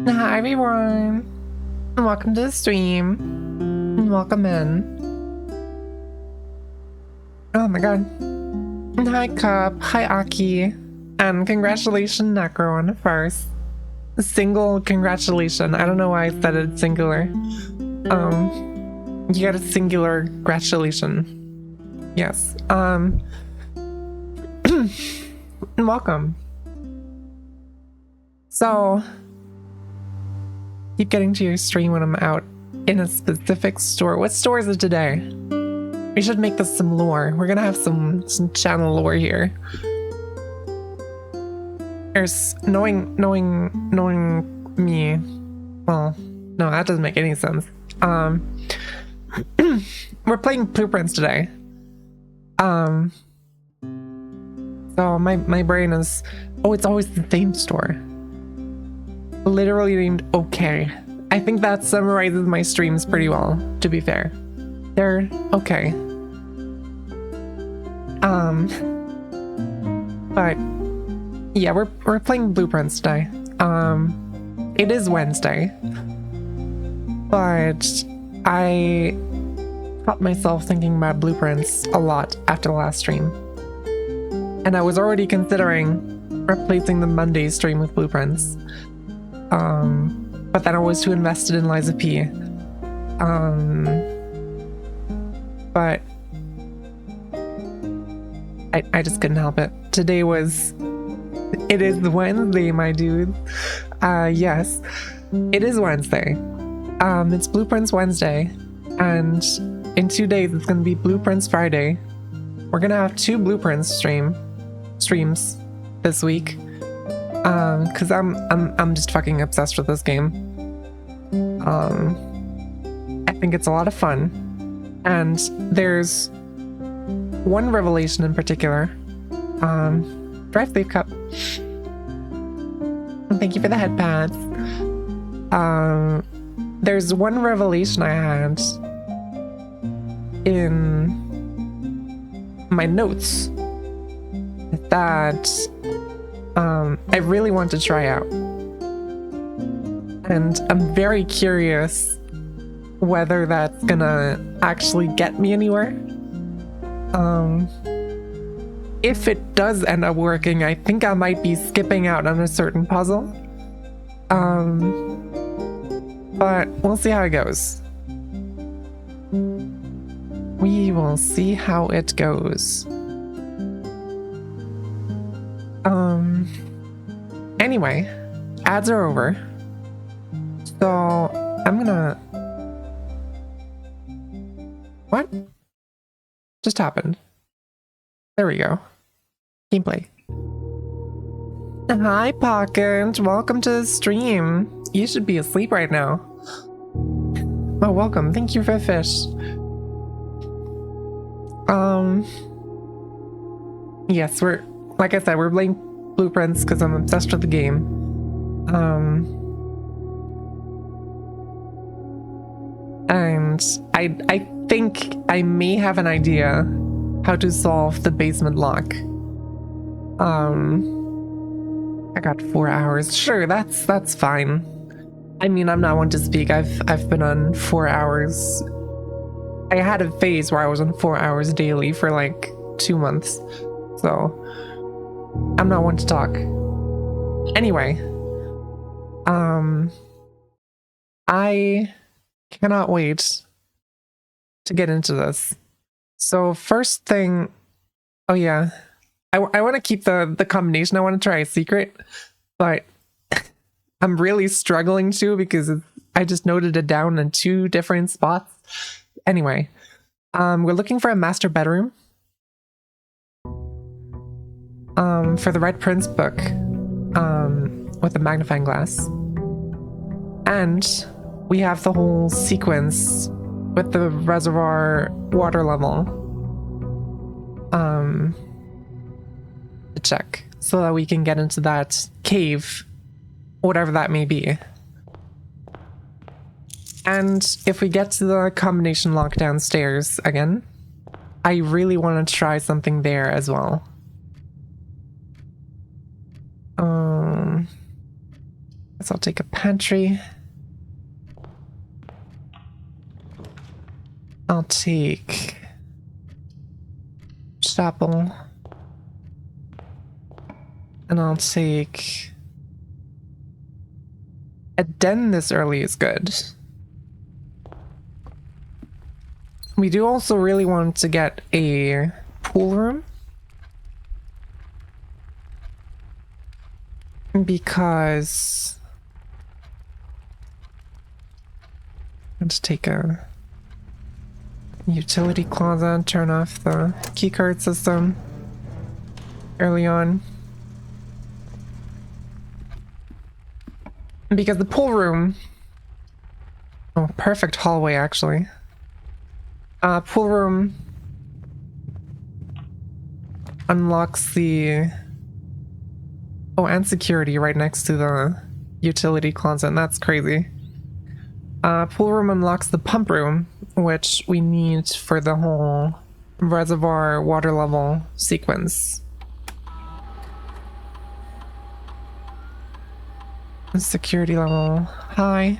Hi everyone, and welcome to the stream, and welcome in. Oh my god. Hi Cup, hi Aki, and congratulations Necro on the first. Single congratulation. I don't know why I said it singular. You got a singular gratulation. Yes. Welcome. So keep getting to your stream when I'm out in a specific store. What store is it today? We should make this some lore. We're gonna have some channel lore here. There's knowing me. Well, no, that doesn't make any sense. We're playing Blueprints today. So my brain is, oh, it's always the same store. Literally named okay. I think that summarizes my streams pretty well, to be fair. They're okay. But yeah, we're playing Blueprints today. It is Wednesday, but I caught myself thinking about Blueprints a lot after the last stream, and I was already considering replacing the Monday stream with Blueprints. But then I was too invested in Liza P. But I just couldn't help it. Today it is Wednesday, my dude. Yes, it is Wednesday. It's Blueprints Wednesday, and in 2 days it's gonna be Blueprints Friday. We're gonna have 2 Blueprints streams this week. Cause I'm just fucking obsessed with this game. I think it's a lot of fun, and there's one revelation in particular. Drive safe, Cup. Thank you for the head pads. There's one revelation I had in my notes that I really want to try out, and I'm very curious whether that's gonna actually get me anywhere. If it does end up working, I think I might be skipping out on a certain puzzle. but we'll see how it goes. We will see how it goes. Anyway, ads are over. So I'm gonna... What just happened? There we go. Gameplay. Hi, Pocket. Welcome to the stream. You should be asleep right now. Oh, welcome. Thank you for the fish. Yes, we're, like I said, we're playing Blueprints because I'm obsessed with the game. And I think I may have an idea how to solve the basement lock. I got 4 hours. Sure, that's fine. I mean, I'm not one to speak. I've been on 4 hours. I had a phase where I was on 4 hours daily for like 2 months. So I'm not one to talk. Anyway, I cannot wait to get into this. So first thing, oh yeah, I want to keep the combination. I want to try a secret, but I'm really struggling to because I just noted it down in 2 different spots. Anyway, we're looking for a master bedroom. For the Red Prince book, with a magnifying glass. And we have the whole sequence with the reservoir water level. To check so that we can get into that cave, whatever that may be. And if we get to the combination lock downstairs again, I really want to try something there as well. Guess I'll take a pantry. I'll take chapel. And I'll take a den this early is good. We do also really want to get a pool room. Because let's take a utility closet, turn off the keycard system early on. Because the pool room, oh, perfect hallway actually. Pool room unlocks the, oh, and security right next to the utility closet, and that's crazy. Pool room unlocks the pump room, which we need for the whole reservoir water level sequence. Security level high.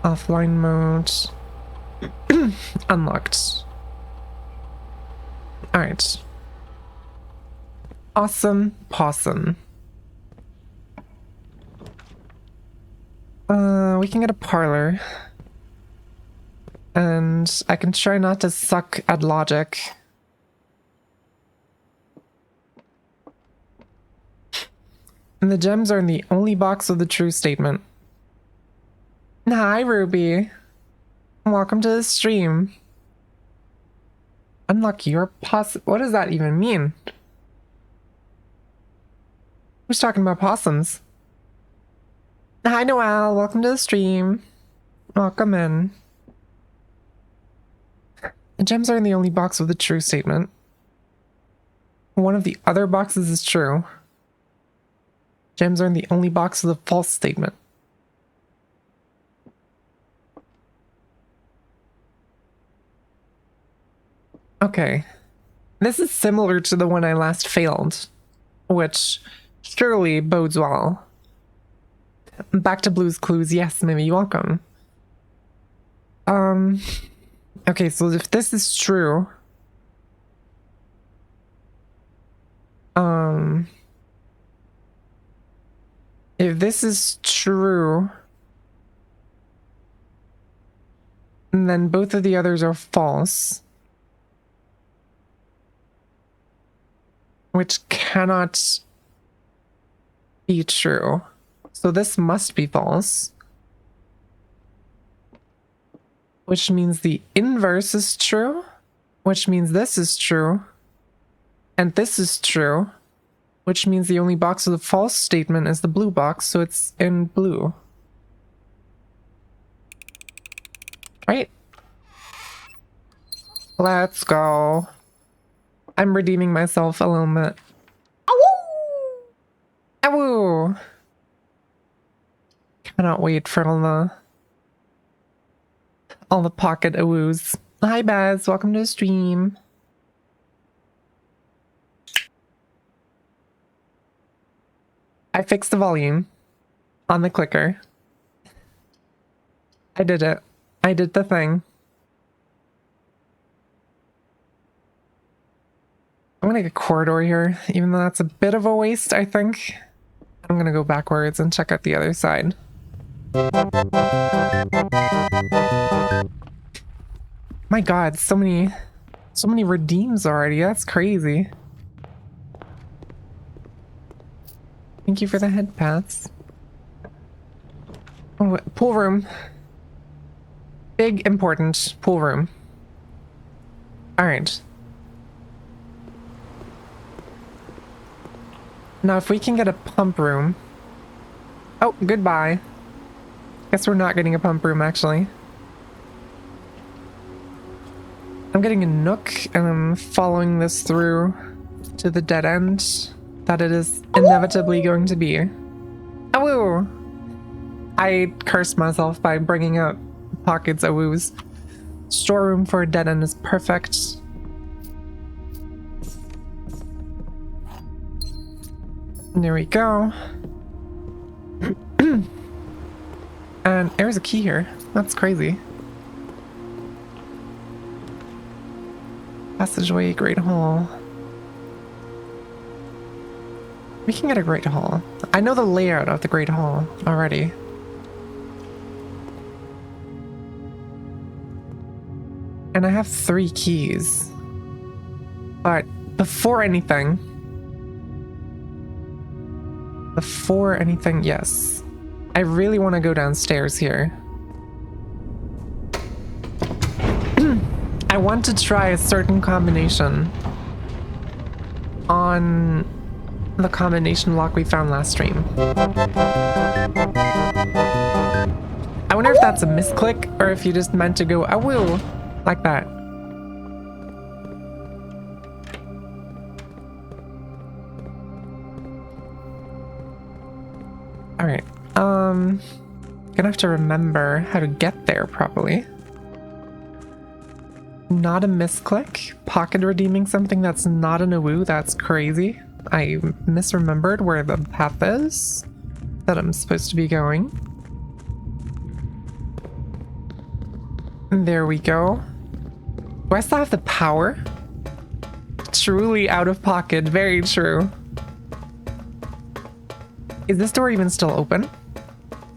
Offline mode. Unlocked. Alright. Awesome possum. We can get a parlor. And I can try not to suck at logic. And the gems are in the only box with the true statement. Hi, Ruby. Welcome to the stream. Unlucky or what does that even mean? Who's talking about possums? Hi, Noelle. Welcome to the stream. Welcome in. The gems are in the only box with the true statement. One of the other boxes is true. Gems are in the only box with a false statement. Okay. This is similar to the one I last failed, which surely bodes well. Back to Blue's Clues. Yes, Mimi, welcome. Okay, so if this is true, if this is true, And then both of the others are false. Which cannot be true. So this must be false. Which means the inverse is true. Which means this is true. And this is true. Which means the only box with a false statement is the blue box, so it's in blue. Right? Let's go. I'm redeeming myself a little bit. Awoo! Awoo! Cannot wait for all the pocket awoos. Hi Baz, welcome to the stream. I fixed the volume on the clicker. I did it. I did the thing. I'm gonna get a corridor here, even though that's a bit of a waste, I think. I'm gonna go backwards and check out the other side. My god, so many redeems already. That's crazy. Thank you for the head paths. Oh, pool room. Big, important pool room. Alright. Now, if we can get a pump room... Oh, goodbye. Guess we're not getting a pump room, actually. I'm getting a nook, and I'm following this through to the dead end that it is inevitably going to be. Awoo! I cursed myself by bringing up pockets awoos. Storeroom for a dead end is perfect. There we go. And there's a key here. That's crazy. Passageway, Great Hall. We can get a Great Hall. I know the layout of the Great Hall already. And I have 3 keys. But before anything, yes. I really want to go downstairs here. I want to try a certain combination on the combination lock we found last stream. I wonder if that's a misclick or if you just meant to go awoo like that. Alright, gonna have to remember how to get there properly. Not a misclick. Pocket redeeming something that's not an awoo, that's crazy. I misremembered where the path is that I'm supposed to be going. There we go. Do I still have the power? Truly out of pocket, very true. Is this door even still open?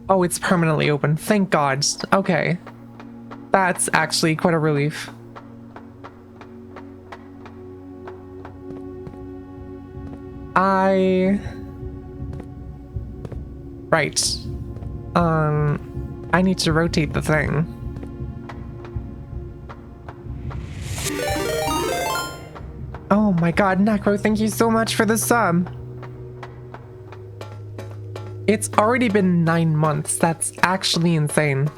Oh, it's permanently open. Thank God. Okay. That's actually quite a relief. Right. I need to rotate the thing. Oh my god, Necro, thank you so much for the sub. It's already been 9 months. That's actually insane.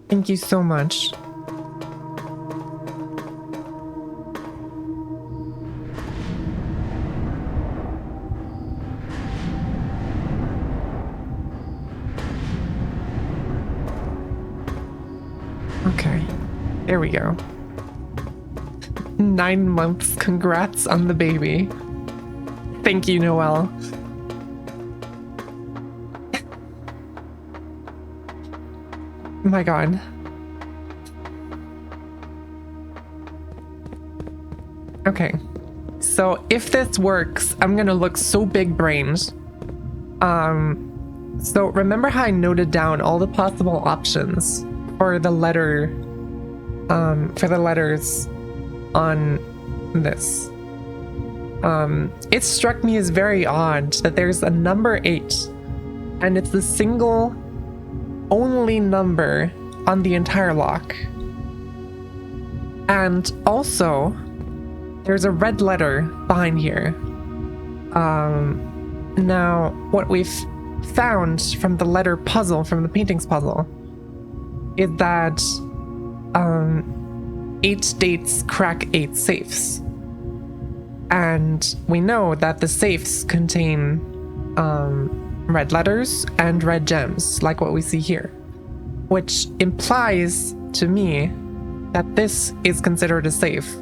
Thank you so much. Okay, there we go. 9 months. Congrats on the baby. Thank you, Noelle. My god. Okay. So if this works, I'm gonna look so big-brained. So remember how I noted down all the possible options for the letter for the letters on this. It struck me as very odd that there's a number 8, and it's the single only number on the entire lock. And also, there's a red letter behind here. Now, what we've found from the letter puzzle, from the paintings puzzle, is that 8 dates crack 8 safes. And we know that the safes contain red letters and red gems, like what we see here, which implies to me that this is considered a safe,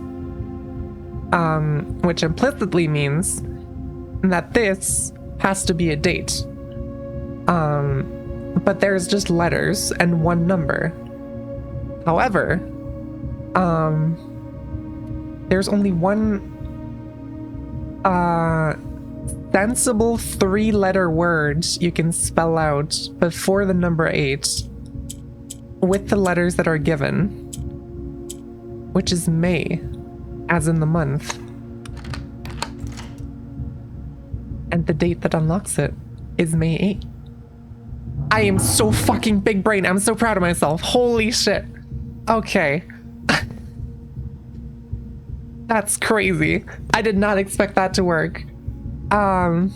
which implicitly means that this has to be a date. But there's just letters and one number. However, there's only one sensible 3-letter words you can spell out before the number 8 with the letters that are given, which is May, as in the month. And the date that unlocks it is May 8th. I am so fucking big brain. I'm so proud of myself. Holy shit. Okay. That's crazy. I did not expect that to work. But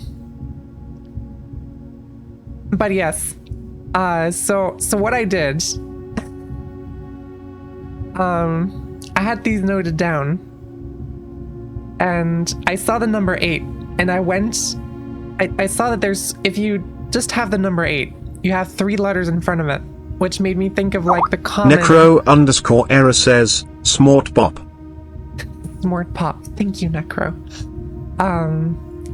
yes. So what I did, I had these noted down, and I saw the number 8, and I saw that there's, if you just have the number 8, you have 3 letters in front of it, which made me think of like the common... Necro_error says, Smart Pop. Smart Pop. Thank you, Necro.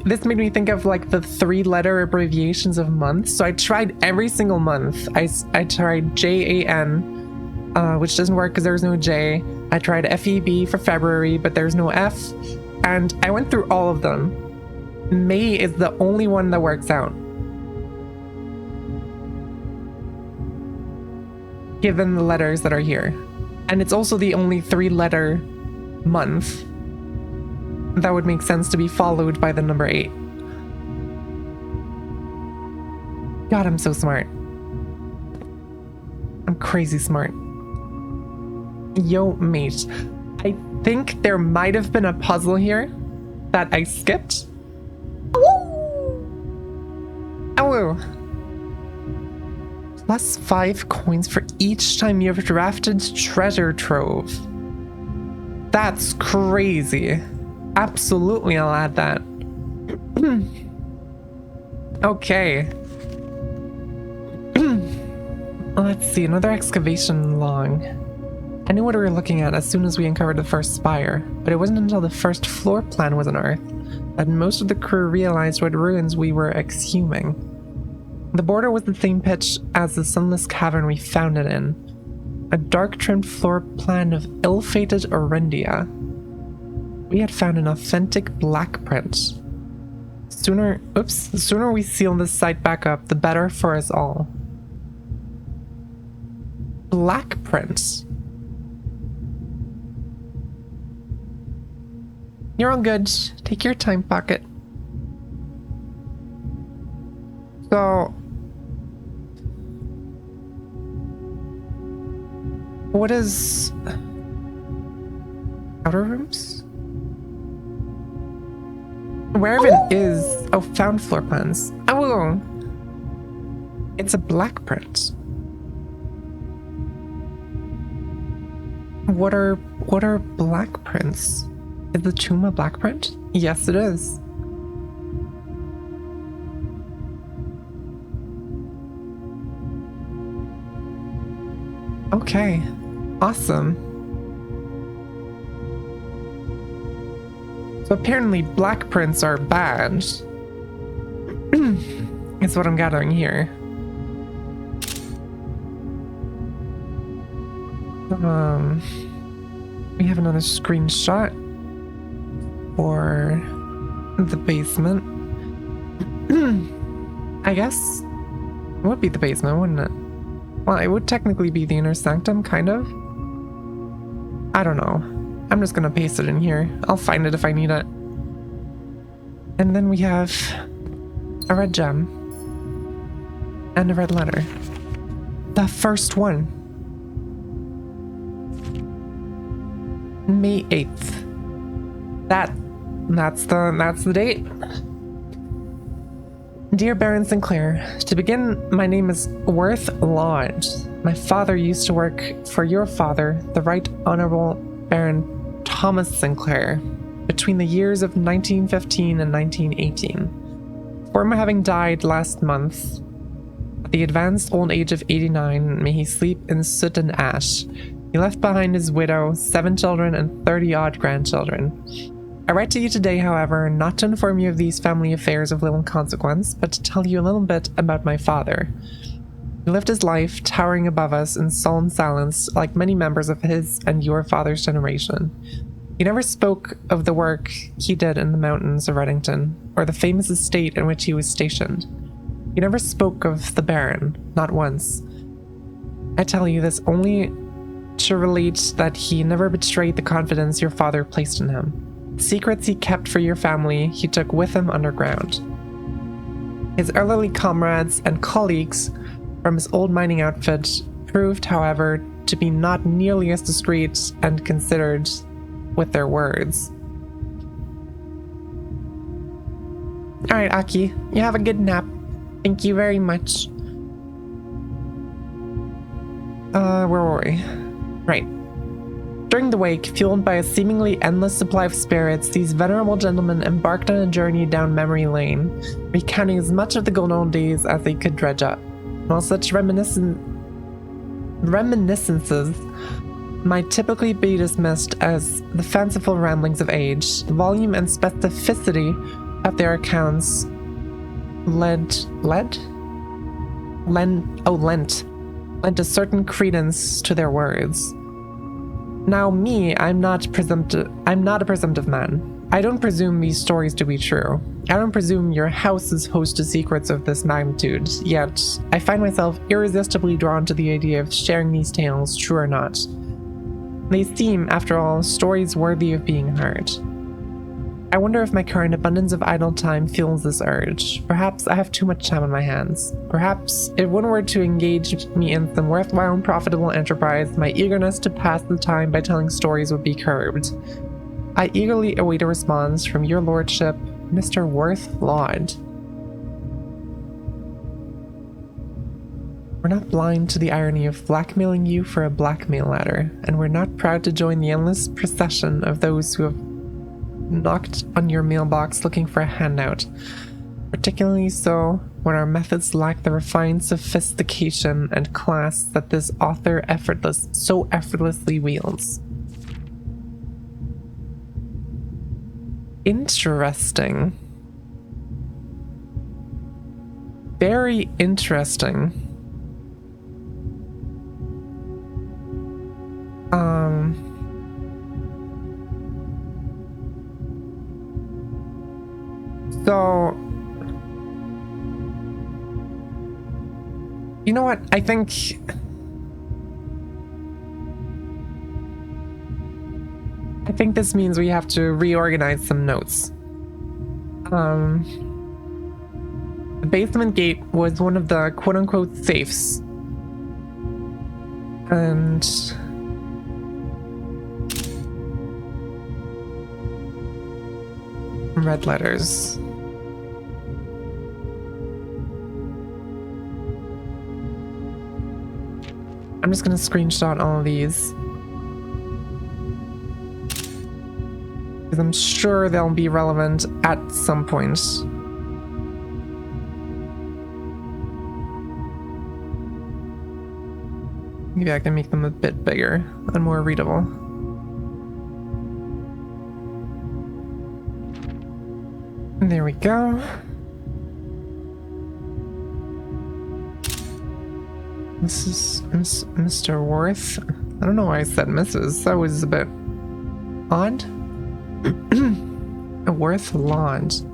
This made me think of like the 3-letter abbreviations of months. So I tried every single month. I tried JAN, which doesn't work because there's no J. I tried FEB for February, but there's no F. And I went through all of them. May is the only one that works out, given the letters that are here. And it's also the only 3-letter month that would make sense to be followed by the number 8. God, I'm so smart. I'm crazy smart. Yo, mate. I think there might have been a puzzle here that I skipped. Oh! Plus 5 coins for each time you have drafted treasure trove. That's crazy. Absolutely, I'll add that. Okay. Let's see, another excavation log. I knew what we were looking at as soon as we uncovered the first spire, but it wasn't until the first floor plan was unearthed that most of the crew realized what ruins we were exhuming. The border was the same pitch as the sunless cavern we found it in. A dark-trimmed floor plan of ill-fated Orindia. We had found an authentic black print. The sooner we seal this site back up, the better for us all. Black print. You're all good. Take your time, Pocket. So... what is... outer rooms? Where even is... oh, found floor plans. Oh! It's a black print. What are black prints? Is the tomb a black print? Yes, it is. Okay. Awesome. So apparently black prints are bad. Is what I'm gathering here. We have another screenshot for the basement. I guess it would be the basement, wouldn't it? Well, it would technically be the inner sanctum, kind of. I don't know. I'm just gonna paste it in here. I'll find it if I need it. And then we have a red gem and a red letter. The first one. May 8th. That's the date. Dear Baron Sinclair, to begin, my name is Worth Lodge. My father used to work for your father, the Right Honorable Baron Thomas Sinclair, between the years of 1915 and 1918. Former having died last month, at the advanced old age of 89, may he sleep in soot and ash. He left behind his widow, 7 children, and 30-odd grandchildren. I write to you today, however, not to inform you of these family affairs of little consequence, but to tell you a little bit about my father. He lived his life towering above us in solemn silence, like many members of his and your father's generation. He never spoke of the work he did in the mountains of Reddington, or the famous estate in which he was stationed. He never spoke of the Baron, not once. I tell you this only to relate that he never betrayed the confidence your father placed in him. Secrets he kept for your family he took with him underground. His elderly comrades and colleagues from his old mining outfit proved, however, to be not nearly as discreet and considered with their words. Alright, Aki, you have a good nap. Thank you very much. Where were we? Right. During the wake, fueled by a seemingly endless supply of spirits, these venerable gentlemen embarked on a journey down memory lane, recounting as much of the good old days as they could dredge up. While such reminiscences might typically be dismissed as the fanciful ramblings of age, the volume and specificity of their accounts lent a certain credence to their words. Now me, I'm not a presumptive man. I don't presume these stories to be true. I don't presume your house is host to secrets of this magnitude, yet I find myself irresistibly drawn to the idea of sharing these tales, true or not. They seem, after all, stories worthy of being heard. I wonder if my current abundance of idle time fuels this urge. Perhaps I have too much time on my hands. Perhaps, if one were to engage me in some worthwhile and profitable enterprise, my eagerness to pass the time by telling stories would be curbed. I eagerly await a response from your lordship, Mr. Worth Lodge. We're not blind to the irony of blackmailing you for a blackmail ladder, and we're not proud to join the endless procession of those who have knocked on your mailbox looking for a handout, particularly so when our methods lack the refined sophistication and class that this author so effortlessly wields. Interesting. Very interesting. So, you know what? I think this means we have to reorganize some notes. The basement gate was one of the quote-unquote safes. And red letters. I'm just gonna screenshot all of these, because I'm sure they'll be relevant at some point. Maybe I can make them a bit bigger and more readable. There we go. This is Mr. Worth. I don't know why I said Mrs. That was a bit odd. A Worth Lodge. It's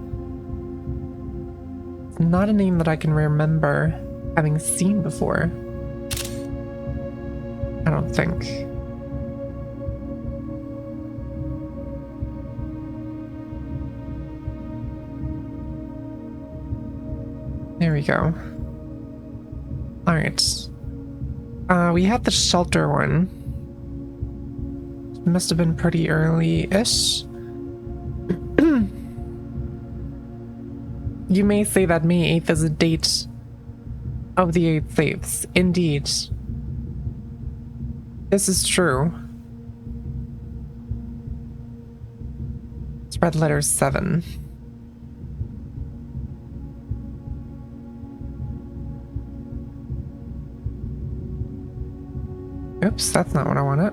not a name that I can remember having seen before. I don't think. There we go. Alright. We had the shelter one. It must have been pretty early-ish. You may say that May 8th is a date of the 8 faiths. Indeed. This is true. It's red letter 7. Oops, that's not what I wanted.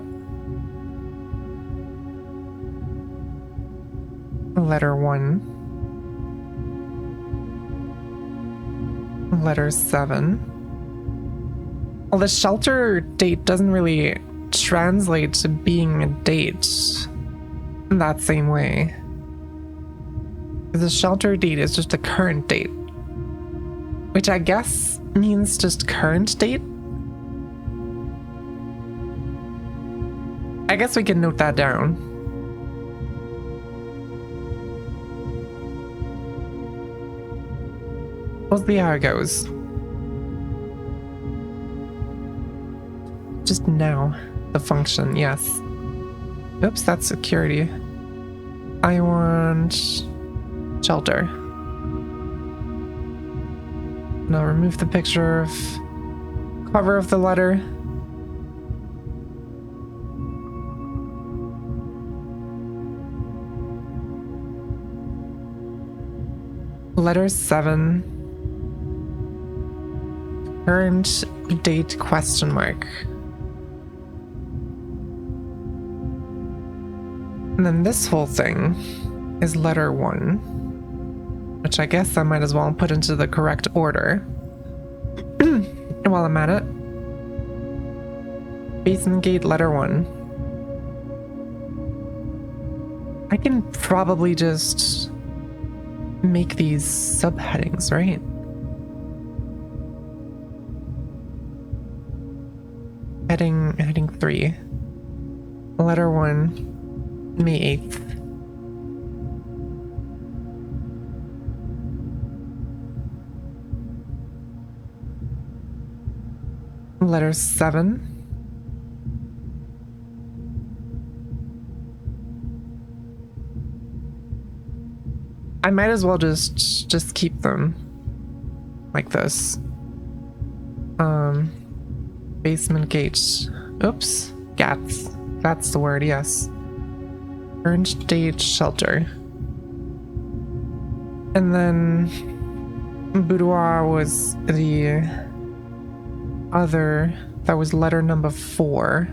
Letter 1. Letter 7. Well, the shelter date doesn't really translate to being a date in that same way. The shelter date is just a current date, which I guess means just current date. I guess we can note that down. We'll see how it goes. Just now, the function, yes. Oops, that's security. I want shelter. Now remove the picture of cover of the letter. Letter 7. Current date question mark. And then this whole thing is letter 1, which I guess I might as well put into the correct order. While I'm at it. Basement gate letter 1. I can probably just make these subheadings, right? Heading 3. Letter 1. May 8th. Letter 7. I might as well just keep them like this. Basement gates. Oops. Gats. That's the word, yes. Current date shelter. And then boudoir was the other, that was letter number 4.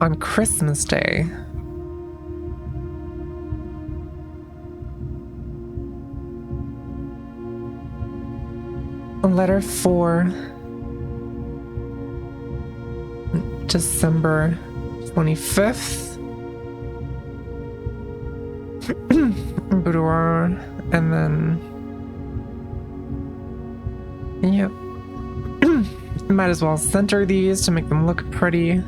On Christmas Day. Letter 4. December 25th. Boudoir, and then yep. Might as well center these to make them look pretty.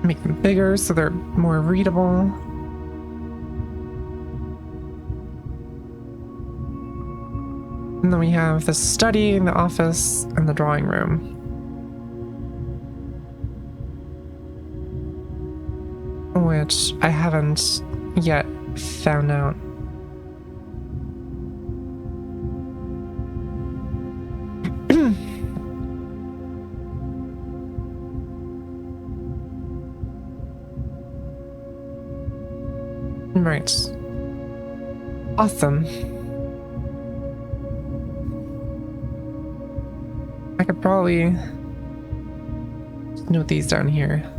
Make them bigger so they're more readable. And then we have the study, the office, and the drawing room. Which I haven't yet found out. Right. Awesome. I could probably just note these down here.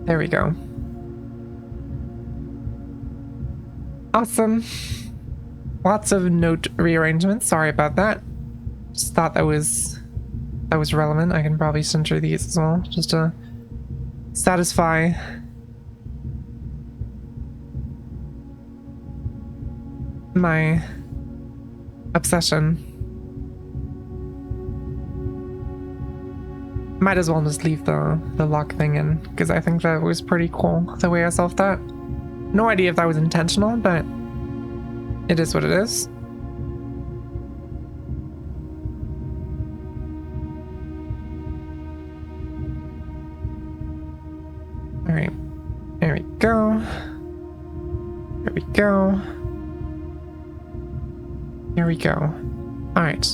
There we go. Awesome. Lots of note rearrangements. Sorry about that. Just thought that was relevant. I can probably center these as well, just to satisfy my obsession. Might as well just leave the lock thing in, because I think that was pretty cool the way I solved that. No idea if that was intentional, but it is what it is. Alright, there we go. There we go. There we go. Alright.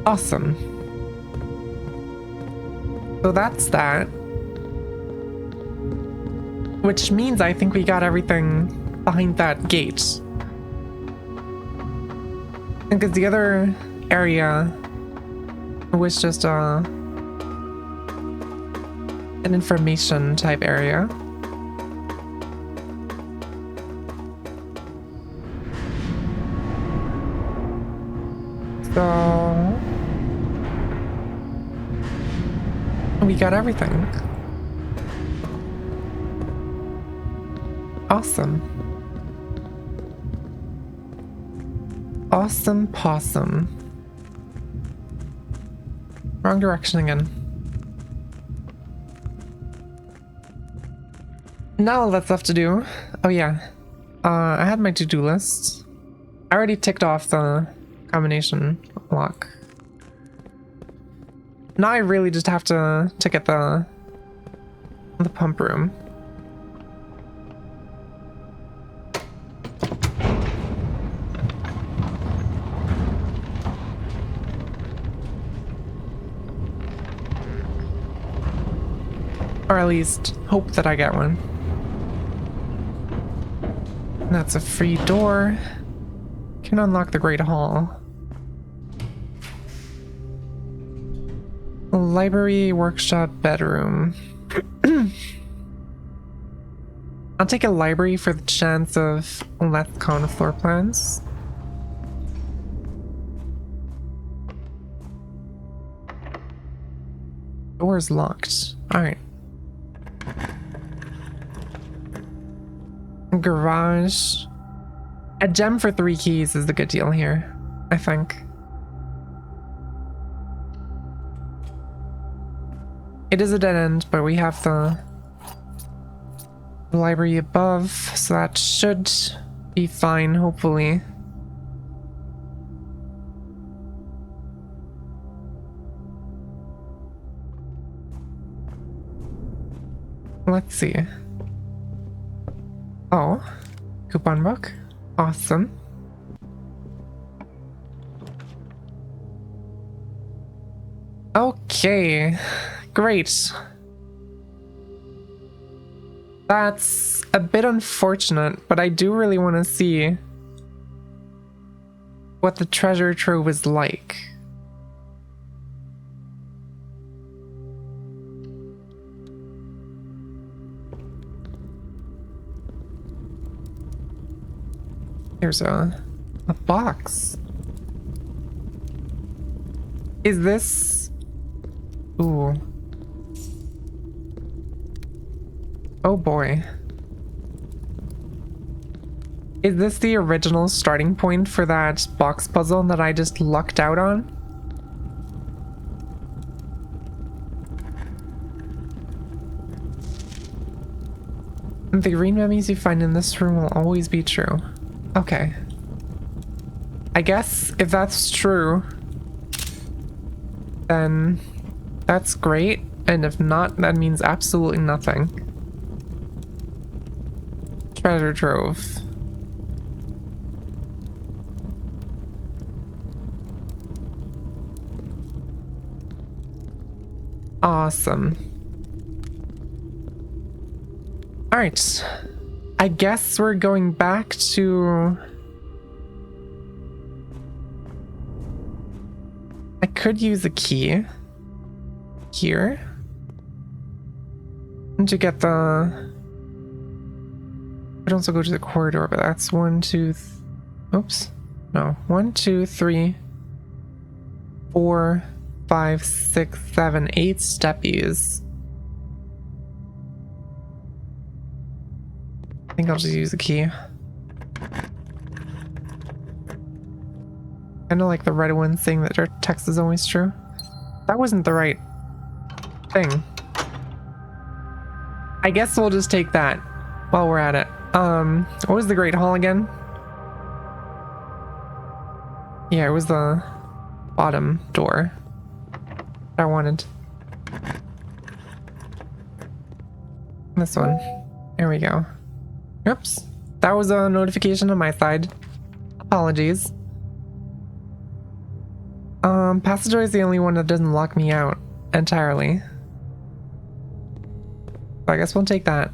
Awesome. So that's that. Which means I think we got everything behind that gate. Because the other area was just an information type area. So we got everything. Awesome. Awesome possum. Wrong direction again. Now all that's left to do. Oh yeah. I had my to-do list. I already ticked off the combination lock. Now I really just have to get the pump room. Or at least hope that I get one. That's a free door. Can unlock the Great Hall. Library, workshop, bedroom. I'll take a library for the chance of less common floor plans. Door's locked. Alright. Garage. A gem for 3 keys is the good deal here, I think. It is a dead end, but we have the library above, so that should be fine, hopefully. Let's see. Oh, coupon book. Awesome. Okay, great. That's a bit unfortunate, but I do really want to see what the treasure trove is like. There's a box. Is this... Ooh. Oh boy. Is this the original starting point for that box puzzle that I just lucked out on? The green mummies you find in this room will always be true. Okay. I guess if that's true, then that's great. And if not, that means absolutely nothing. Treasure trove. Awesome. All right. I guess we're going back to... I could use a key here and to get the... I'd also go to the corridor, but that's 1, 2, oops. No. 1, 2, 3, 4, 5, 6, 7, 8 steppies. I think I'll just use the key. Kind of like the red one saying that our text is always true. That wasn't the right thing. I guess we'll just take that while we're at it. What was the Great Hall again? Yeah, it was the bottom door I wanted. This one. There we go. Oops. That was a notification on my side. Apologies. Passageway is the only one that doesn't lock me out entirely. So I guess we'll take that.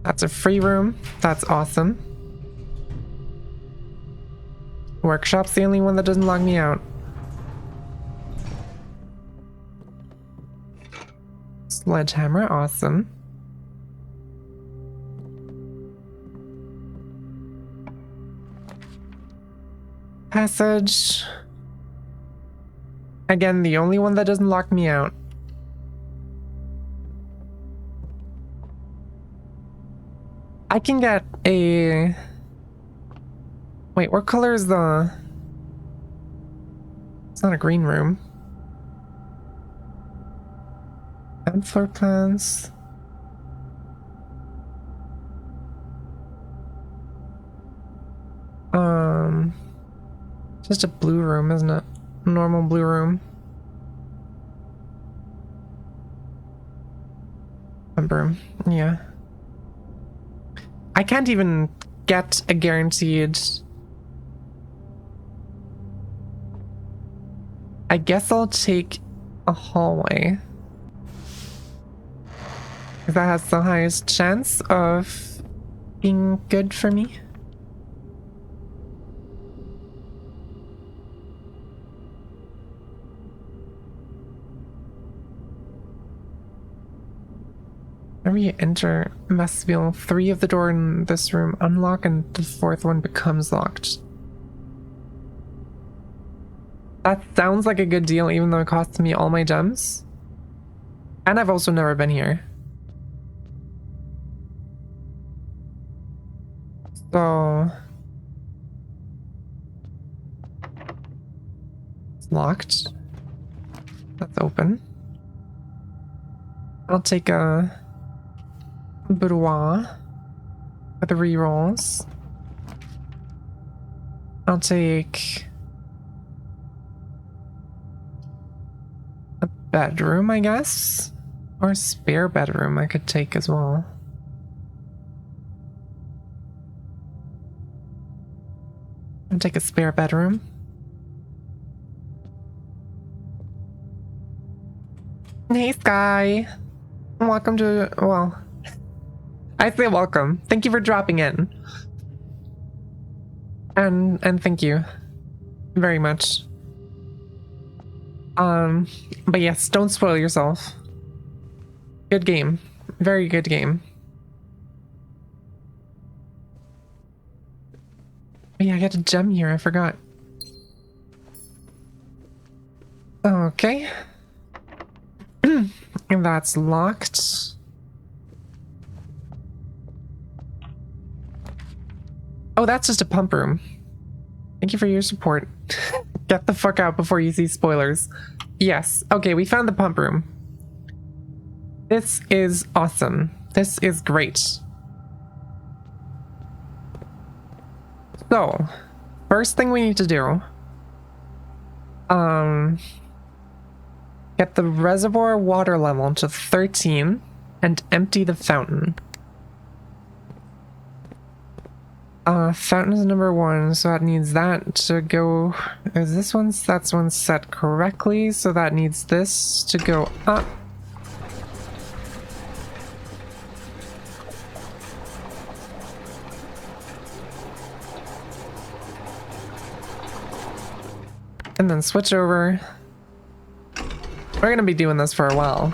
That's a free room. That's awesome. Workshop's the only one that doesn't lock me out. Sledgehammer, awesome. Passage. Again, the only one that doesn't lock me out. I can get a... Wait, what color is the... It's not a green room. And floor plans. Just a blue room, isn't it? Normal blue room. Room, yeah. I can't even get a guaranteed... I guess I'll take a hallway. Because that has the highest chance of being good for me. Whenever you enter vestibule, 3 of the door in this room unlock and the 4th one becomes locked. That sounds like a good deal, even though it costs me all my gems. And I've also never been here. So... It's locked. That's open. I'll take a... boudoir with the rerolls. I'll take a bedroom, I guess, or a spare bedroom I could take as well. I'll take a spare bedroom. Hey, Sky. Welcome to, well, I say welcome. Thank you for dropping in. And thank you very much. But yes, don't spoil yourself. Good game. Very good game. Oh yeah, I got a gem here, I forgot. Okay. And that's locked. Oh, that's just a pump room. Thank you for your support. Get the fuck out before you see spoilers. Yes. Okay, we found the pump room. This is awesome. This is great. So, first thing we need to do, get the reservoir water level to 13 and empty the fountain. Fountain is number 1, so that needs that to go. Is this one? That's one set correctly, so that needs this to go up. And then switch over. We're gonna be doing this for a while.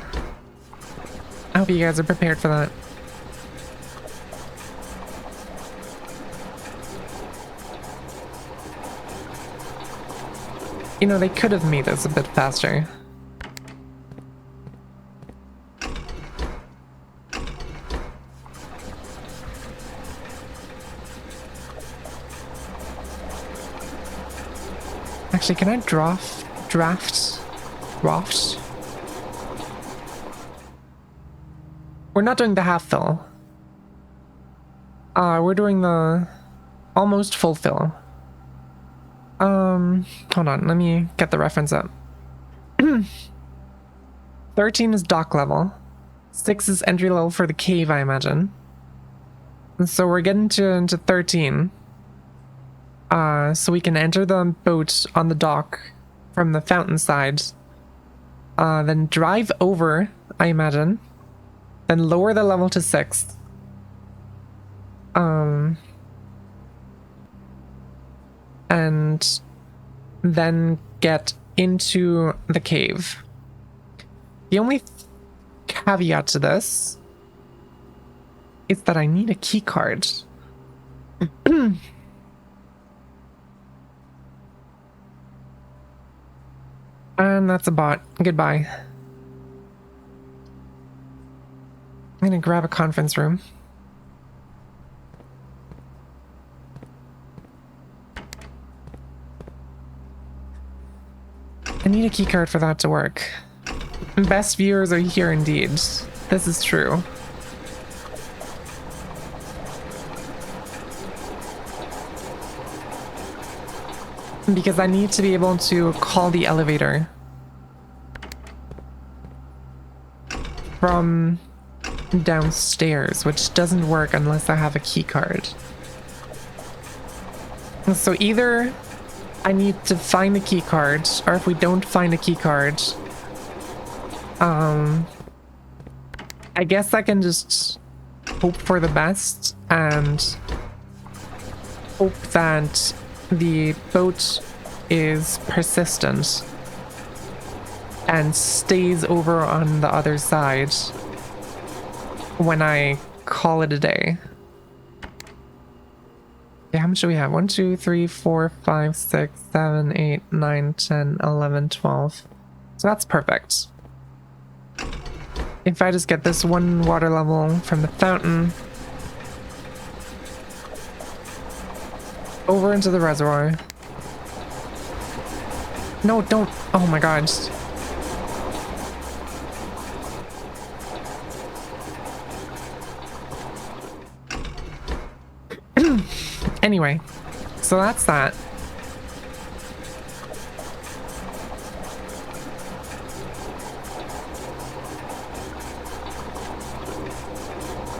I hope you guys are prepared for that. You know, they could have made this a bit faster. Actually, can I draft? We're not doing the half fill. We're doing the almost full fill. Hold on, let me get the reference up. 13 is dock level. 6 is entry level for the cave, I imagine. And so we're getting into 13. So we can enter the boat on the dock from the fountain side. Then drive over, I imagine. Then lower the level to 6. And then get into the cave. The only caveat to this is that I need a key card. And that's a bot. Goodbye. I'm gonna grab a conference room. I need a keycard for that to work. Best viewers are here indeed. This is true. Because I need to be able to call the elevator from downstairs, which doesn't work unless I have a key card. So either I need to find a key card, or if we don't find a key card, I guess I can just hope for the best and hope that the boat is persistent and stays over on the other side when I call it a day. Okay, how much do we have? 1, 2, 3, 4, 5, 6, 7, 8, 9, 10, 11, 12. So that's perfect. If I just get this one water level from the fountain over into the reservoir. No, don't. Oh my god. Anyway, so that's that.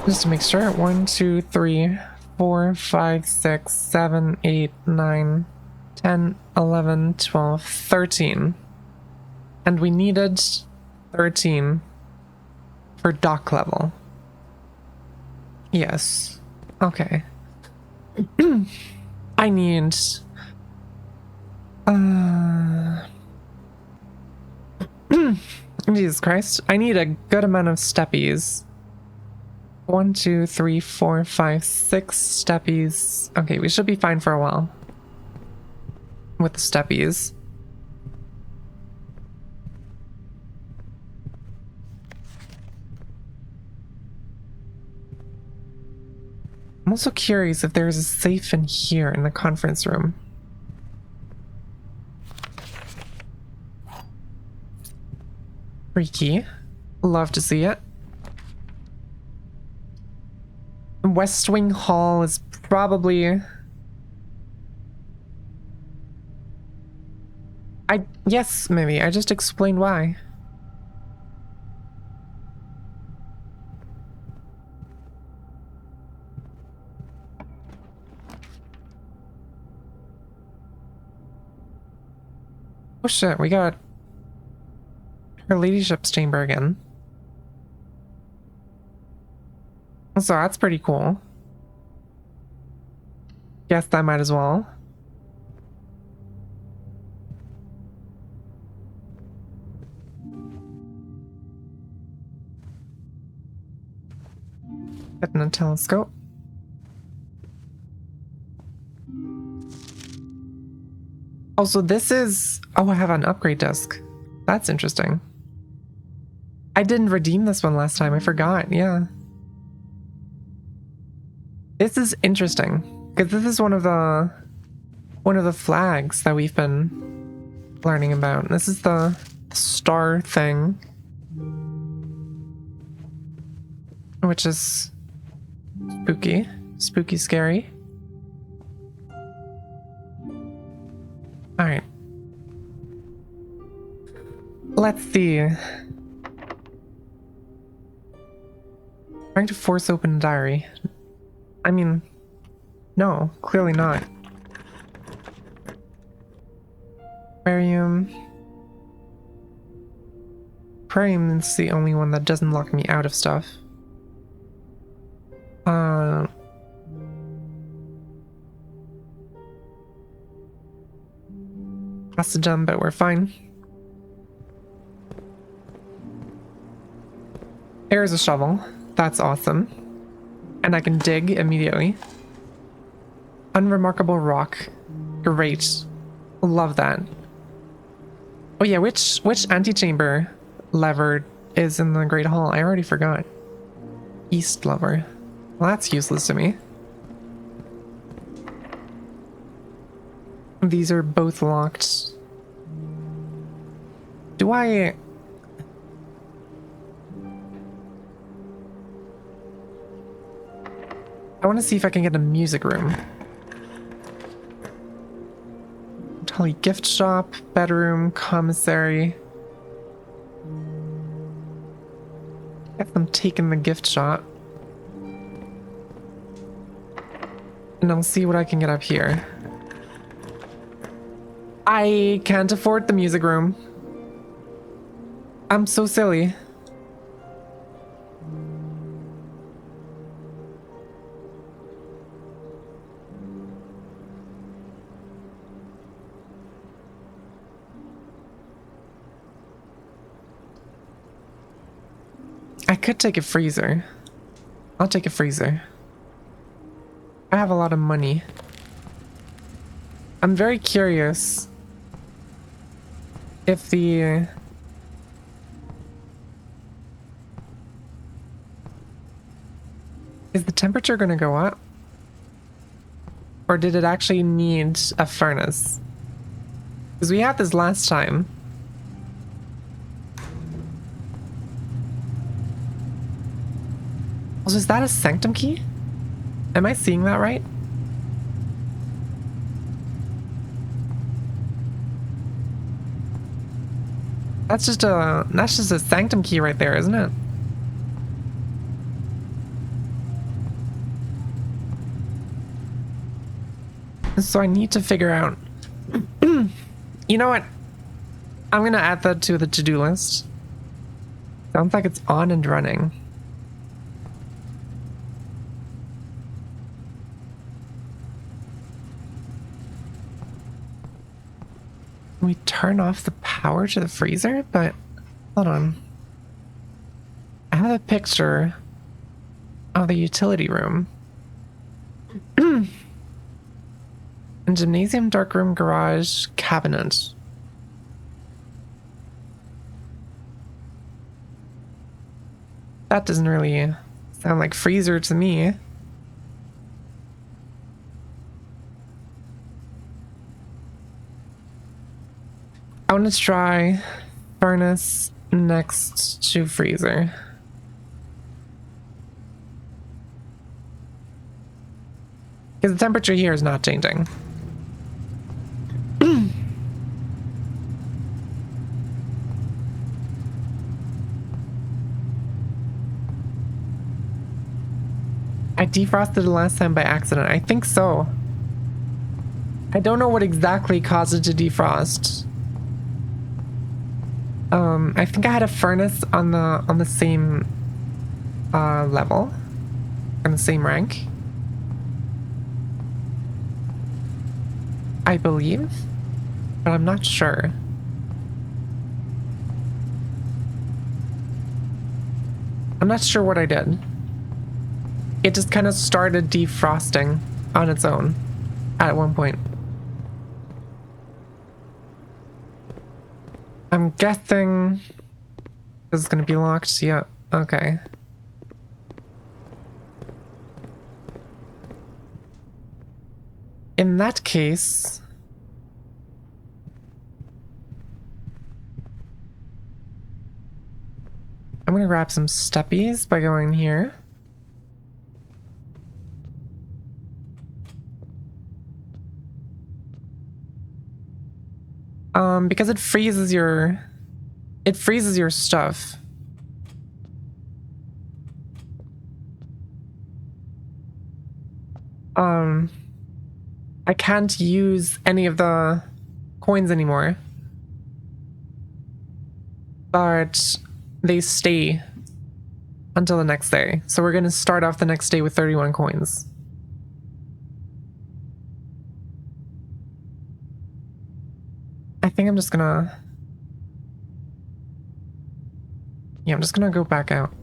Just to make sure. 1, 2, 3, 4, 5, 6, 7, 8, 9, 10, 11, 12, 13. And we needed 13 for dock level. Yes. Okay. I need... Jesus Christ. I need a good amount of steppies. 1, 2, 3, 4, 5, 6 steppies. Okay, we should be fine for a while with the steppies. I'm also curious if there's a safe in here in the conference room. Freaky. Love to see it. West Wing Hall is probably... Yes, maybe. I just explained why. Oh shit, we got her ladyship's chamber again. So that's pretty cool. Guess I might as well. Getting a telescope. Also, this is... Oh, I have an upgrade disc. That's interesting. I didn't redeem this one last time. I forgot. Yeah. This is interesting because this is one of the flags that we've been learning about. This is the star thing, which is spooky. Spooky, scary. Alright. Let's see. Trying to force open a diary. I mean, no, clearly not. Aquarium. Aquarium is the only one that doesn't lock me out of stuff. Has to jump, but we're fine. There's a shovel. That's awesome. And I can dig immediately. Unremarkable rock. Great. Love that. Oh yeah, which antechamber lever is in the Great Hall? I already forgot. East lever. Well, that's useless to me. These are both locked. Do I want to see if I can get a music room. Tally gift shop, bedroom, commissary. Guess I'm taking the gift shop. And I'll see what I can get up here. I can't afford the music room. I'm so silly. I could take a freezer. I'll take a freezer. I have a lot of money. I'm very curious if the is the temperature gonna go up? Or did it actually need a furnace? Because we had this last time. Also, is that a sanctum key? Am I seeing that right? That's just a sanctum key right there, isn't it? So I need to figure out. You know what? I'm gonna add that to the to-do list. Sounds like it's on and running. Can we turn off the power to the freezer? But hold on. I have a picture of the utility room. And gymnasium, darkroom, garage, cabinet. That doesn't really sound like freezer to me. I want to try furnace next to freezer. Because the temperature here is not changing. I defrosted the last time by accident. I think so. I don't know what exactly caused it to defrost. I think I had a furnace on the same level, on the same rank. I believe, but I'm not sure. I'm not sure what I did. It just kind of started defrosting on its own at one point. I'm guessing this is gonna be locked. Yeah, okay. In that case, I'm gonna grab some steppies by going here. Because it freezes your stuff. I can't use any of the coins anymore. But they stay until the next day. So we're gonna start off the next day with 31 coins. I think I'm just gonna... Yeah, I'm just gonna go back out.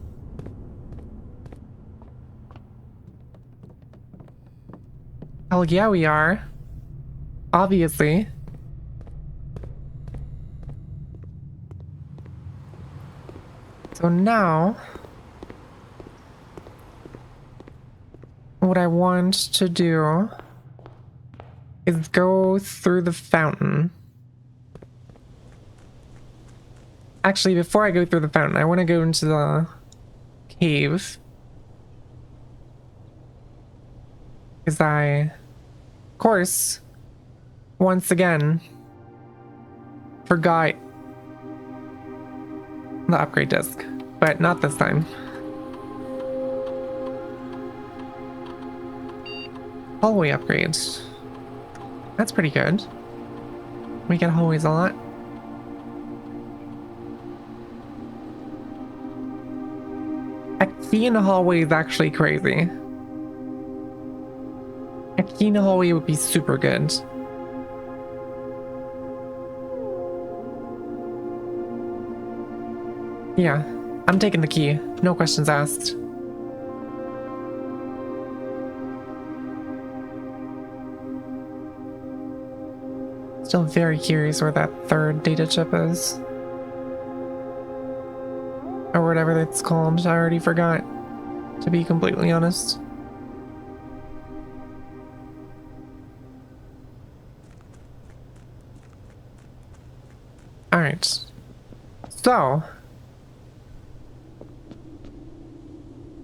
Hell yeah, we are. Obviously. So now... what I want to do is go through the fountain. Actually, before I go through the fountain, I want to go into the cave. Because I, of course, once again, forgot the upgrade disc. But not this time. Hallway upgrades. That's pretty good. We get hallways a lot. A key in a hallway is actually crazy. A key in a hallway would be super good. Yeah, I'm taking the key. No questions asked. Still very curious where that third data chip is. Or whatever it's called. I already forgot, to be completely honest. Alright. So.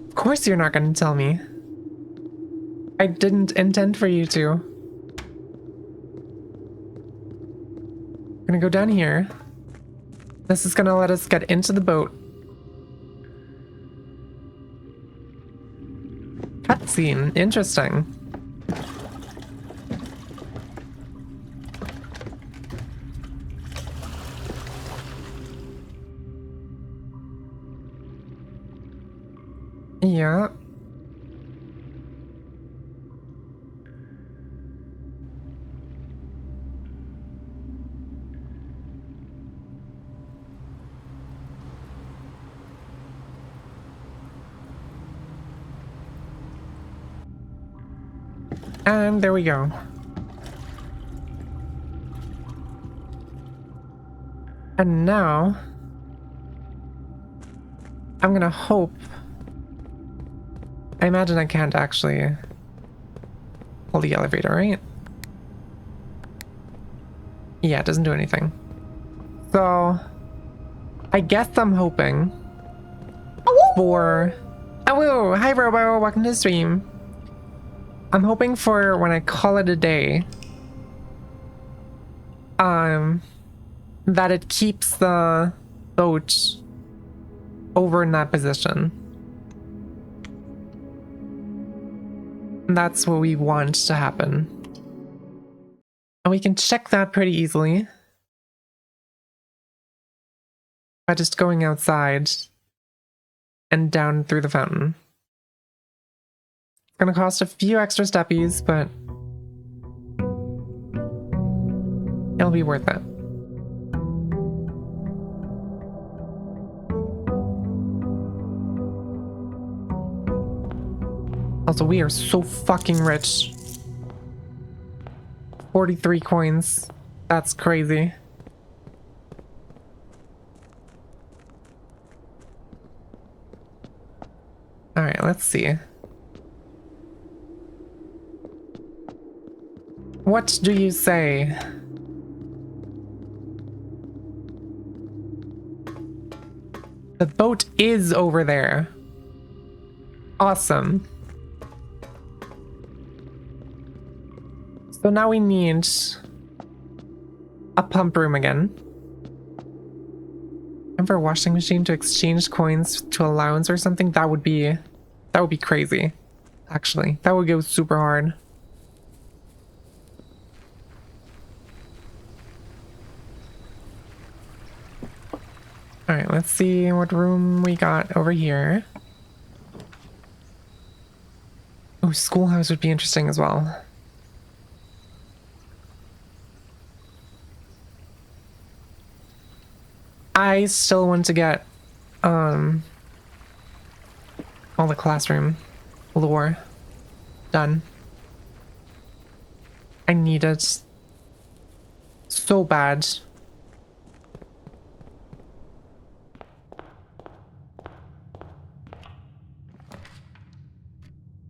Of course you're not going to tell me. I didn't intend for you to. I'm gonna go down here. This is gonna let us get into the boat. Cutscene. Interesting. Yeah. And there we go. And now, I'm gonna hope... I imagine I can't actually pull the elevator, right? Yeah, it doesn't do anything. So, I guess I'm hoping for... Oh, hi Robo, welcome to the stream. I'm hoping for when I call it a day, that it keeps the boat over in that position. That's what we want to happen. And we can check that pretty easily by just going outside and down through the fountain. It's gonna cost a few extra steppies, but it'll be worth it. Also, we are so fucking rich. 43 coins. That's crazy. Alright, let's see. What do you say? The boat is over there. Awesome. So now we need a pump room again. And for a washing machine to exchange coins to allowance or something, that would be crazy. Actually, that would go super hard. All right, let's see what room we got over here. Oh, schoolhouse would be interesting as well. I still want to get all the classroom lore done. I need it so bad.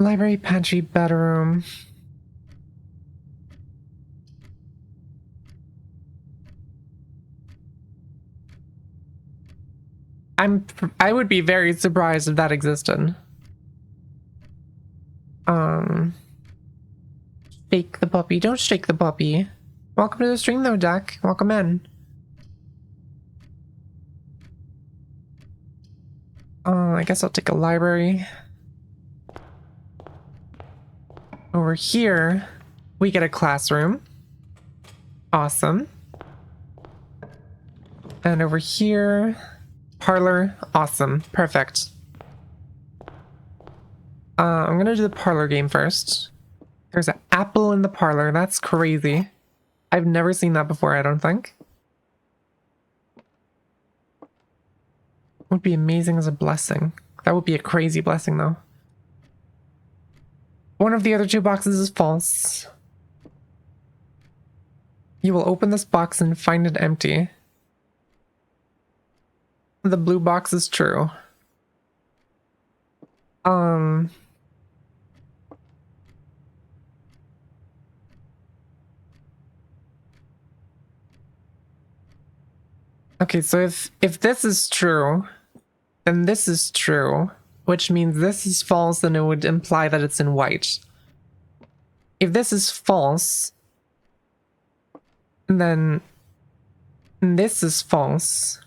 Library, pantry, bedroom. I would be very surprised if that existed. Shake the puppy. Don't shake the puppy. Welcome to the stream though, Jack. Welcome in. I guess I'll take a library. Over here, we get a classroom. Awesome. And over here, parlor. Awesome. Perfect. I'm gonna do the parlor game first. There's an apple in the parlor. That's crazy. I've never seen that before, I don't think. Would be amazing as a blessing. That would be a crazy blessing, though. One of the other two boxes is false. You will open this box and find it empty. The blue box is true. Okay, so if this is true, then this is true, which means this is false, then it would imply that it's in white. If this is false, then this is false,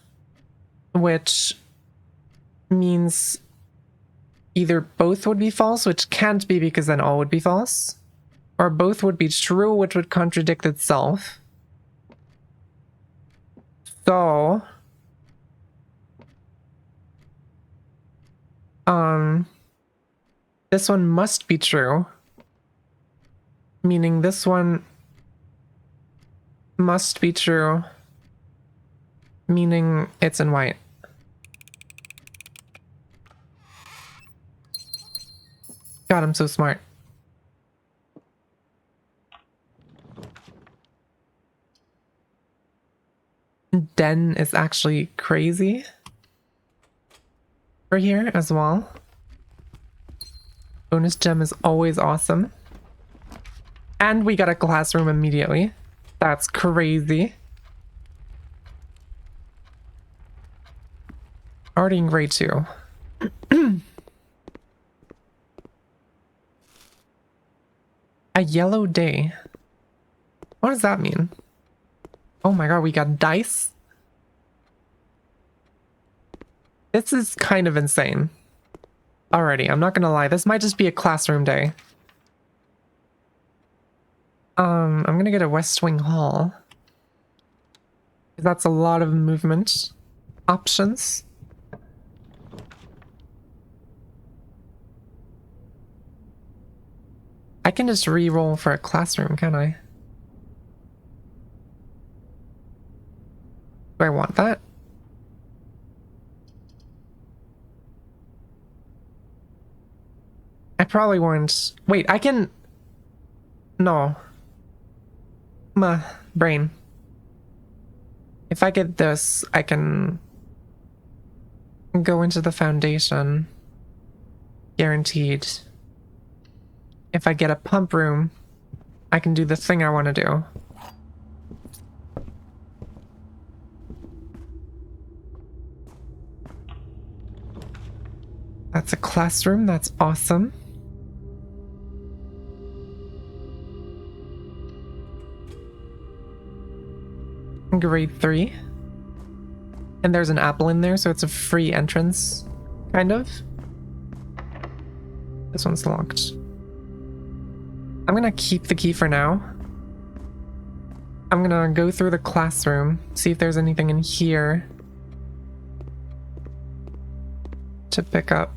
which means either both would be false, which can't be because then all would be false, or both would be true, which would contradict itself. So, this one must be true, meaning this one must be true, meaning it's in white. God, I'm so smart. Den is actually crazy for here as well. Bonus gem is always awesome. And we got a classroom immediately. That's crazy. Already in grade 2. A yellow day. What does that mean? Oh my god, we got dice? This is kind of insane. Alrighty, I'm not gonna lie. This might just be a classroom day. I'm gonna get a West Wing Hall. That's a lot of movement options. I can just re-roll for a classroom, can I? Do I want that? I probably want... Wait, I can... No. My brain. If I get this, I can go into the foundation. Guaranteed. If I get a pump room, I can do the thing I want to do. classroom. That's awesome. Grade 3. And there's an apple in there, so it's a free entrance, kind of. This one's locked. I'm gonna keep the key for now. I'm gonna go through the classroom, see if there's anything in here to pick up.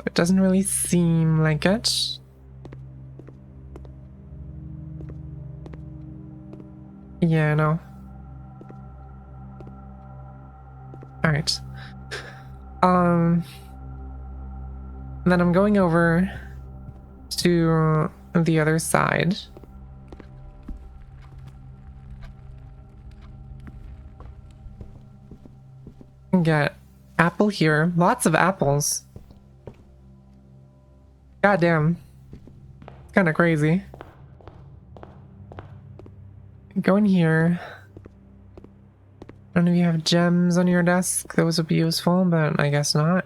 It doesn't really seem like it. Yeah, no. Alright. Then I'm going over to the other side. Get apple here. Lots of apples. Goddamn. It's kind of crazy. Go in here. I don't know if you have gems on your desk. Those would be useful, but I guess not.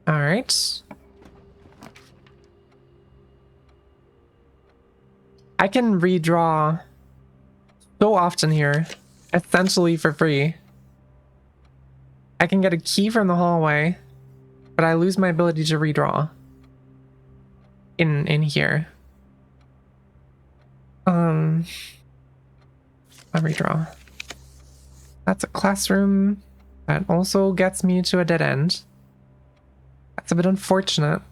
Alright. I can redraw so often here, essentially for free. I can get a key from the hallway, but I lose my ability to redraw in here. I'll redraw. That's a classroom that also gets me to a dead end. That's a bit unfortunate.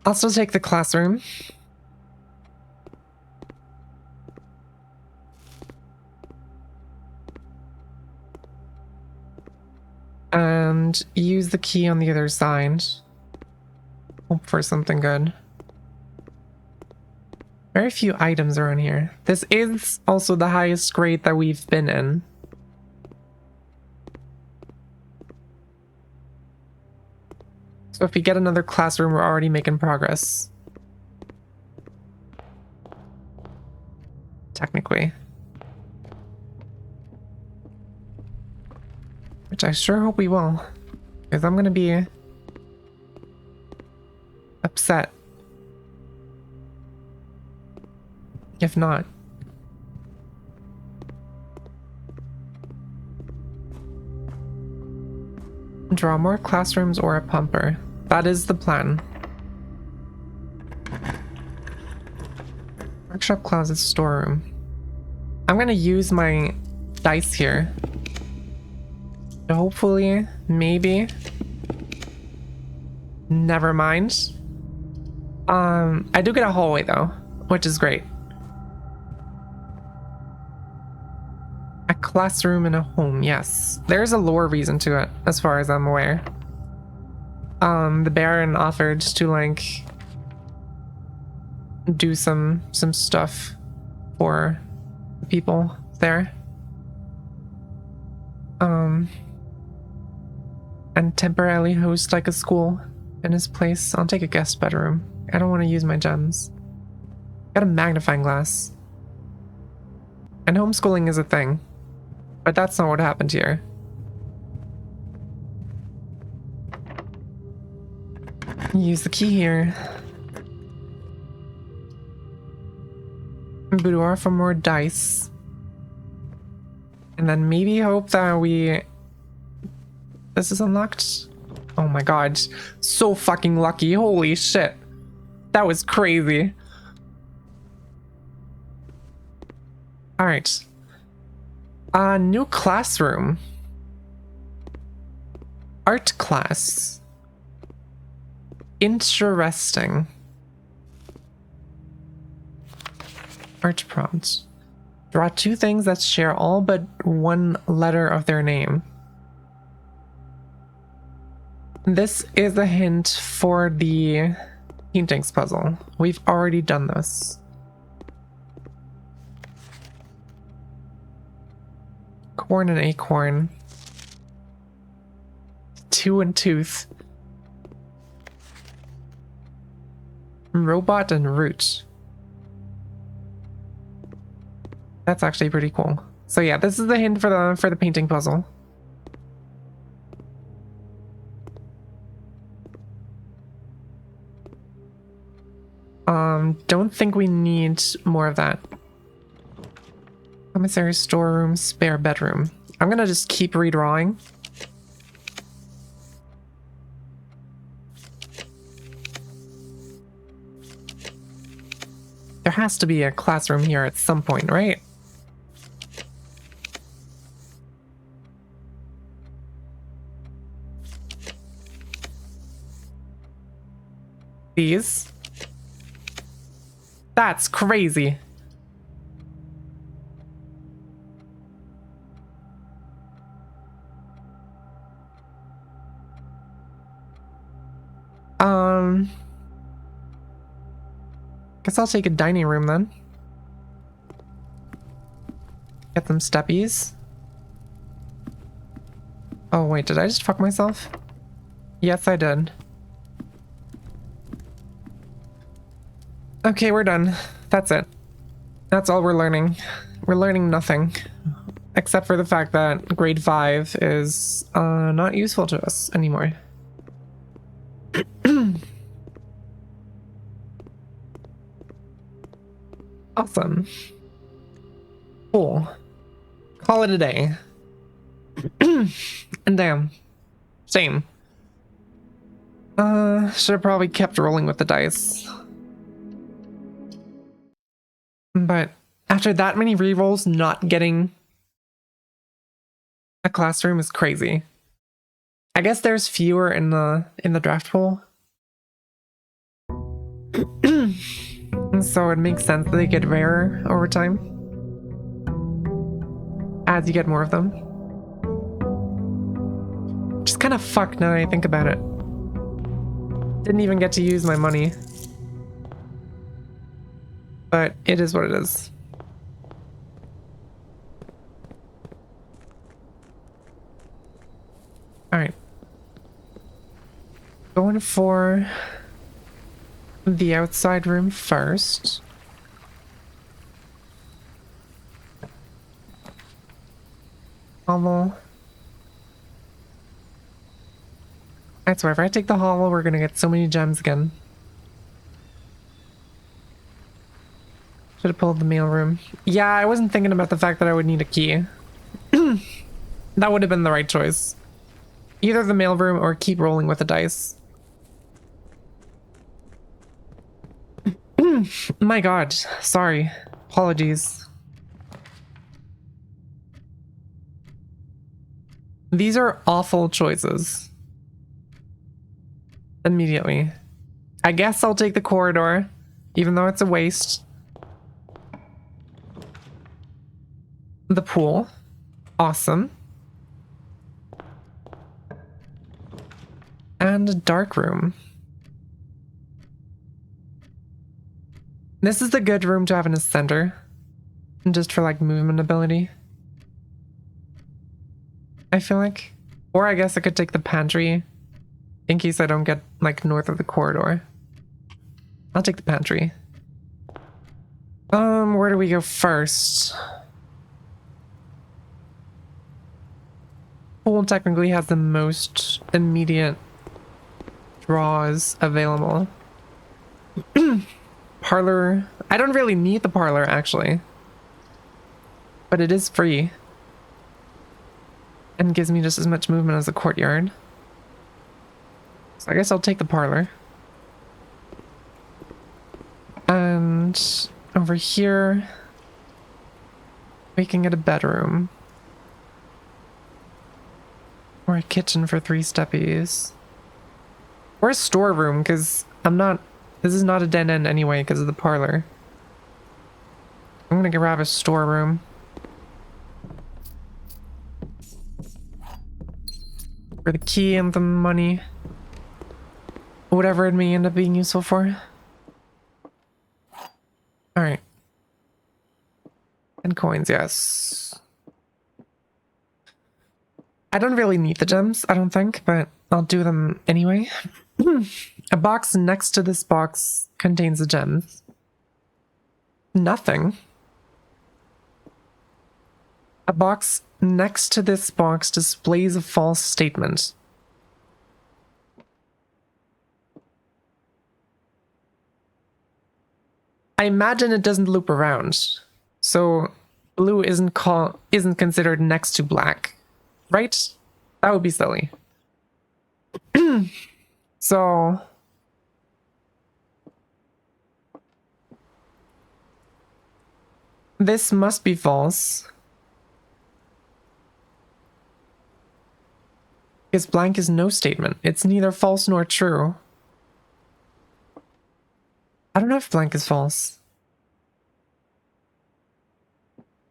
I'll still take the classroom. And use the key on the other side. Hope for something good. Very few items around here. This is also the highest grade that we've been in. So if we get another classroom, we're already making progress. Technically. Which I sure hope we will. Because I'm gonna be upset if not. Draw more classrooms or a pumper. That is the plan. Workshop closet storeroom. I'm gonna use my dice here to hopefully, maybe. Never mind. I do get a hallway though, which is great. A classroom and a home, yes. There's a lore reason to it, as far as I'm aware. The Baron offered to like do some stuff for people there. And temporarily host like a school in his place. I'll take a guest bedroom. I don't want to use my gems. Got a magnifying glass. And homeschooling is a thing. But that's not what happened here. Use the key here. Boudoir for more dice. And then maybe hope that this is unlocked. Oh my god. So fucking lucky. Holy shit. That was crazy. Alright. New classroom. Art class. Interesting. Art prompt. Draw two things that share all but one letter of their name. This is a hint for the paintings puzzle. We've already done this. Corn and acorn. Two and tooth. Robot and root. That's actually pretty cool. So yeah, this is the hint for the painting puzzle. Don't think we need more of that. Commissary, storeroom, spare bedroom. I'm gonna just keep redrawing. There has to be a classroom here at some point, right? These. That's crazy. Guess I'll take a dining room then. Get them steppies. Oh wait, did I just fuck myself? Yes, I did. Okay, we're done. That's it. That's all we're learning. We're learning nothing. Except for the fact that grade 5 is not useful to us anymore. Awesome. Cool. Call it a day. And damn. Same. Should have probably kept rolling with the dice. But after that many rerolls, not getting a classroom is crazy. I guess there's fewer in the draft pool. So it makes sense that they get rarer over time. As you get more of them. Just kind of fucked now that I think about it. Didn't even get to use my money. But it is what it is. Alright. Going for the outside room first. Hollow. I swear, if I take the hollow, we're gonna get so many gems again. Should have pulled the mailroom. Yeah, I wasn't thinking about the fact that I would need a key. That would have been the right choice. Either the mailroom or keep rolling with the dice. My god, sorry. Apologies. These are awful choices. Immediately. I guess I'll take the corridor, even though it's a waste. The pool. Awesome. And a dark room. This is the good room to have in a center. Just for like movement ability. I feel like. Or I guess I could take the pantry. In case I don't get like north of the corridor. I'll take the pantry. Where do we go first? Pool technically has the most immediate draws available. Parlor. I don't really need the parlor actually. But it is free. And gives me just as much movement as the courtyard. So I guess I'll take the parlor. And over here, we can get a bedroom. Or a kitchen for 3 steppies. Or a storeroom, because this is not a dead end anyway because of the parlor. I'm gonna grab a storeroom. For the key and the money. Whatever it may end up being useful for. Alright. And coins, yes. I don't really need the gems, I don't think, but I'll do them anyway. A box next to this box contains the gems. Nothing. A box next to this box displays a false statement. I imagine it doesn't loop around. So blue isn't considered next to black, right? That would be silly. So this must be false. Because blank is no statement. It's neither false nor true. I don't know if blank is false.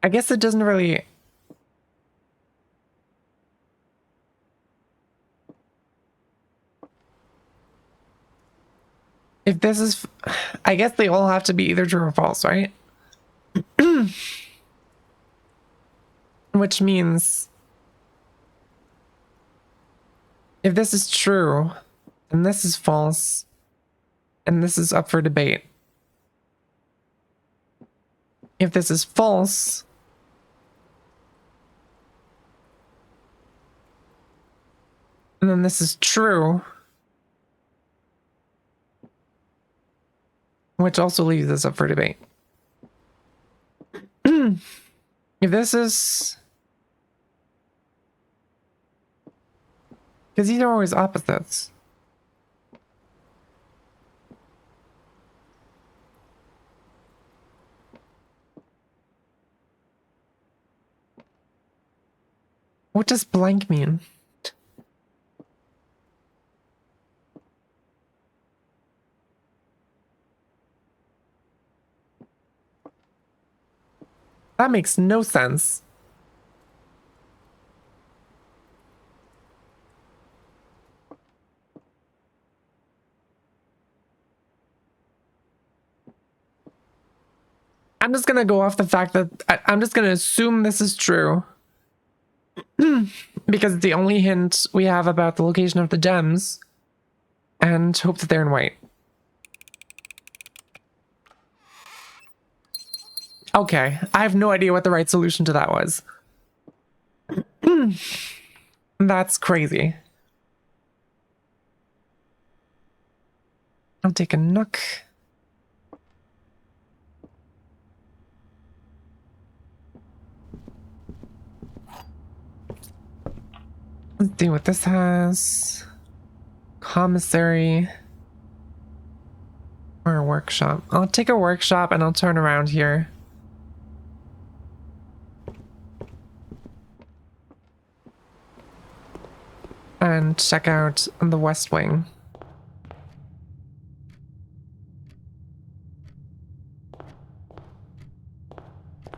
I guess it doesn't really... If this is... I guess they all have to be either true or false, right? Which means... If this is true, and this is false, and this is up for debate. If this is false... And then this is true... Which also leaves this up for debate. If this is... Because these are always opposites. What does blank mean? That makes no sense. I'm just gonna go off the fact that I'm just gonna assume this is true. Because it's the only hint we have about the location of the gems. And hope that they're in white. Okay, I have no idea what the right solution to that was. That's crazy. I'll take a nook. Let's see what this has. Commissary. Or a workshop. I'll take a workshop and I'll turn around here. And check out the West Wing.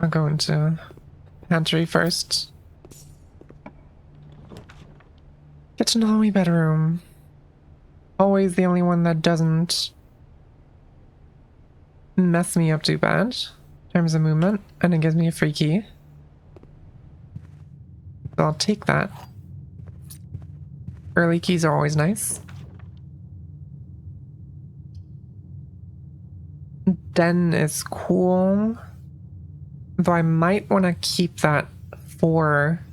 I'll go into pantry first. Kitchen hallway bedroom. Always the only one that doesn't mess me up too bad in terms of movement, and it gives me a free key. So I'll take that. Early keys are always nice. Den is cool. Though I might want to keep that for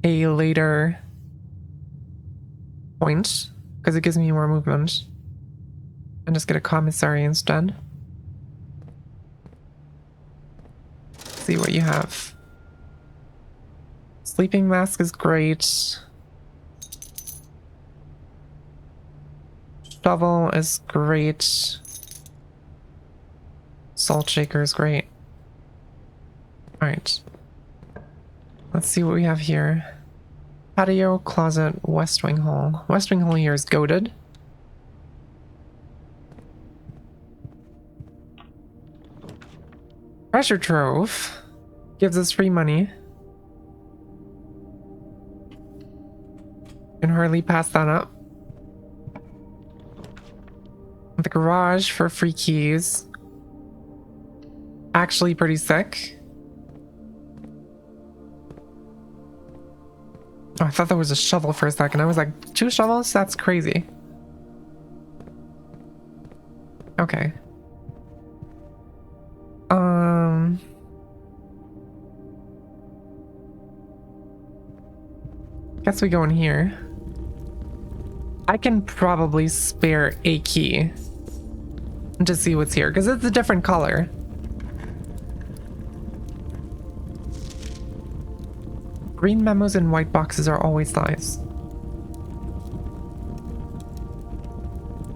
a later point, because it gives me more movement. And just get a commissary instead. See what you have. Sleeping mask is great. Shovel is great. Salt shaker is great. Alright. Let's see what we have here. Patio, closet, West Wing hall. West Wing hall here is goated. Treasure trove gives us free money. Can hardly pass that up. The garage for free keys. Actually pretty sick. Oh, I thought there was a shovel for a second. I was like, 2 shovels? That's crazy. Okay. Guess we go in here. I can probably spare a key to see what's here, because it's a different color. Green memos and white boxes are always nice.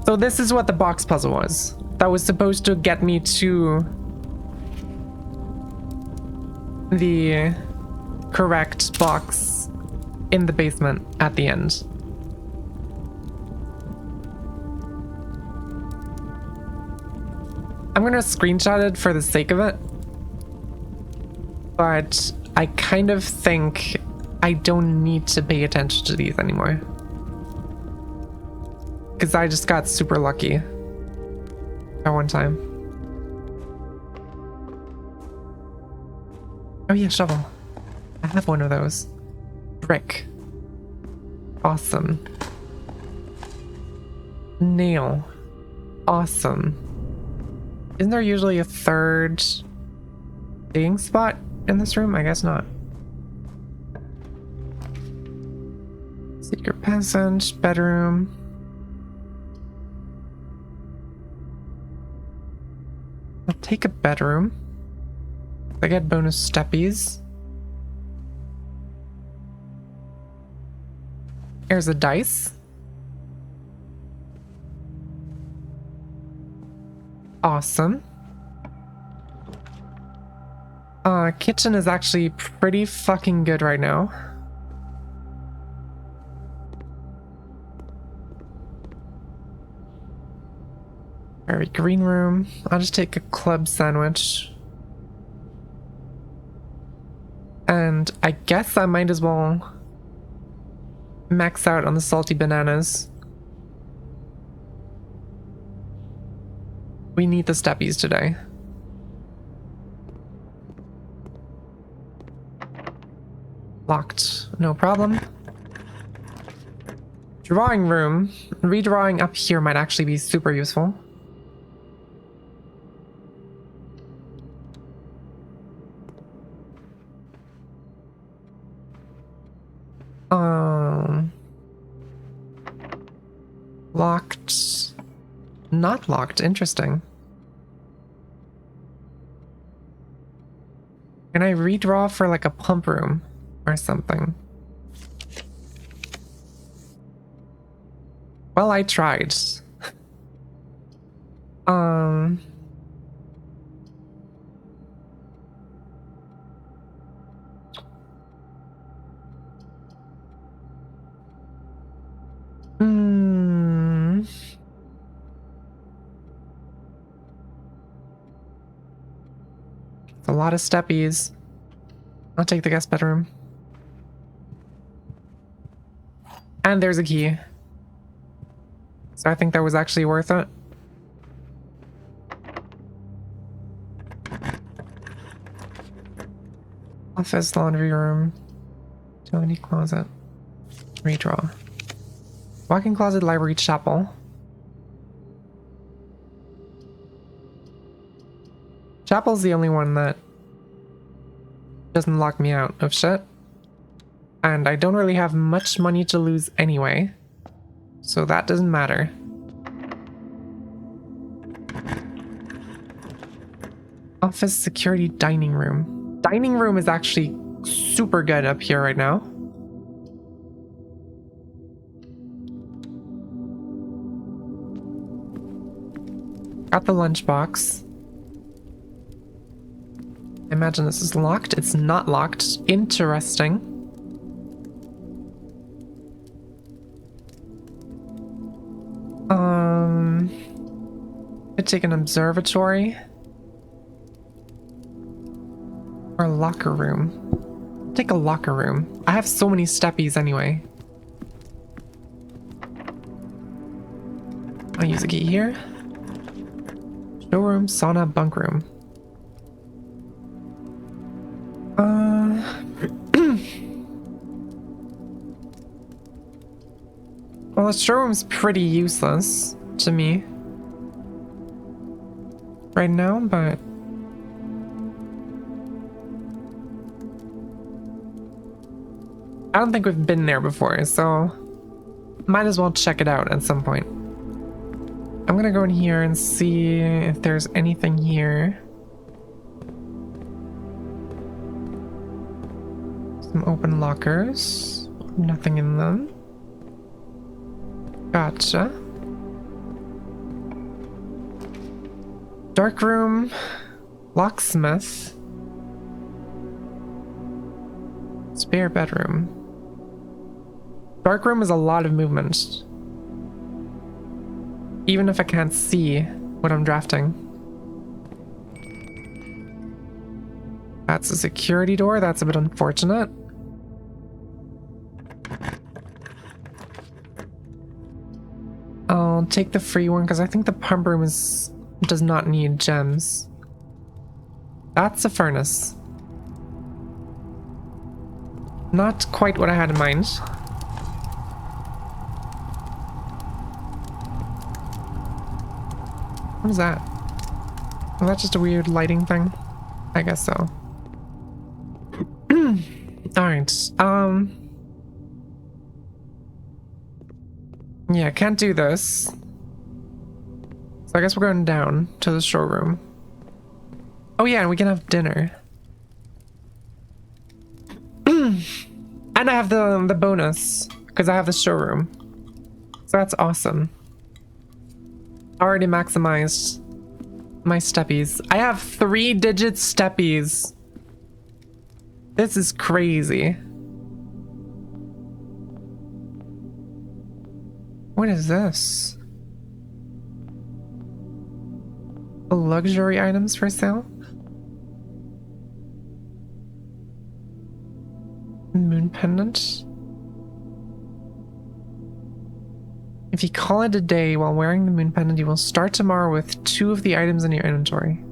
So this is what the box puzzle was. That was supposed to get me to the correct box in the basement at the end. I'm gonna screenshot it for the sake of it, but I kind of think I don't need to pay attention to these anymore, because I just got super lucky at one time. Oh yeah, shovel. I have one of those. Brick. Awesome. Nail. Awesome. Isn't there usually a third digging spot in this room? I guess not. Secret passage, bedroom. I'll take a bedroom. I get bonus steppies. Here's a dice. Awesome. Kitchen is actually pretty fucking good right now. Alright, green room. I'll just take a club sandwich. And I guess I might as well max out on the salty bananas. We need the steppies today. Locked, no problem. Drawing room. Redrawing up here might actually be super useful. Locked. Not locked. Interesting. Can I redraw for like a pump room or something? Well, I tried. It's a lot of steppies. I'll take the guest bedroom. And there's a key. So I think that was actually worth it. Office, laundry room, utility closet, redraw. Walk-in closet, library, chapel. Chapel's the only one that doesn't lock me out of shit. And I don't really have much money to lose anyway, so that doesn't matter. Office, security, dining room. Dining room is actually super good up here right now. Got the lunchbox. I imagine this is locked. It's not locked. Interesting. Could take an observatory. Or a locker room. Take a locker room. I have so many steppies anyway. I'll use a key here. Showroom, sauna, bunk room. Well, the showroom's pretty useless to me right now, but I don't think we've been there before, so might as well check it out at some point. I'm gonna go in here and see if there's anything here. Some open lockers. Nothing in them. Gotcha. Dark room. Locksmith. Spare bedroom. Dark room is a lot of movement. Even if I can't see what I'm drafting. That's a security door. That's a bit unfortunate. I'll take the free one because I think the pump room does not need gems. That's a furnace. Not quite what I had in mind. What is that? Is that just a weird lighting thing? I guess so. Alright, yeah, can't do this. So I guess we're going down to the showroom. Oh yeah, and we can have dinner. And I have the bonus, because I have the showroom. So that's awesome. Already maximized my steppies. I have 3-digit steppies. This is crazy. What is this? Luxury items for sale? Moon pendant? If you call it a day while wearing the moon pendant, you will start tomorrow with 2 of the items in your inventory.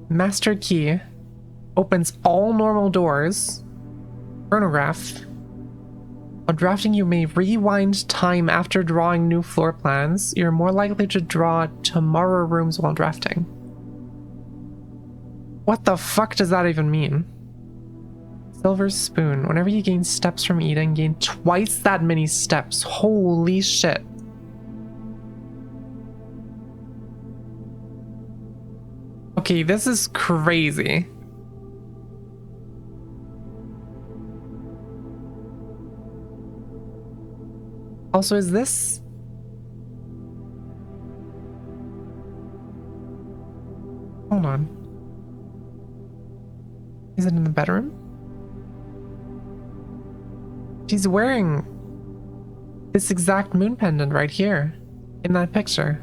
Master key opens all normal doors. Chronograph. While drafting, you may rewind time after drawing new floor plans. You're more likely to draw tomorrow rooms while drafting. What the fuck does that even mean? Silver spoon. Whenever you gain steps from eating, gain twice that many steps. Holy shit. Okay, this is crazy. Also, is this... Hold on. Is it in the bedroom? She's wearing this exact moon pendant right here in that picture.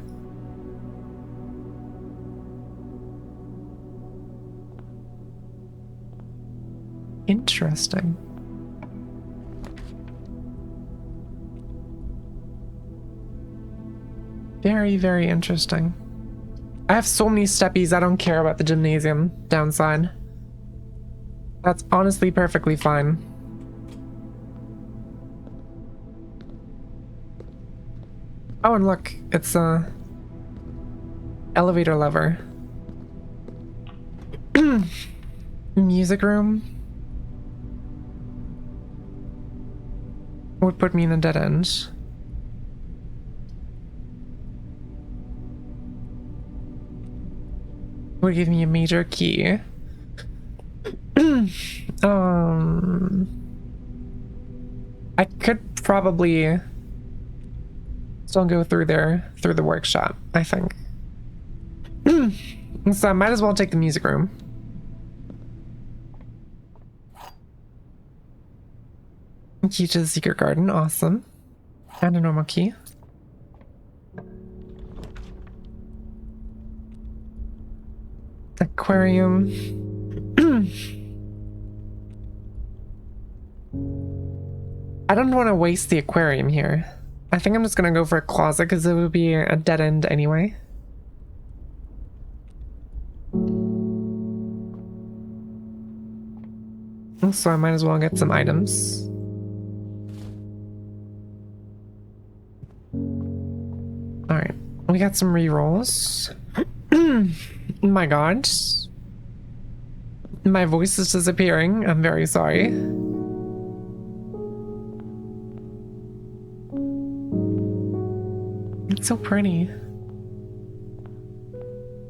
Interesting. Very, very interesting. I have so many steppies, I don't care about the gymnasium downside. That's honestly perfectly fine. Oh, and look, it's a elevator lever. Music room would put me in a dead end. Would give me a major key. I could probably still go through there, through the workshop, I think. So I might as well take the music room. Key to the secret garden, awesome. And a normal key. Aquarium. I don't want to waste the aquarium here. I think I'm just gonna go for a closet because it would be a dead end anyway. So I might as well get some items. Alright, we got some rerolls. Oh my god. My voice is disappearing. I'm very sorry. It's so pretty.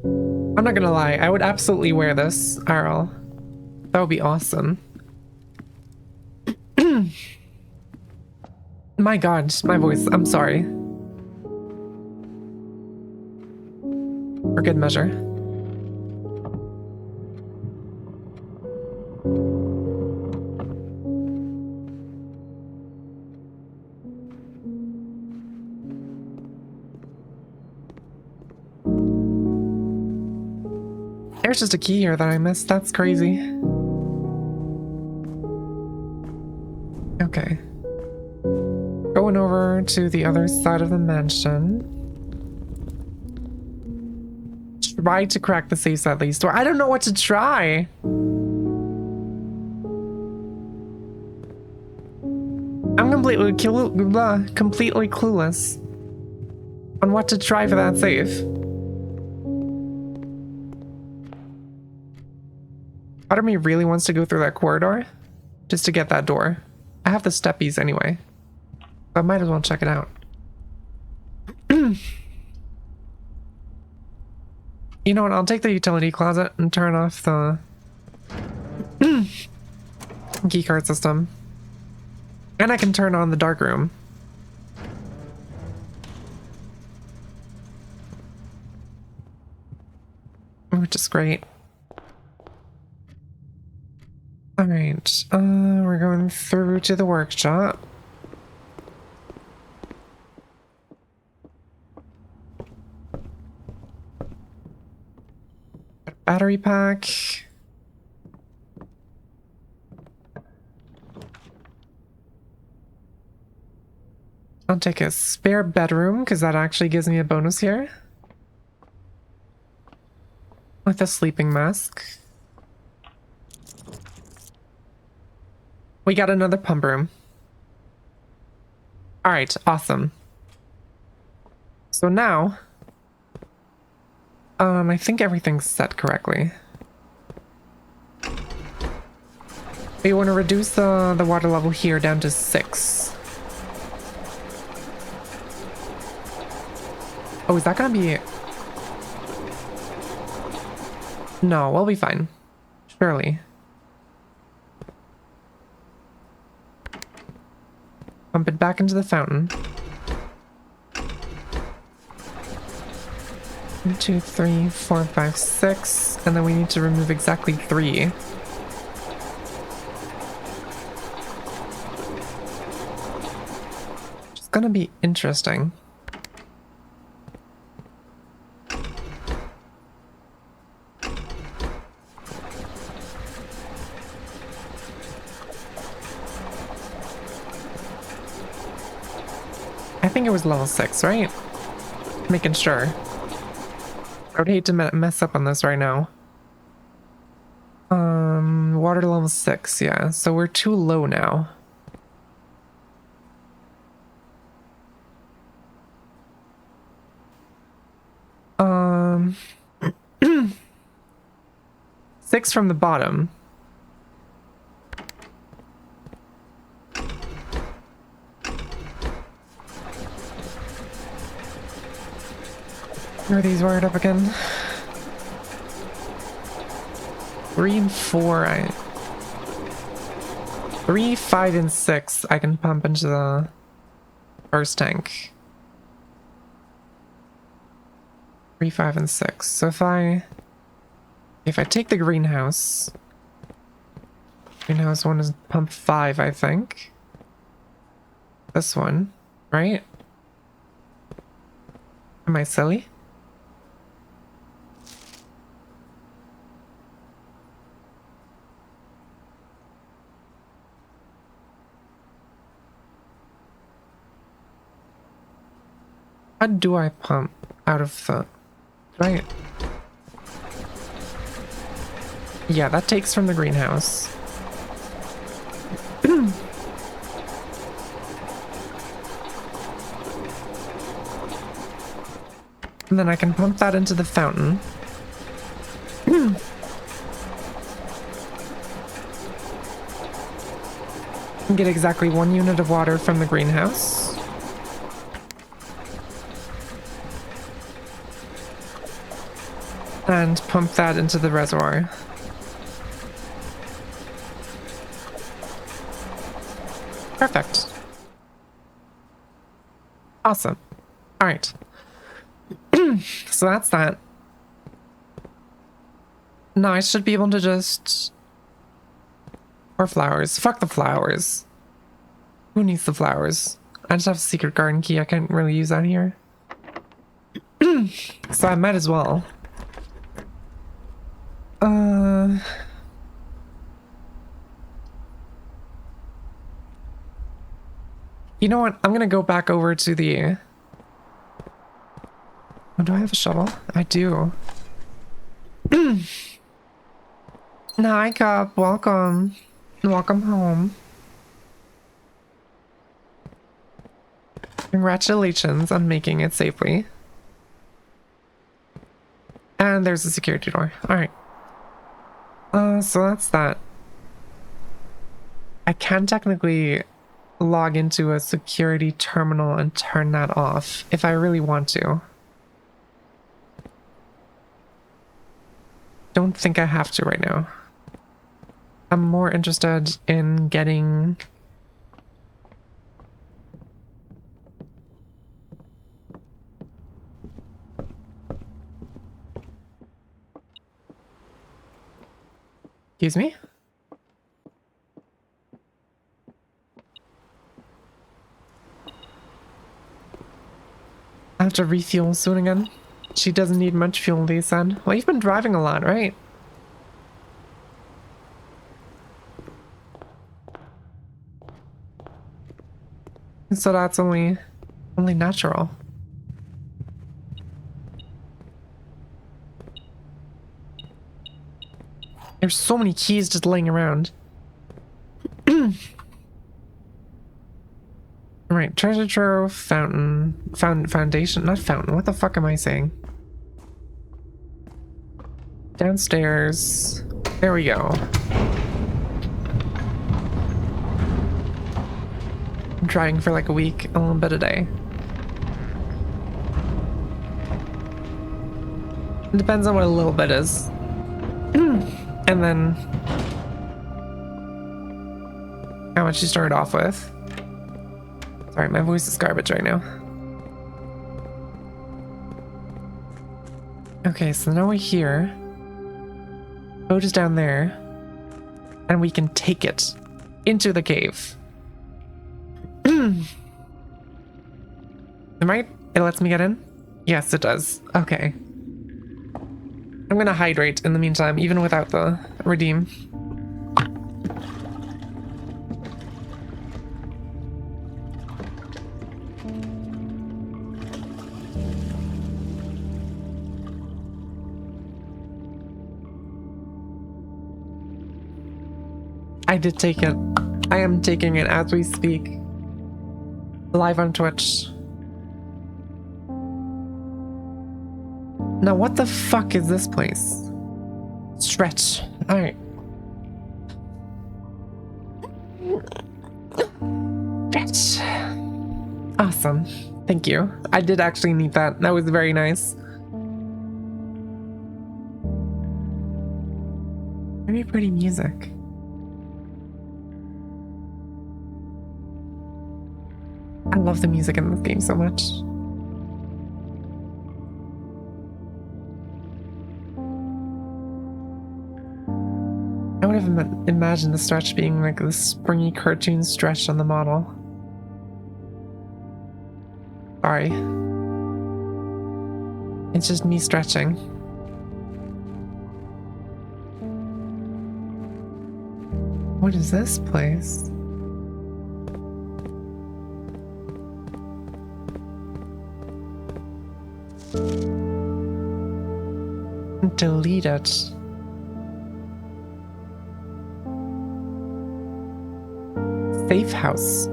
I'm not gonna lie, I would absolutely wear this, Arl. That would be awesome. My god, my voice. I'm sorry. For good measure. There's just a key here that I missed. That's crazy. Okay. Going over to the other side of the mansion. Try to crack the safe at least. Or I don't know what to try. I'm completely clueless on what to try for that safe. Part of me really wants to go through that corridor just to get that door. I have the steppies anyway. I might as well check it out. You know what? I'll take the utility closet and turn off the keycard system. And I can turn on the dark room. Which is great. Alright, we're going through to the workshop. Battery pack. I'll take a spare bedroom because that actually gives me a bonus here. With a sleeping mask. We got another pump room. Alright, awesome. So now, I think everything's set correctly. We want to reduce the water level here down to 6. Oh, is that gonna be... No, we'll be fine. Surely. Pump it back into the fountain. 1, 2, 3, 4, 5, 6. And then we need to remove exactly 3. It's gonna be interesting. I think it was level 6, right? Making sure. I would hate to mess up on this right now. Water level 6, yeah. So we're too low now. Six from the bottom. Are these wired up again? 3 and 4, 3, 5, and 6 I can pump into the first tank. 3, 5, and 6. So if I take the greenhouse 1 is pump 5, I think. This one, right? Am I silly? How do I pump out of the... Right. Yeah, that takes from the greenhouse. And then I can pump that into the fountain. And get exactly 1 unit of water from the greenhouse. and pump that into the reservoir. Perfect. Awesome. All right. So that's that. Now I should be able to just... Or flowers. Fuck the flowers. Who needs the flowers? I just have a secret garden key. I can't really use that here. So I might as well. You know what? I'm gonna go back over to the... Oh, do I have a shovel? I do. Hi, Cup. Welcome. Welcome home. Congratulations on making it safely. And there's a security door. Alright. So that's that. I can technically log into a security terminal and turn that off if I really want to. Don't think I have to right now. I'm more interested in getting... Excuse me? I have to refuel soon again. She doesn't need much fuel, they said. Well, you've been driving a lot, right? So that's only natural. There's so many keys just laying around. Right, treasure trove, foundation, not fountain. What the fuck am I saying? Downstairs. There we go. I'm driving for like a week, a little bit a day. It depends on what a little bit is. And then how much you started off with. Sorry, my voice is garbage right now. Okay, so now we're here. Boat is down there. And we can take it into the cave. Right? It lets me get in? Yes, it does. Okay. I'm gonna hydrate in the meantime, even without the redeem. I did take it. I am taking it as we speak. Live on Twitch. Now what the fuck is this place? Stretch. Alright. Stretch. Awesome. Thank you. I did actually need that. That was very nice. Very pretty music. I love the music in this game so much. I would have imagined the stretch being like the springy cartoon stretch on the model. Sorry. It's just me stretching. What is this place? Delete it. Safe house.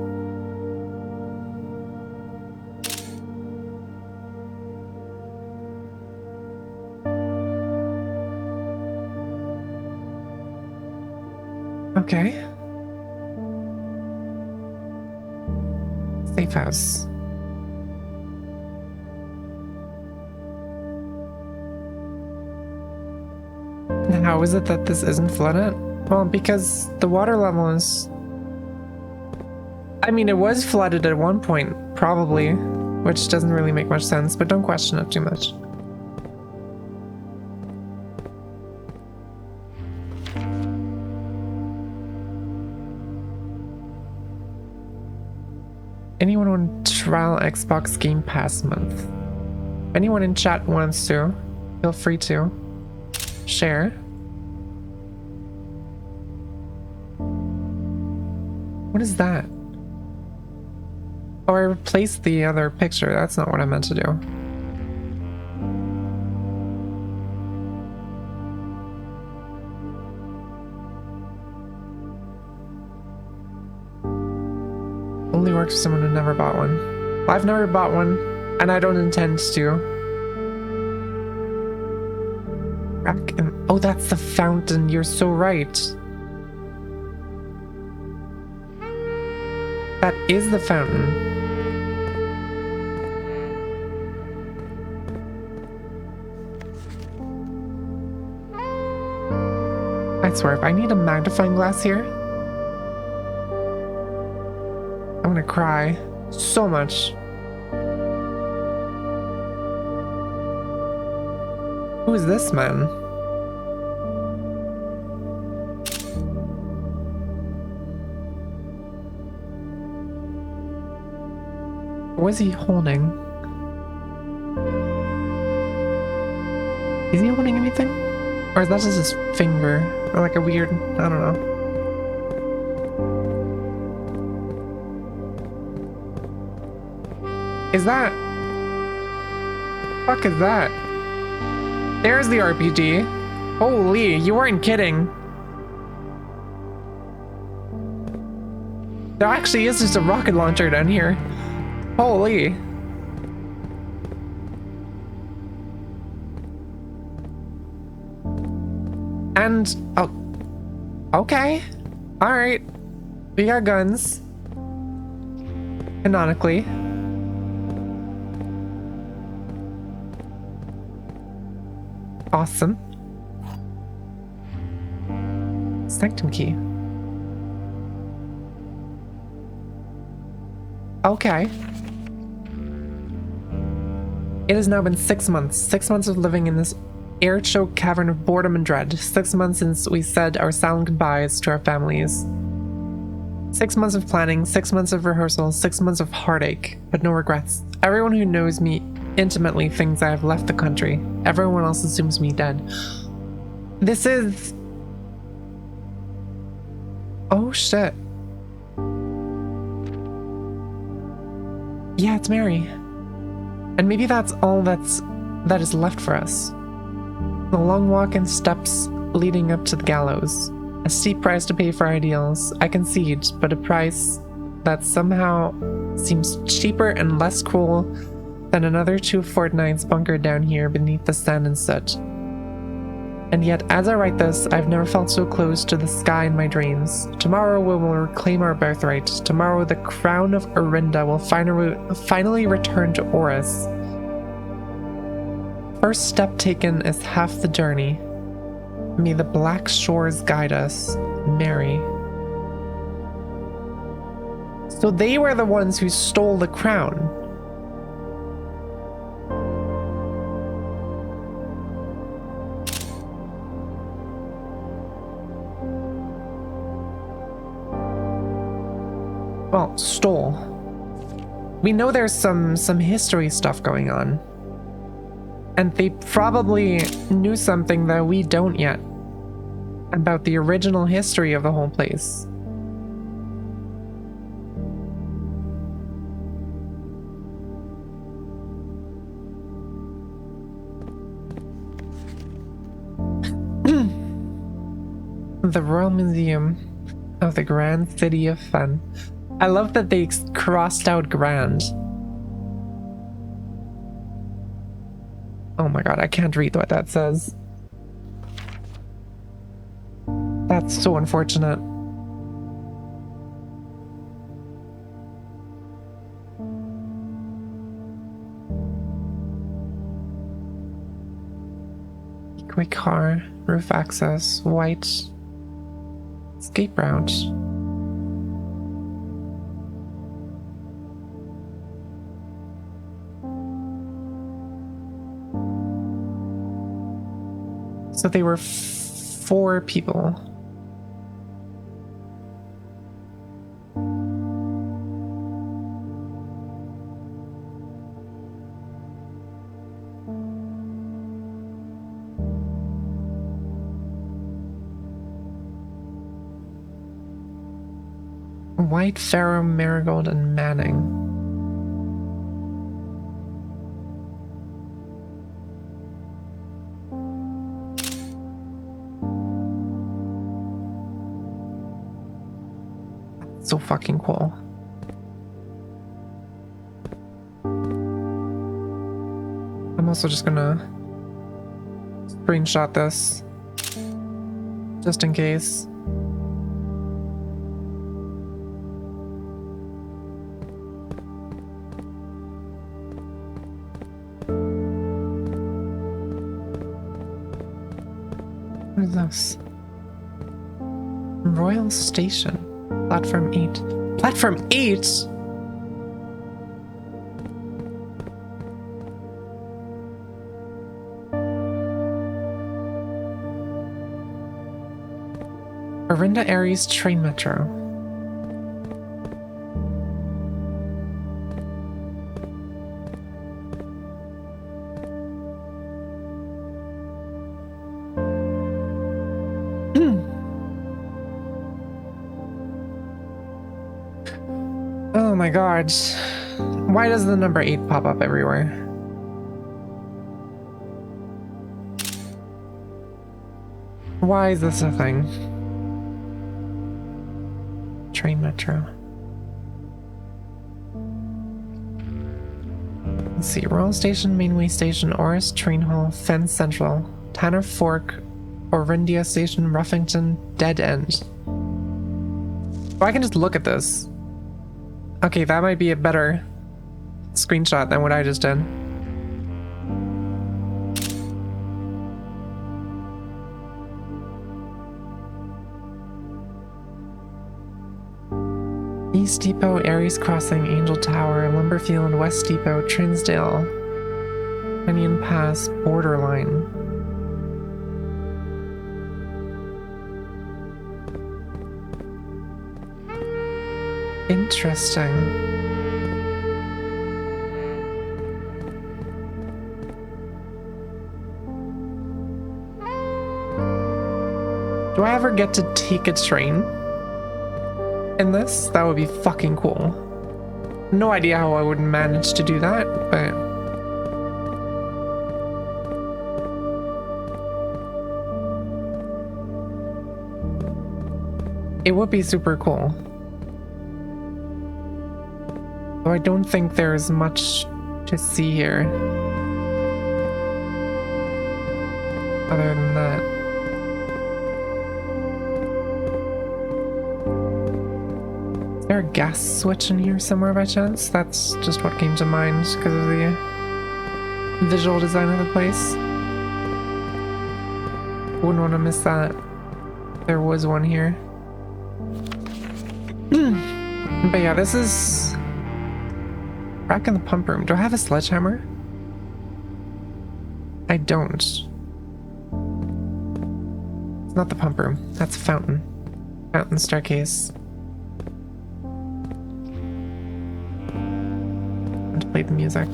Okay. Safe house. How is it that this isn't flooded? Well, because the water level is... I mean, it was flooded at one point, probably, which doesn't really make much sense, but don't question it too much. Anyone want to trial Xbox Game Pass month? Anyone in chat wants to, feel free to share. What is that? Oh, I replaced the other picture. That's not what I meant to do. Only works for someone who never bought one. Well, I've never bought one, and I don't intend to. Oh, that's the fountain. You're so right. That is the fountain. I swear, if I need a magnifying glass here, I'm gonna cry so much. Who is this man? What is he holding? Is he holding anything? Or is that just his finger? Or like a weird, I don't know. Is that? Fuck is that? There's the RPG. Holy, you weren't kidding. There actually is just a rocket launcher down here. Holy. And, oh, okay. All right. We got guns. Canonically. Awesome. Sanctum key. Okay. It has now been 6 months. 6 months of living in this air-choked cavern of boredom and dread. 6 months since we said our silent goodbyes to our families. 6 months of planning, 6 months of rehearsal, 6 months of heartache, but no regrets. Everyone who knows me intimately thinks I have left the country. Everyone else assumes me dead. This is... Oh shit. Yeah, it's Mary. And maybe that's all that is left for us. The long walk and steps leading up to the gallows. A steep price to pay for ideals, I concede, but a price that somehow seems cheaper and less cruel than another 2 fortnights bunkered down here beneath the sand and soot. And yet, as I write this, I've never felt so close to the sky in my dreams. Tomorrow we will reclaim our birthright. Tomorrow the crown of Orinda will finally return to Oris. First step taken is half the journey. May the black shores guide us, Mary. So they were the ones who stole the crown. Well, stole. We know there's some history stuff going on. And they probably knew something that we don't yet. About the original history of the whole place. The Royal Museum of the Grand City of Fun. I love that they crossed out grand. Oh my god, I can't read what that says. That's so unfortunate. He Quick car, roof access, white, escape route. So they were 4 people. White, Pharaoh, Marigold, and Manning. So fucking cool. I'm also just gonna screenshot this just in case. What is this? Royal Station. Platform 8. Platform 8?! Orinda Aries Train Metro. Oh my god. Why does the number 8 pop up everywhere? Why is this a thing? Train Metro. Let's see. Royal Station, Mainway Station, Oris, Train Hall, Fence Central, Tanner Fork, Orindia Station, Ruffington, Dead End. Oh, I can just look at this. Okay, that might be a better screenshot than what I just did. East Depot, Aries Crossing, Angel Tower, Lumberfield, West Depot, Trinsdale, Onion Pass, Borderline. Interesting. Do I ever get to take a train in this? That would be fucking cool. No idea how I would manage to do that, but it would be super cool. Though I don't think there's much to see here other than that. Is there a gas switch in here somewhere by chance? That's just what came to mind because of the visual design of the place. Wouldn't want to miss that. There was one here. But yeah, this is back in the pump room. Do I have a sledgehammer? I don't. It's not the pump room. That's a fountain. Fountain staircase. And to play the music.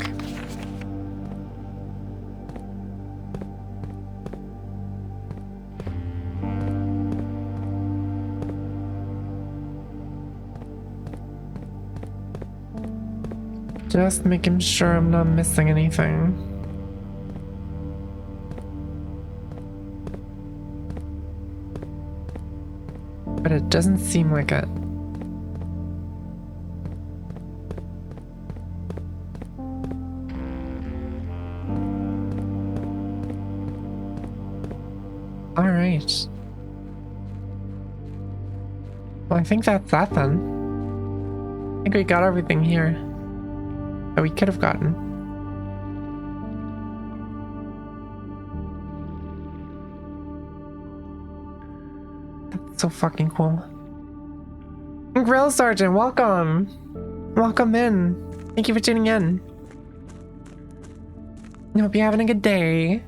Just making sure I'm not missing anything. But it doesn't seem like it. All right. Well, I think that's that then. I think we got everything here that we could have gotten. So fucking cool. Grill Sergeant, welcome! Welcome in. Thank you for tuning in. I hope you're having a good day.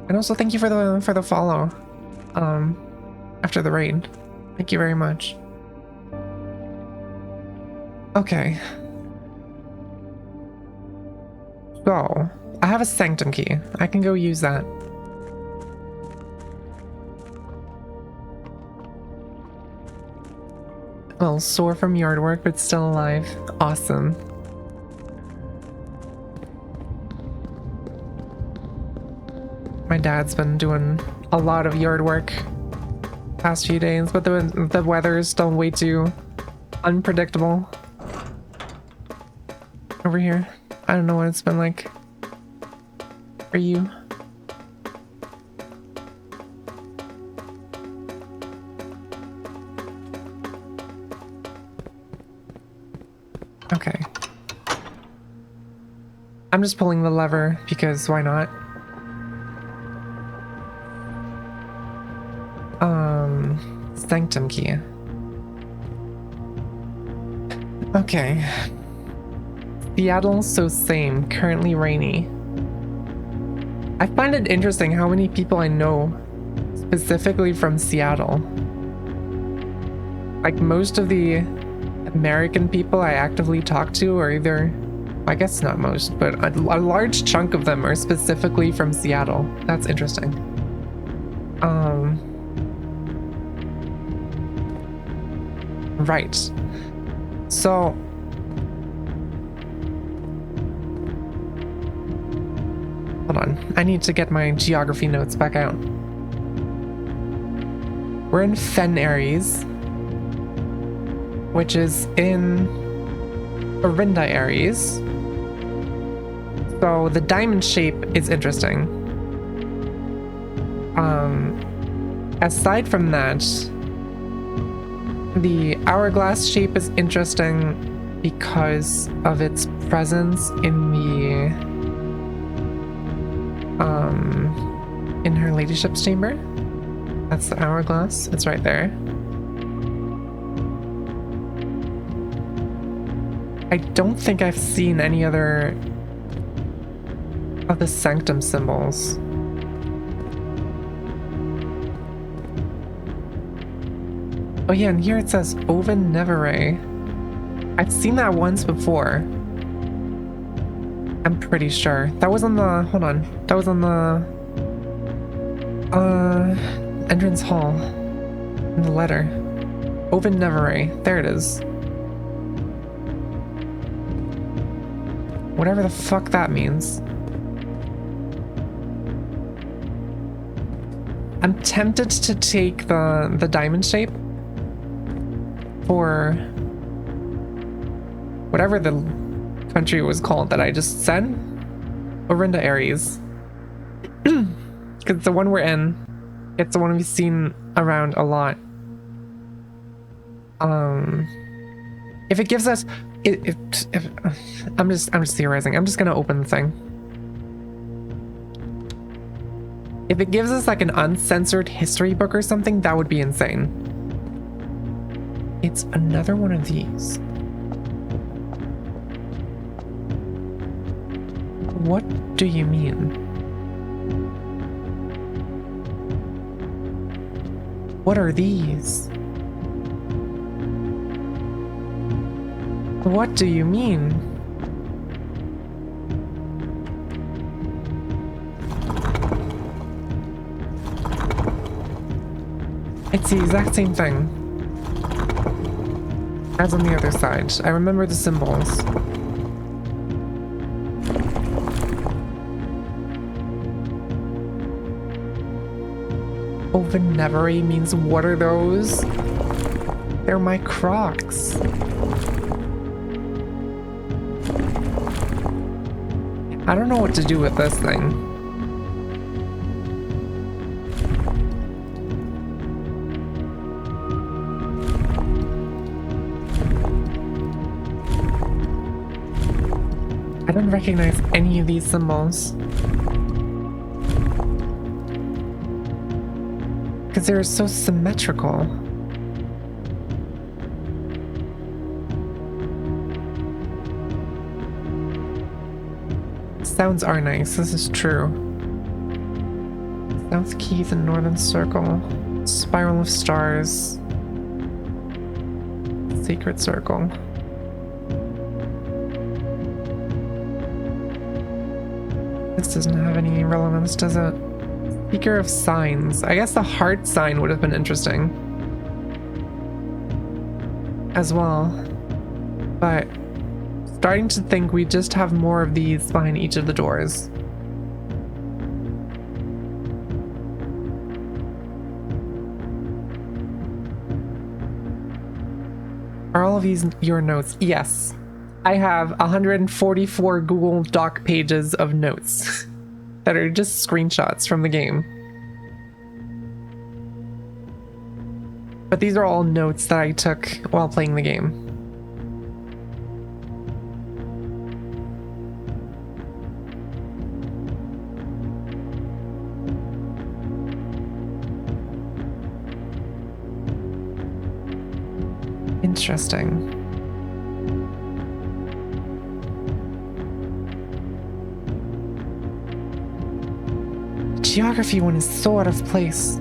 And also thank you for the follow. After the raid. Thank you very much. Okay. So, I have a sanctum key. I can go use that. A little sore from yard work, but still alive. Awesome. My dad's been doing a lot of yard work past few days, but the weather is still way too unpredictable over here. I don't know what it's been like for you. Okay. I'm just pulling the lever because why not? Sanctum key. Okay. Seattle, so same. Currently rainy. I find it interesting how many people I know specifically from Seattle. Like most of the American people I actively talk to are either, I guess not most, but a large chunk of them are specifically from Seattle. That's interesting. Right. So hold on. I need to get my geography notes back out. We're in Fen Aries, which is in Orinda Aries. So the diamond shape is interesting. Aside from that, the hourglass shape is interesting because of its presence in the in her ladyship's chamber. That's the hourglass. It's right there. I don't think I've seen any other of the sanctum symbols. Oh yeah, and here it says Oven Nevere. I've seen that once before. I'm pretty sure. That was on the, hold on. That was on the entrance hall in the letter. Oven Nevere. There it is. Whatever the fuck that means. I'm tempted to take the diamond shape for whatever the country was called that I just said. Orinda Aries. Because the one we're in, it's the one we've seen around a lot. If it gives us, if I'm just theorizing. I'm just gonna open the thing. If it gives us like an uncensored history book or something, that would be insane. It's another one of these. What do you mean? What are these? What do you mean? It's the exact same thing as on the other side. I remember the symbols. Oven Nevere means what are those? They're my Crocs. I don't know what to do with this thing. I don't recognize any of these symbols. because they're so symmetrical. Sounds are nice, this is true. South Keys and Northern Circle. Spiral of Stars. Secret Circle. This doesn't have any relevance, does it? Seeker of Signs. I guess the heart sign would have been interesting as well. But starting to think we just have more of these behind each of the doors. Are all of these your notes? Yes. I have 144 Google Doc pages of notes that are just screenshots from the game. But these are all notes that I took while playing the game. Interesting. The geography one is so out of place.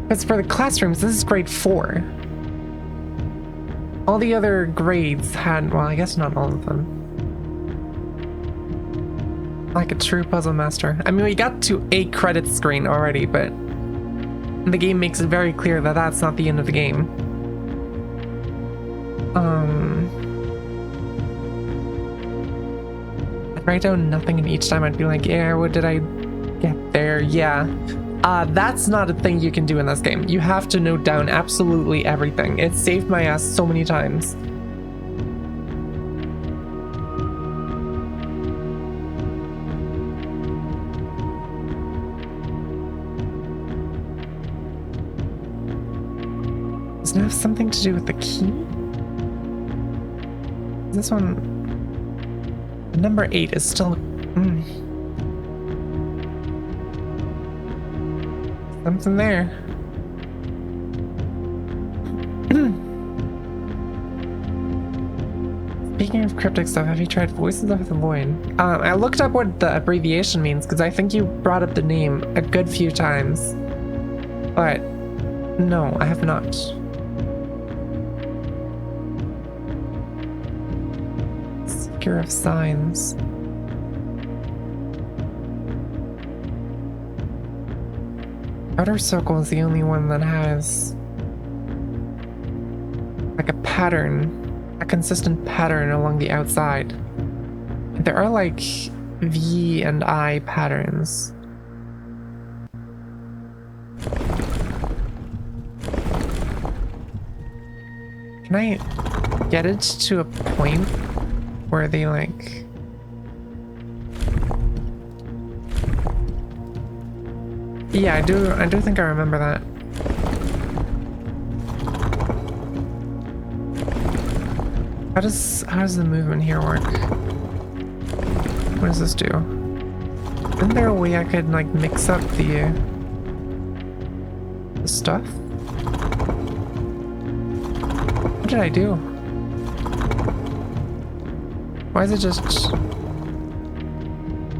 Because for the classrooms, this is grade 4. All the other grades had, well, I guess not all of them. Like a true puzzle master. I mean, we got to a credit screen already, but the game makes it very clear that that's not the end of the game. I'd write down nothing, and each time I'd be like, yeah, what did I get there? Yeah. That's not a thing you can do in this game. You have to note down absolutely everything. It saved my ass so many times. Does it have something to do with the key? This one... Number 8 is still... Something there. Speaking of cryptic stuff, have you tried Voices of the Void? I looked up what the abbreviation means, because I think you brought up the name a good few times. But no, I have not. Seeker of Signs. Outer Circle is the only one that has like a pattern, a consistent pattern along the outside. There are like V and I patterns. Can I get it to a point where they like... Yeah, I do think I remember that. How does the movement here work? What does this do? Isn't there a way I could like mix up the stuff? What did I do? Why is it just...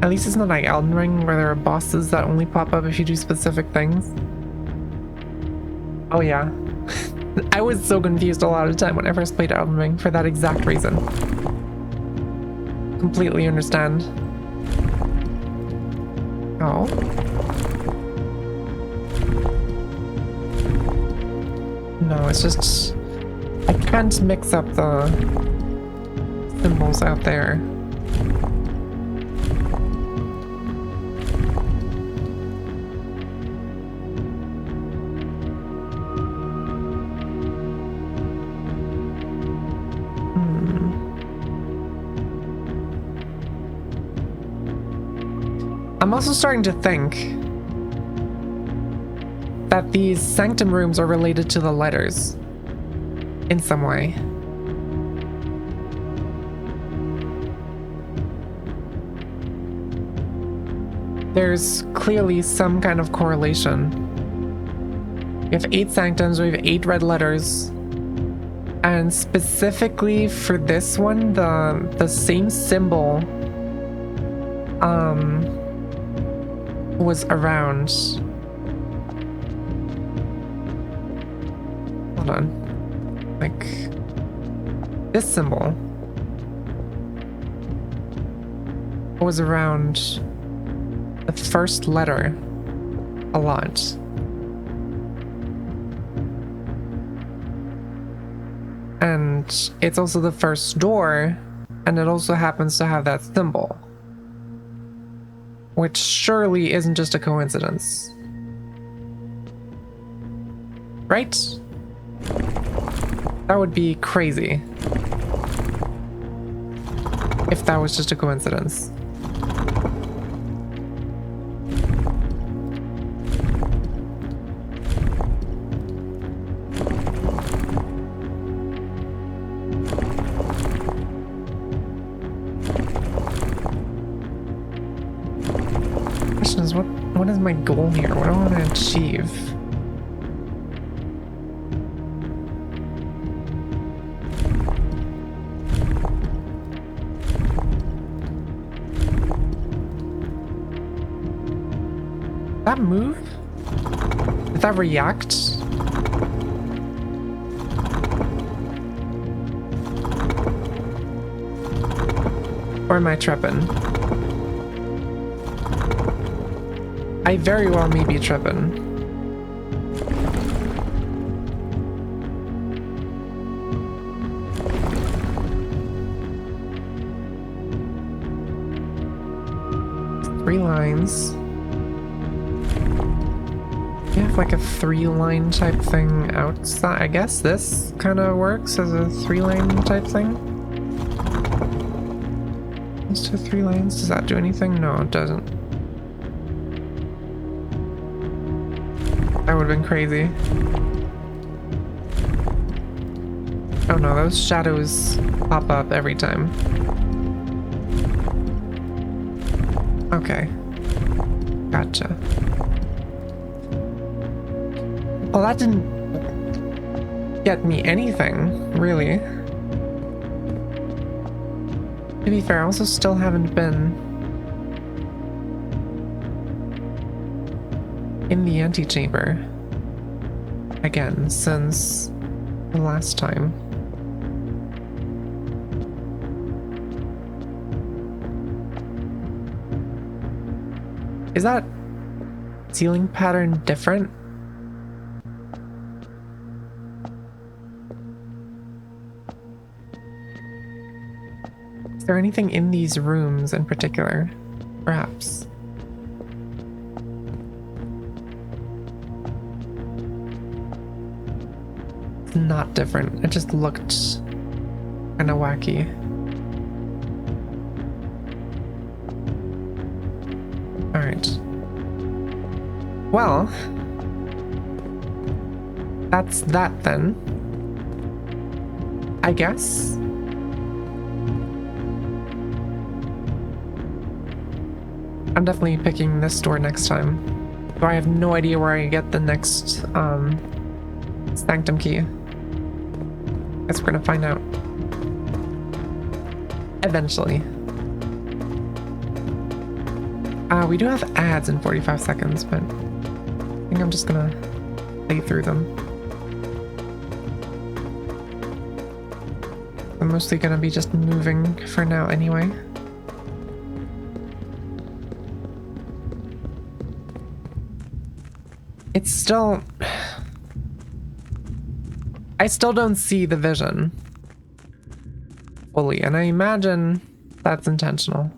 At least it's not like Elden Ring where there are bosses that only pop up if you do specific things. Oh yeah. I was so confused a lot of the time when I first played Elden Ring for that exact reason. Completely understand. Oh. No, it's just... I can't mix up the symbols out there. I'm also starting to think that these sanctum rooms are related to the letters in some way. there's clearly some kind of correlation. We have 8 sanctums, we have 8 red letters. And specifically for this one, the same symbol was around. Hold on. Like this symbol was around the first letter a lot. And it's also the first door, and it also happens to have that symbol. Which surely isn't just a coincidence. Right? That would be crazy if that was just a coincidence. Question is, what is my goal here? What do I want to achieve? That move? Did that react? Or am I tripping? I very well may be tripping. Three lines. We have like a 3-line type thing outside. I guess this kind of works as a 3-line type thing. These 2 3 lines. Does that do anything? No, it doesn't. That would have been crazy. Oh no, those shadows pop up every time. Okay. Gotcha. Well, that didn't get me anything, really. To be fair, I also still haven't been in the antechamber again since the last time. Is that ceiling pattern different? Is there anything in these rooms in particular? Perhaps. Not different. It just looked kind of wacky. All right. Well, that's that then. I guess. I'm definitely picking this door next time. Though I have no idea where I get the next sanctum key. Guess we're gonna find out eventually. We do have ads in 45 seconds, but I think I'm just gonna play through them. I'm mostly gonna be just moving for now anyway. It's still... I still don't see the vision fully, and I imagine that's intentional.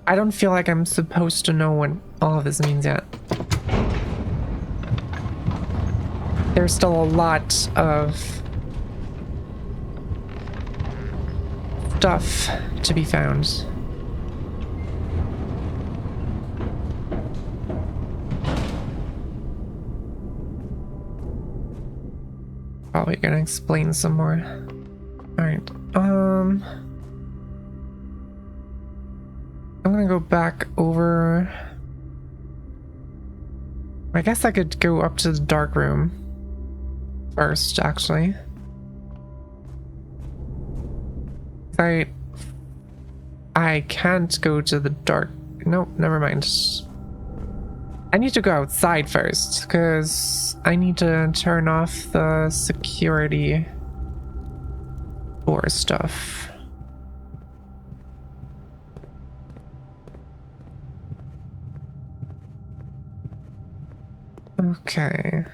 I don't feel like I'm supposed to know what all of this means yet. There's still a lot of stuff to be found. Probably gonna explain some more. All right. I'm gonna go back over. I guess I could go up to the dark room first, actually. I can't go to the dark. Nope, never mind. I need to go outside first because I need to turn off the security door stuff. Okay.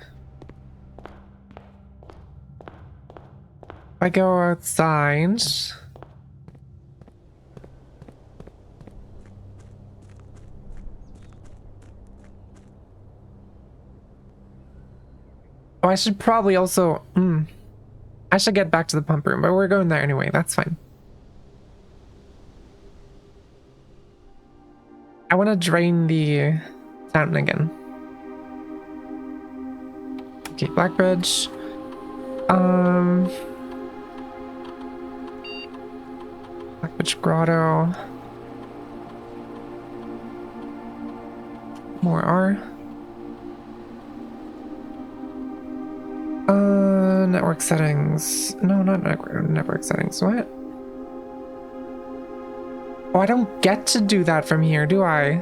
If I go outside. Oh, I should probably also. I should get back to the pump room, but we're going there anyway. That's fine. I want to drain the fountain again. Okay, Blackbridge. Blackbridge Grotto. More R. Network settings. No, not network settings. What? Oh, I don't get to do that from here, do I?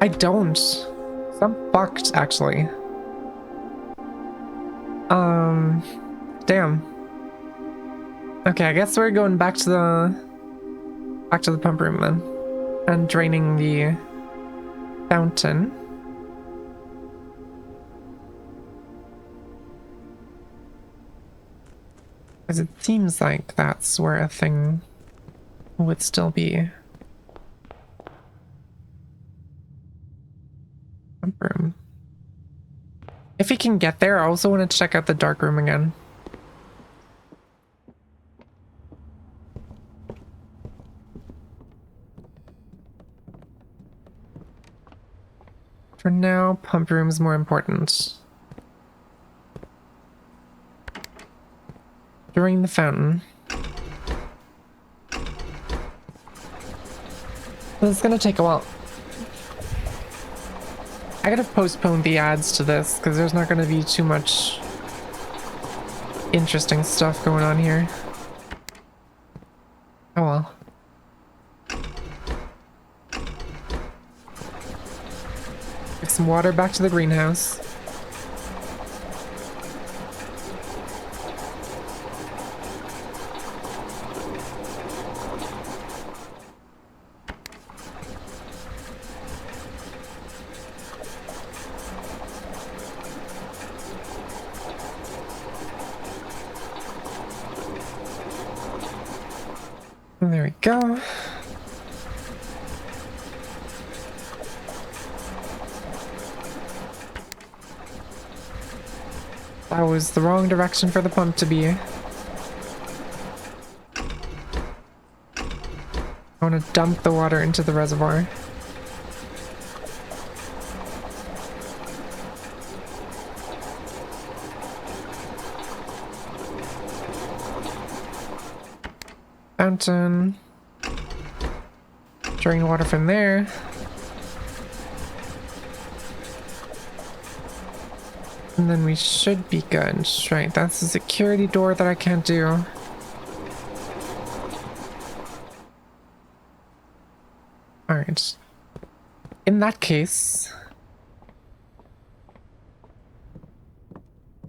I don't. So I'm fucked, actually. Damn. Okay, I guess we're going back to the pump room then. And draining the fountain. Because it seems like that's where a thing would still be. Pump room. If he can get there, I also want to check out the dark room again. For now, pump room's more important. During the fountain. Well, it's gonna take a while. I gotta postpone the ads to this because there's not gonna be too much interesting stuff going on here. Oh well. Give some water back to the greenhouse. There we go. That was the wrong direction for the pump to be. I want to dump the water into the reservoir. Fountain. Drain water from there. And then we should be good. Right, that's the security door that I can't do. Alright. In that case,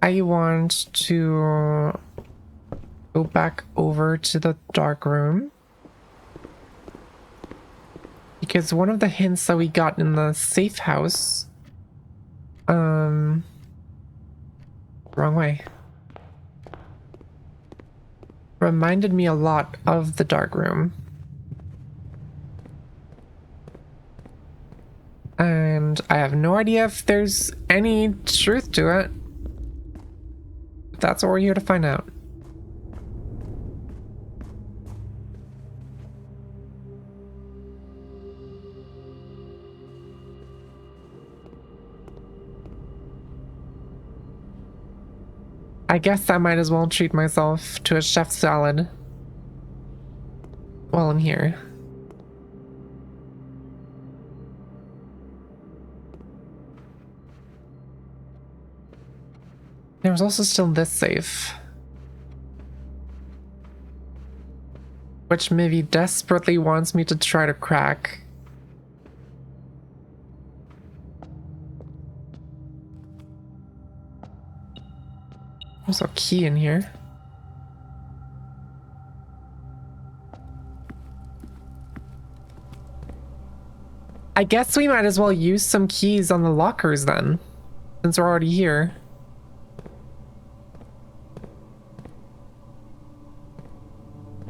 I want to go back over to the dark room. Because one of the hints that we got in the safe house, wrong way, reminded me a lot of the dark room. And I have no idea if there's any truth to it. That's what we're here to find out. I guess I might as well treat myself to a chef salad while I'm here. There's also still this safe, which maybe desperately wants me to try to crack. There's a key in here. I guess we might as well use some keys on the lockers then, since we're already here.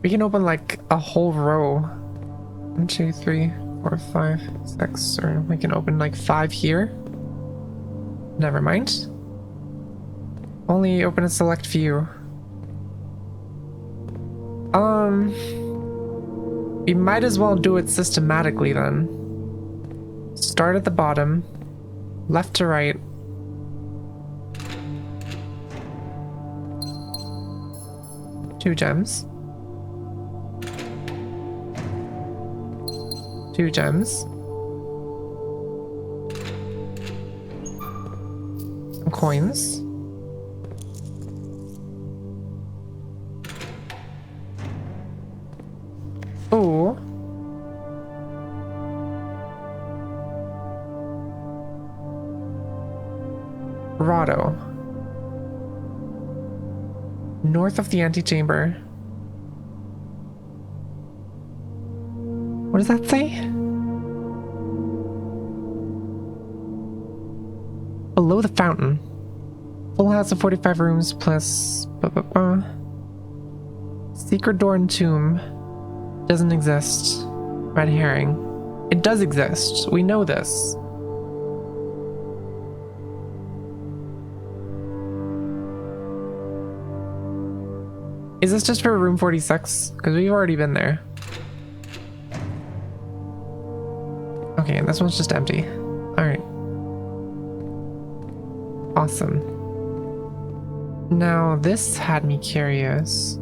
We can open like a whole row. 1, 2, 3, 4, 5, 6, or we can open like 5 here. Never mind. Only open a select few. We might as well do it systematically then. Start at the bottom, left to right. Two gems. 2 gems. Some coins. Ooh. Grotto. North of the antechamber. What does that say? Below the fountain. Full house of 45 rooms plus... Secret door and tomb. Doesn't exist. Red herring. It does exist. We know this. Is this just for room 46? Because we've already been there. Okay, this one's just empty. Alright. Awesome. Now, this had me curious.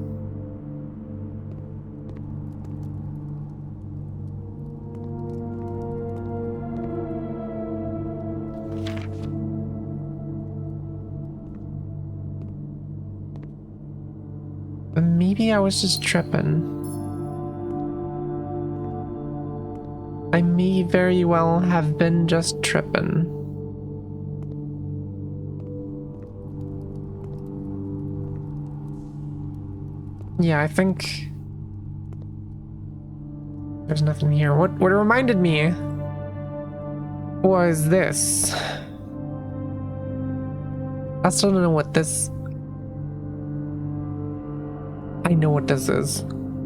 But maybe I was just tripping. I may very well have been just tripping. Yeah, I think there's nothing here. What it reminded me was this. I still don't know what this... I know what this is.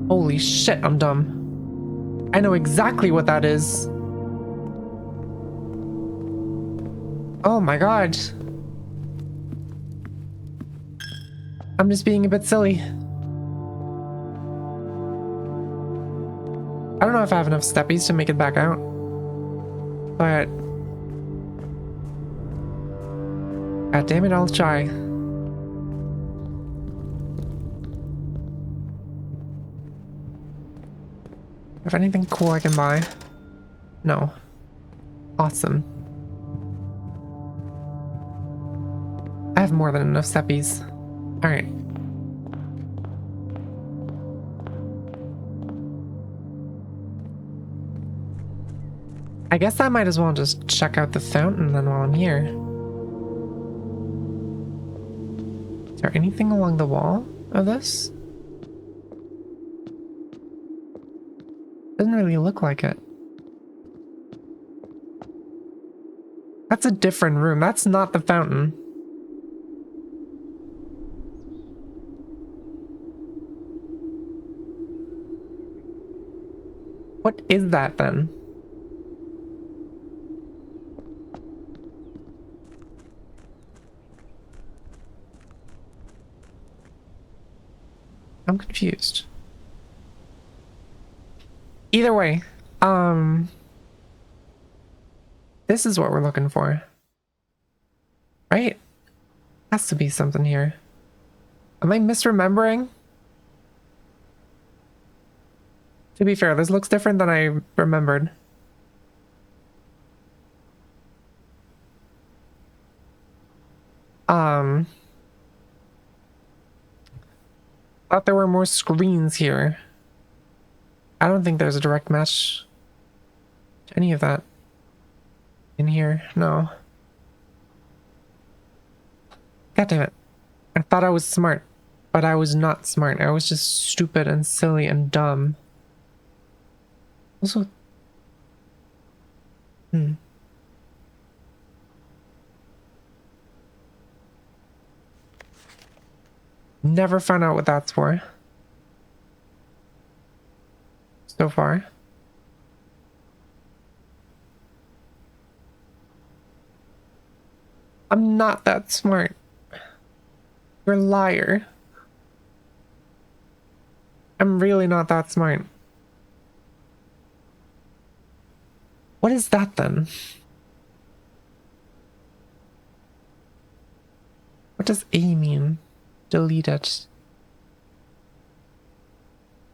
Holy shit, I'm dumb. I know exactly what that is. Oh my god. I'm just being a bit silly. I don't know if I have enough steppies to make it back out. But... God damn it, I'll try. If anything cool I can buy. No. Awesome. I have more than enough steppies. Alright. I guess I might as well just check out the fountain then while I'm here. Is there anything along the wall of this? Doesn't really look like it. That's a different room. That's not the fountain. What is that then? I'm confused. Either way, this is what we're looking for. Right? Has to be something here. Am I misremembering? To be fair, this looks different than I remembered. Thought there were more screens here. I don't think there's a direct match to any of that in here. No. God damn it. I thought I was smart, but I was not smart. I was just stupid and silly and dumb. Also, never found out what that's for. So far. I'm not that smart. You're a liar. I'm really not that smart. What is that then? What does A mean? Delete it.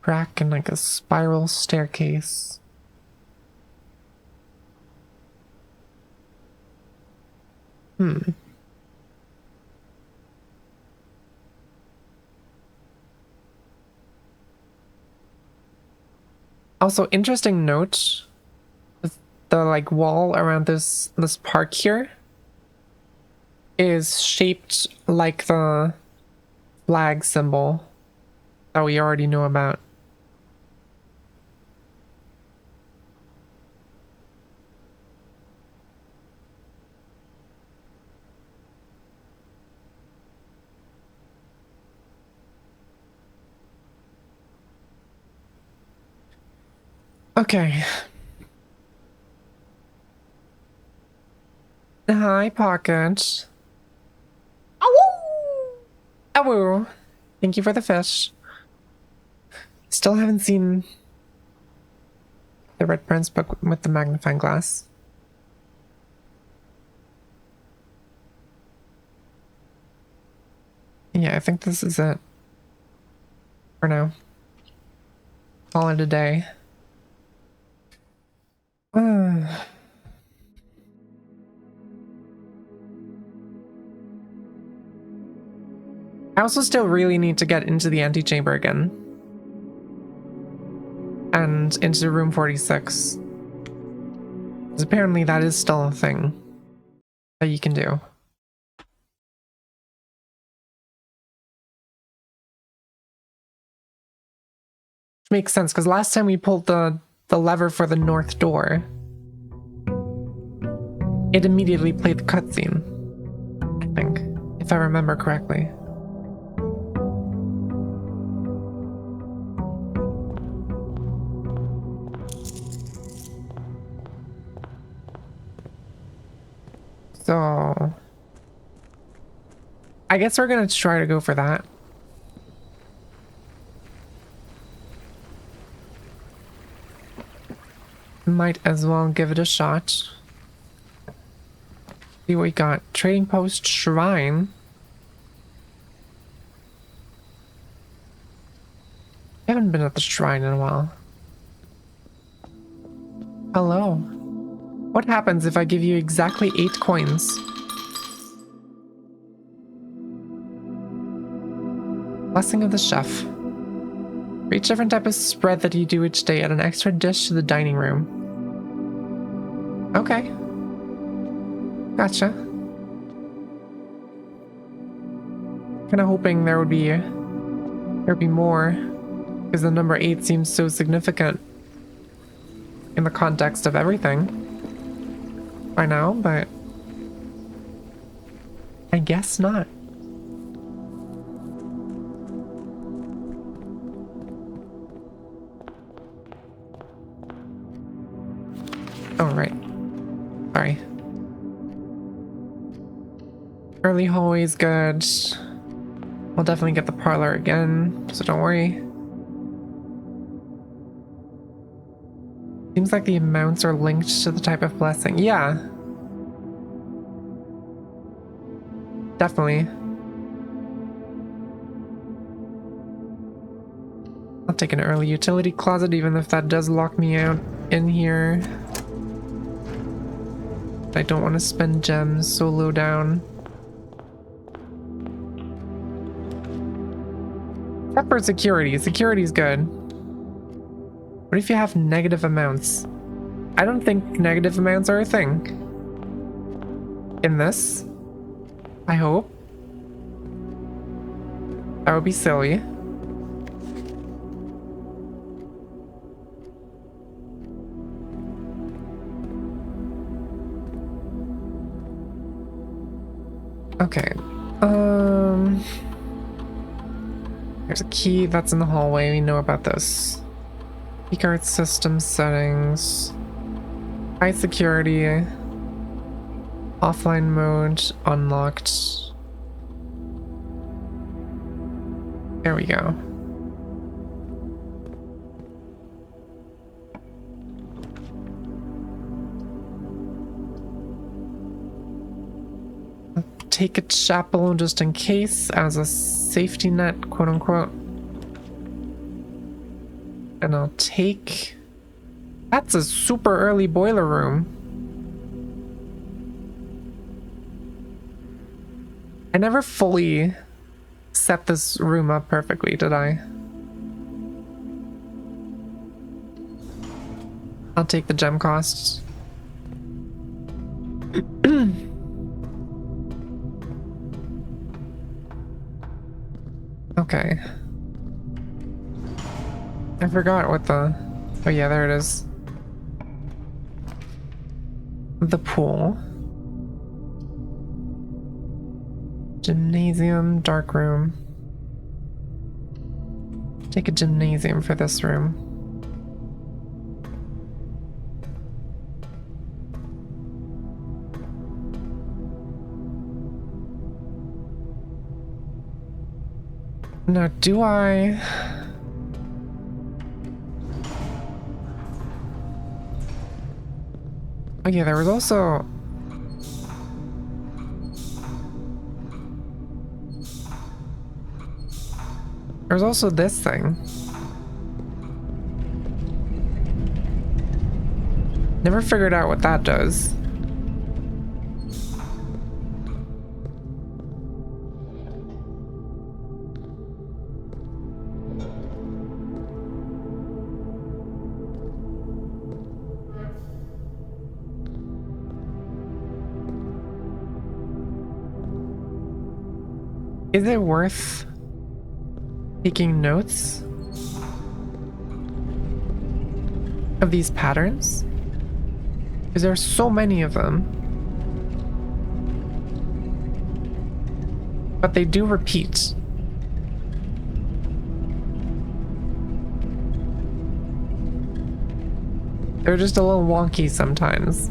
Crack in like a spiral staircase. Also, interesting note, the like wall around this park here is shaped like the flag symbol that we already know about. Okay. Hi, Pocket. Ow! Ow! Thank you for the fish. Still haven't seen the Red Prince book with the magnifying glass. Yeah, I think this is it. For now. Call it a day. I also still really need to get into the antechamber again. And into room 46. Because apparently that is still a thing that you can do. Which makes sense, because last time we pulled the lever for the north door, it immediately played the cutscene. I think, if I remember correctly. So I guess we're gonna try to go for that. Might as well give it a shot. See what we got. Trading post shrine. I haven't been at the shrine in a while. Hello. What happens if I give you exactly 8 coins? Blessing of the chef. For each different type of spread that you do each day, add an extra dish to the dining room. Okay. Gotcha. Kinda hoping there'd be more, because the number 8 seems so significant in the context of everything by now, but I guess not. Oh, right. Sorry. Early hallway's good. We'll definitely get the parlor again, so don't worry. Seems like the amounts are linked to the type of blessing. Yeah. Definitely. take an early utility closet, even if that does lock me out in here. I don't want to spend gems so low down. Except for security. Security's good. What if you have negative amounts? I don't think negative amounts are a thing. In this. I hope. That would be silly. Okay. There's a key that's in the hallway. We know about this. Keycard system settings. High security. Offline mode unlocked. There we go. Take a chapel just in case as a safety net, quote unquote. And I'll take... That's a super early boiler room. I never fully set this room up perfectly, did I? I'll take the gem costs. Okay. I forgot what the... Oh yeah, there it is. The pool. Gymnasium, dark room. Take a gymnasium for this room. Now, do I... Oh yeah, there was also... There's also this thing. Never figured out what that does. Is it worth taking notes of these patterns? Because there are so many of them. But they do repeat. They're just a little wonky sometimes.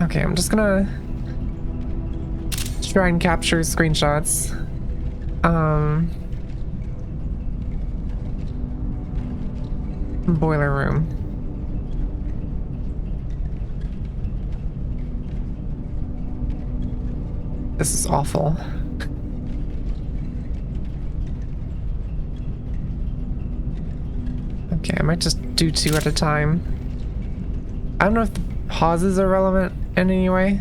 Okay, I'm just gonna try and capture screenshots. Boiler room. This is awful. Okay, I might just do 2 at a time. I don't know if the pauses are relevant in any way.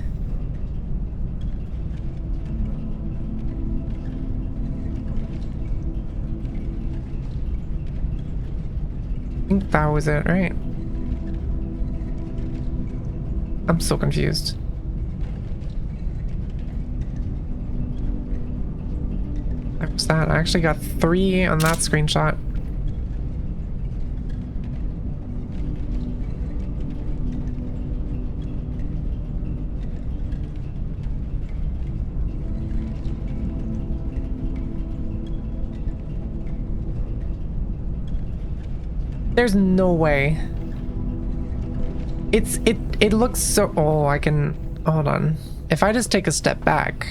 I think that was it, right? I'm so confused. What was that? I actually got 3 on that screenshot. There's no way. It looks so... Oh, I can... Hold on. If I just take a step back...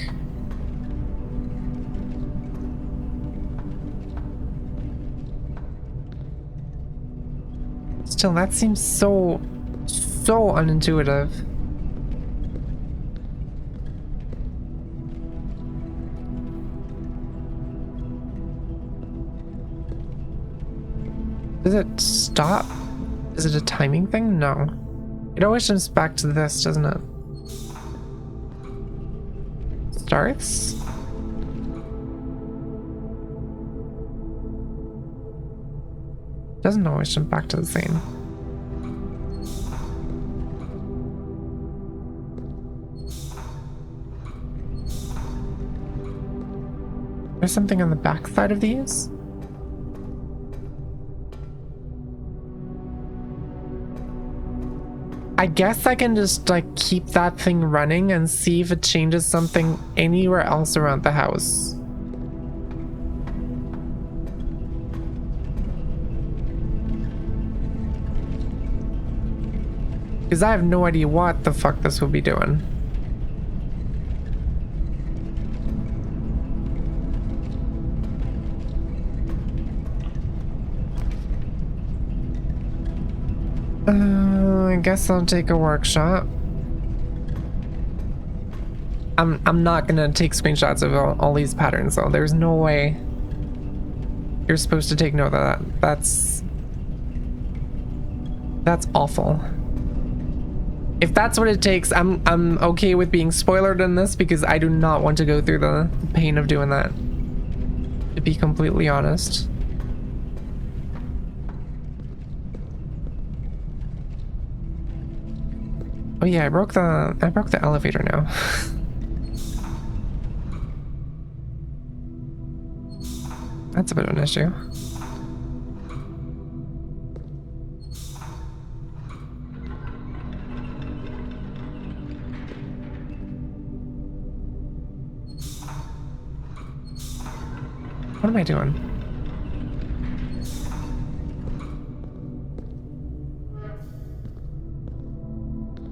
Still, that seems so unintuitive. Does it stop? Is it a timing thing? No. It always jumps back to this, doesn't it? Starts? Doesn't always jump back to the same. There's something on the back side of these? I guess I can just like keep that thing running and see if it changes something anywhere else around the house. Because I have no idea what the fuck this will be doing. I guess I'll take a workshop. I'm not gonna take screenshots of all these patterns though. There's no way you're supposed to take note of that. That's awful. If that's what it takes, I'm okay with being spoilered in this because I do not want to go through the pain of doing that. To be completely honest. Oh yeah, I broke the elevator now. That's a bit of an issue. What am I doing?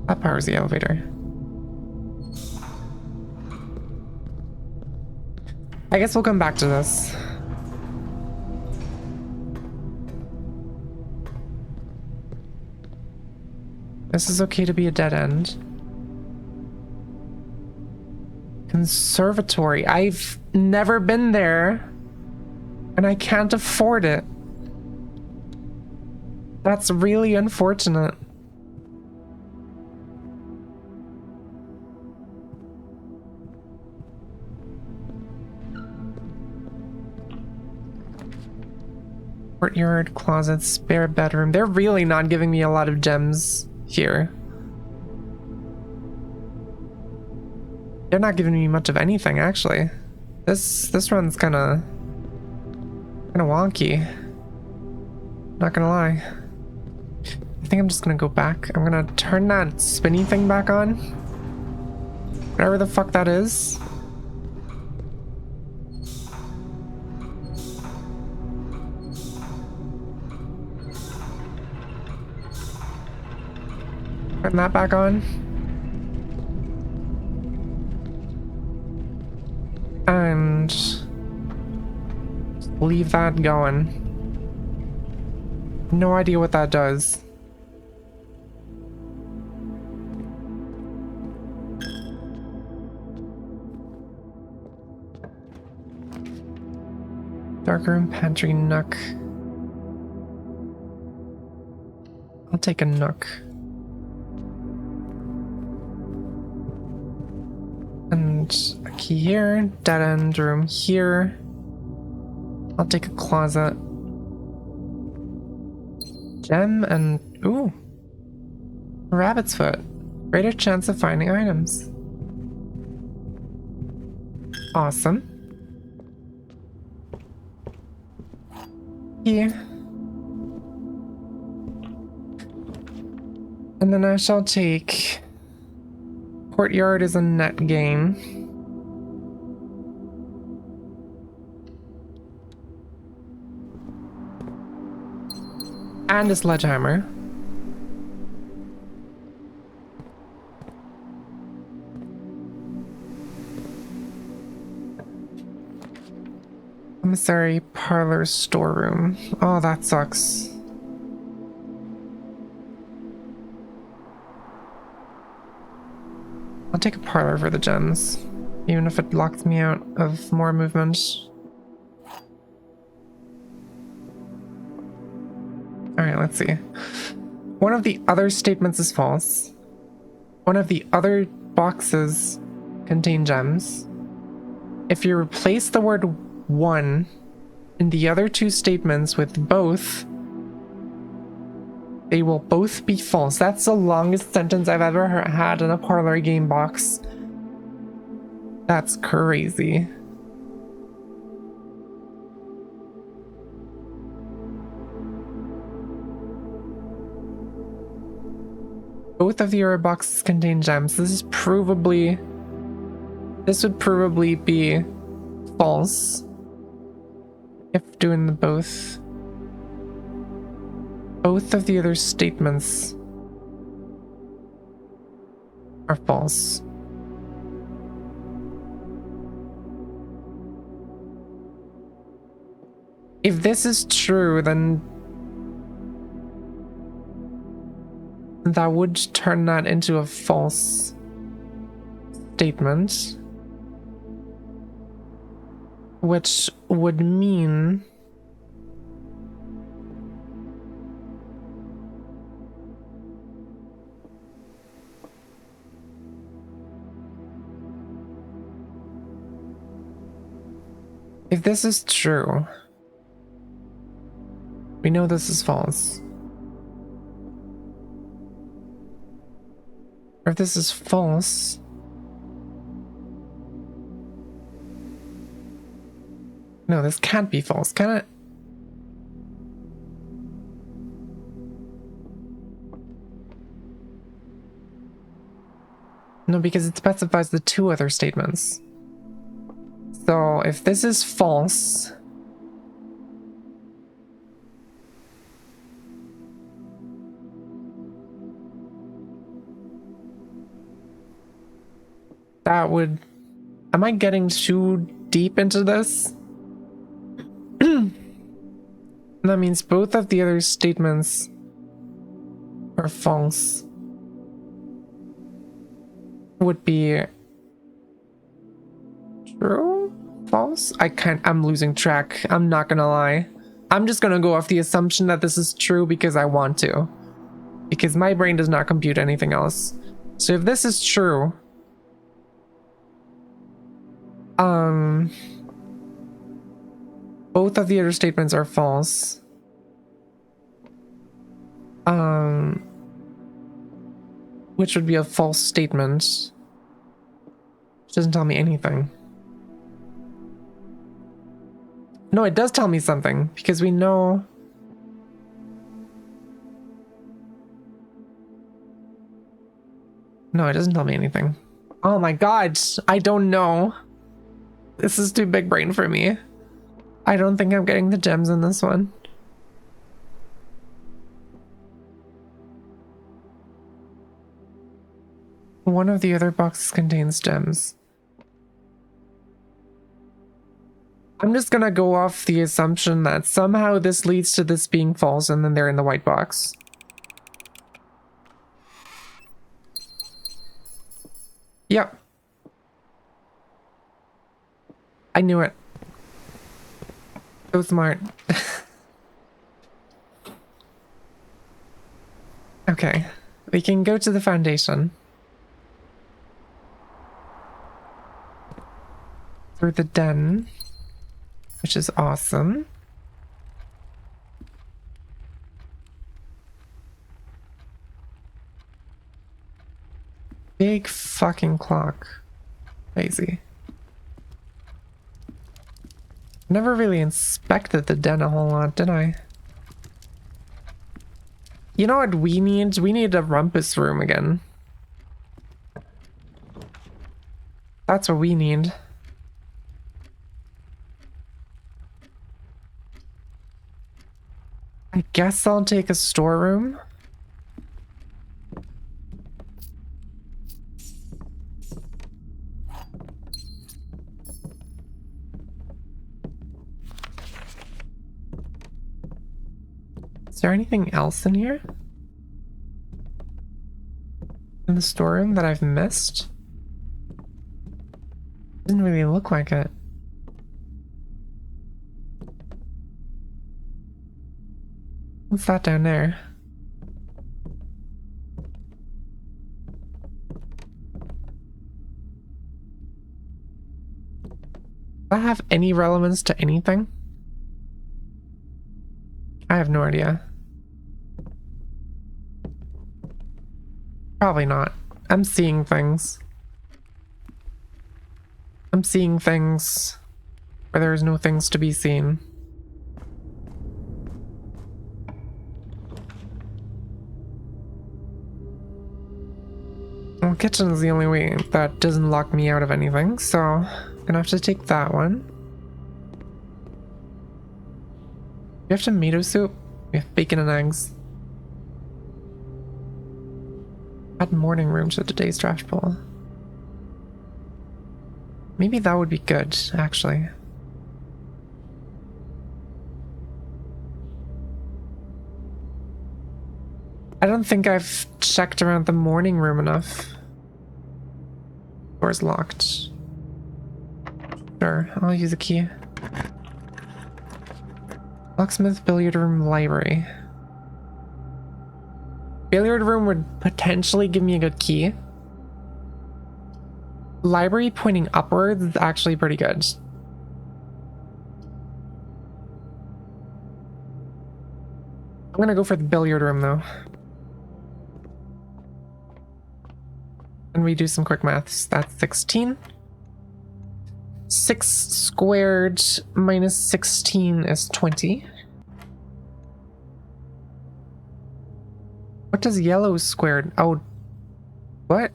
That powers the elevator. I guess we'll come back to this. This is okay to be a dead end. Conservatory. I've never been there. And I can't afford it. That's really unfortunate. Courtyard, closet, spare bedroom. They're really not giving me a lot of gems here. They're not giving me much of anything, actually. This run's kind of wonky. Not gonna lie. I think I'm just gonna go back. I'm gonna turn that spinny thing back on. Whatever the fuck that is. Turn that back on. And leave that going. No idea what that does. Dark room, pantry, nook. I'll take a nook. And a key here, dead end room here. I'll take a closet. Gem and ooh. Rabbit's foot. Greater chance of finding items. Awesome. Here. And then I shall take courtyard is a net gain. And a sledgehammer. Commissary, parlor, storeroom. Oh, that sucks. I'll take a parlor for the gems, even if it locks me out of more movement. Alright, let's see. One of the other statements is false. One of the other boxes contain gems. If you replace the word one in the other two statements with both, they will both be false. That's the longest sentence I've ever had in a parlor game box. That's crazy. Both of the other boxes contain gems. This would provably be false if doing the both. Both of the other statements are false. If this is true, then that would turn that into a false statement, which would mean if this is true, we know this is false. Or if this is false, no, this can't be false, can it? No, because it specifies the two other statements. So if this is false, that would... Am I getting too deep into this? That means both of the other statements are false. Would be true? False? I'm losing track. I'm not gonna lie. I'm just gonna go off the assumption that this is true because I want to. Because my brain does not compute anything else. So if this is true, both of the other statements are false. Which would be a false statement. Which doesn't tell me anything. No, it does tell me something, because we know... No, it doesn't tell me anything. Oh my god, I don't know. This is too big brain for me. I don't think I'm getting the gems in this one. One of the other boxes contains gems. I'm just gonna go off the assumption that somehow this leads to this being false and then they're in the white box. Yep. I knew it. So smart. Okay, we can go to the foundation. Through the den, which is awesome. Big fucking clock. Crazy. Never really inspected the den a whole lot, did I? You know what we need? We need a rumpus room again. That's what we need. I guess I'll take a storeroom. Is there anything else in here? In the storeroom that I've missed? Didn't really look like it. What's that down there? Does that have any relevance to anything? I have no idea. Probably not. I'm seeing things. I'm seeing things where there's no things to be seen. Well, kitchen is the only way that doesn't lock me out of anything, so I'm gonna have to take that one. You have tomato soup? We have bacon and eggs. Add morning room to today's draft pool. Maybe that would be good, actually. I don't think I've checked around the morning room enough. Door's locked. Sure, I'll use a key. Locksmith, billiard room, library. Billiard room would potentially give me a good key. Library pointing upwards is actually pretty good. I'm gonna go for the billiard room though. And we do some quick maths. That's 16. 6 squared minus 16 is 20. What does yellow squared? Oh, what?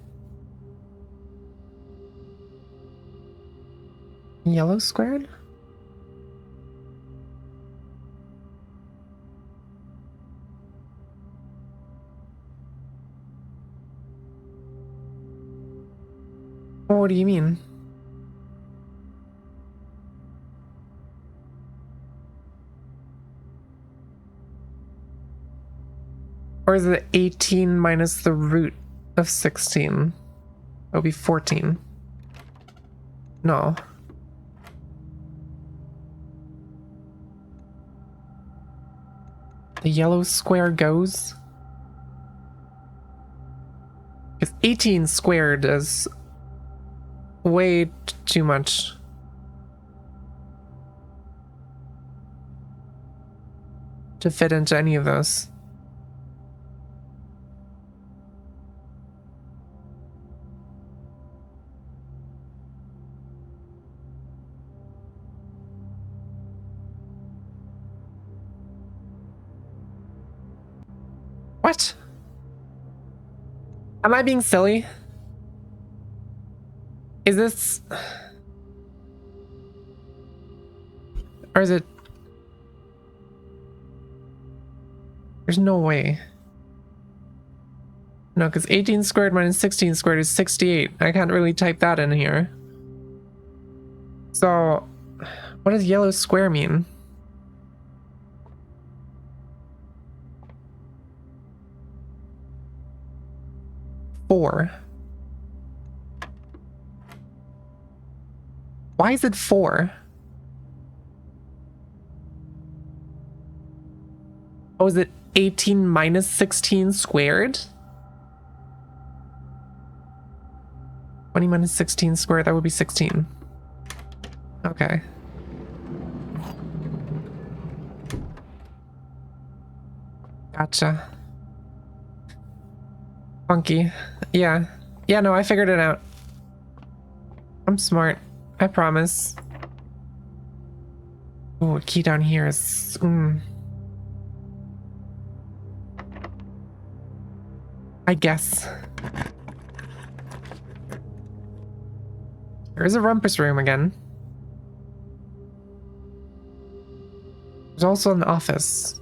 Yellow squared? What do you mean? Or is it 18 minus the root of 16? That would be 14. No. The yellow square goes? Because 18 squared is way too much. To fit into any of those. What? Am I being silly? Is this... Or is it... There's no way. No, because 18 squared minus 16 squared is 68. I can't really type that in here. So, what does yellow square mean? Four. Why is it 4? Oh, is it 18 minus 16 squared? 20 minus 16 squared, that would be 16. Okay. Gotcha. Funky. Yeah. Yeah, no, I figured it out. I'm smart. I promise. Oh, a key down here is... I guess. There's a rumpus room again. There's also an office.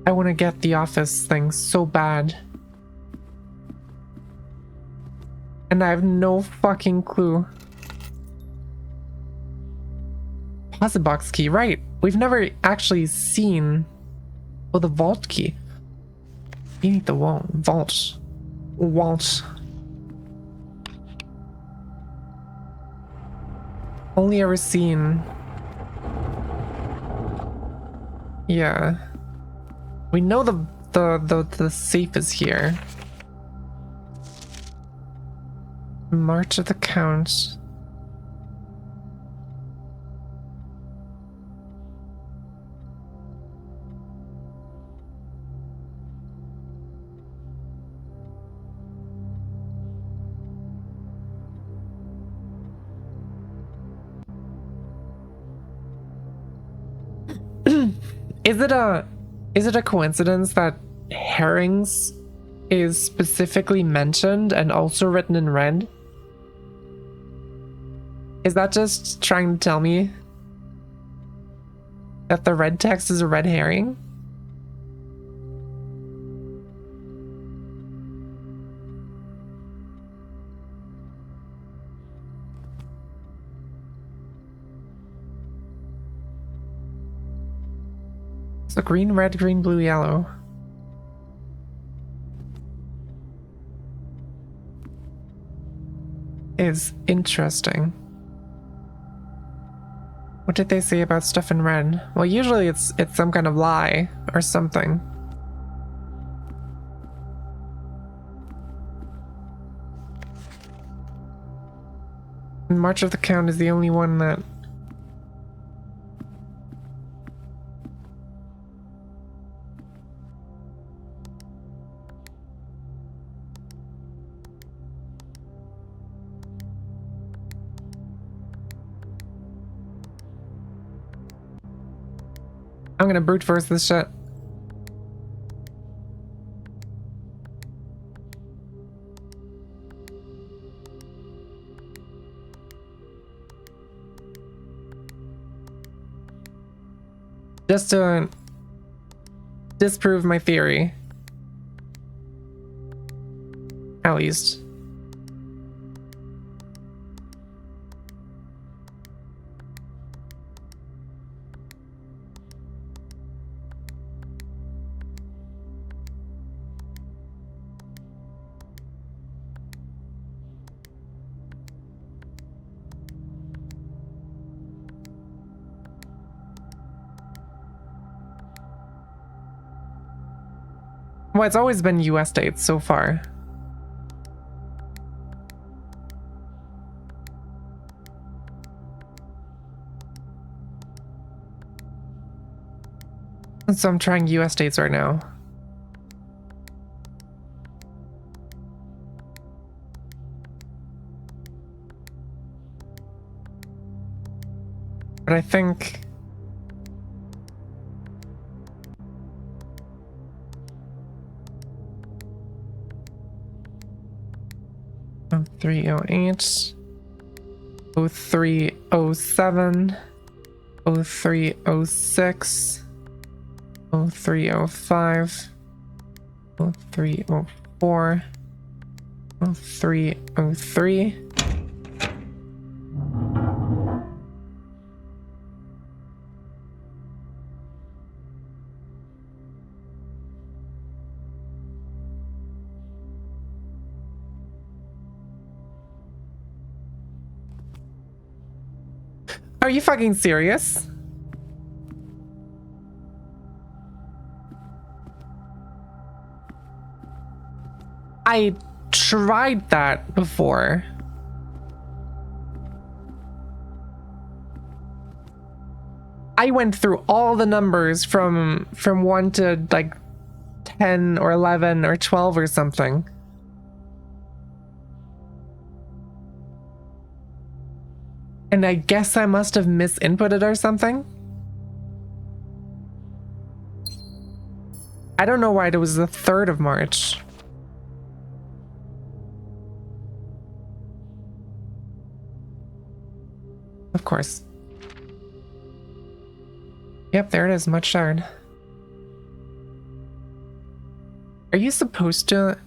I want to get the office thing so bad. And I have no fucking clue. Deposit box key, right. We've never actually seen... Oh, the vault key. You need the vault. Vault. Only ever seen... Yeah. We know the safe is here. March of the Count. Is it a coincidence that herrings is specifically mentioned and also written in red? Is that just trying to tell me that the red text is a red herring? So green, red, green, blue, yellow. Is interesting. What did they say about stuff in red? Well, usually it's some kind of lie or something. And March of the Count is the only one that... I'm gonna brute force this shit. Just to disprove my theory. At least. Well, it's always been US dates so far. So I'm trying US dates right now. But I think... Oh, 0308, 0307, 0306, 0305, 0304, 0303. Are you fucking serious? I tried that before. I went through all the numbers from 1 to like 10 or 11 or 12 or something. And I guess I must have misinputted or something. I don't know why it was the 3rd of March. Of course. Yep, there it is, Mud Shard. Are you supposed to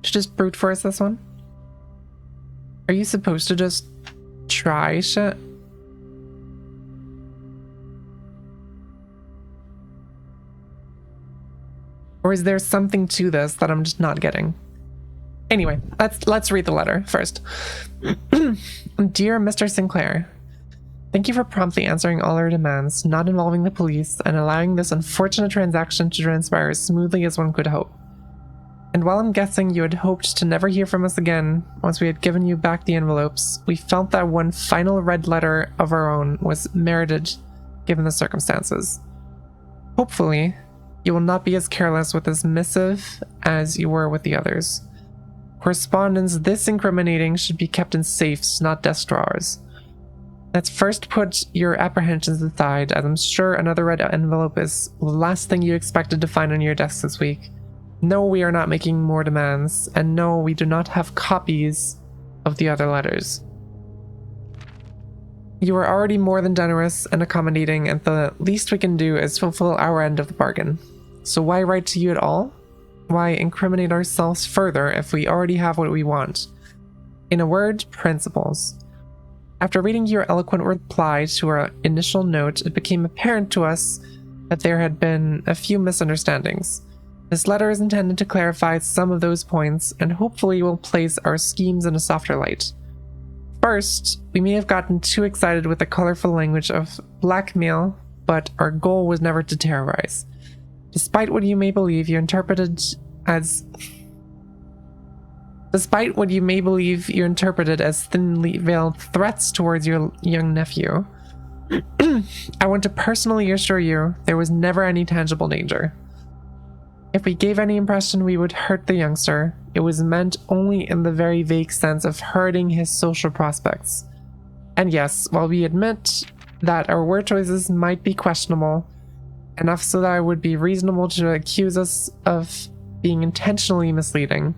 just brute force this one? Are you supposed to just try shit? Or is there something to this that I'm just not getting? Anyway, let's read the letter first. Dear Mr. Sinclair, thank you for promptly answering all our demands, not involving the police, and allowing this unfortunate transaction to transpire as smoothly as one could hope. And while I'm guessing you had hoped to never hear from us again once we had given you back the envelopes, we felt that one final red letter of our own was merited given the circumstances. Hopefully, you will not be as careless with this missive as you were with the others. Correspondence this incriminating should be kept in safes, not desk drawers. Let's first put your apprehensions aside, as I'm sure another red envelope is the last thing you expected to find on your desk this week. No, we are not making more demands, and no, we do not have copies of the other letters. You are already more than generous and accommodating, and the least we can do is fulfill our end of the bargain. So why write to you at all? Why incriminate ourselves further if we already have what we want? In a word, principles. After reading your eloquent reply to our initial note, it became apparent to us that there had been a few misunderstandings. This letter is intended to clarify some of those points and hopefully will place our schemes in a softer light. First, we may have gotten too excited with the colorful language of blackmail, but our goal was never to terrorize. Despite what you may believe you interpreted as thinly veiled threats towards your young nephew, I want to personally assure you there was never any tangible danger. If we gave any impression we would hurt the youngster, it was meant only in the very vague sense of hurting his social prospects. And yes, while we admit that our word choices might be questionable, enough so that it would be reasonable to accuse us of being intentionally misleading,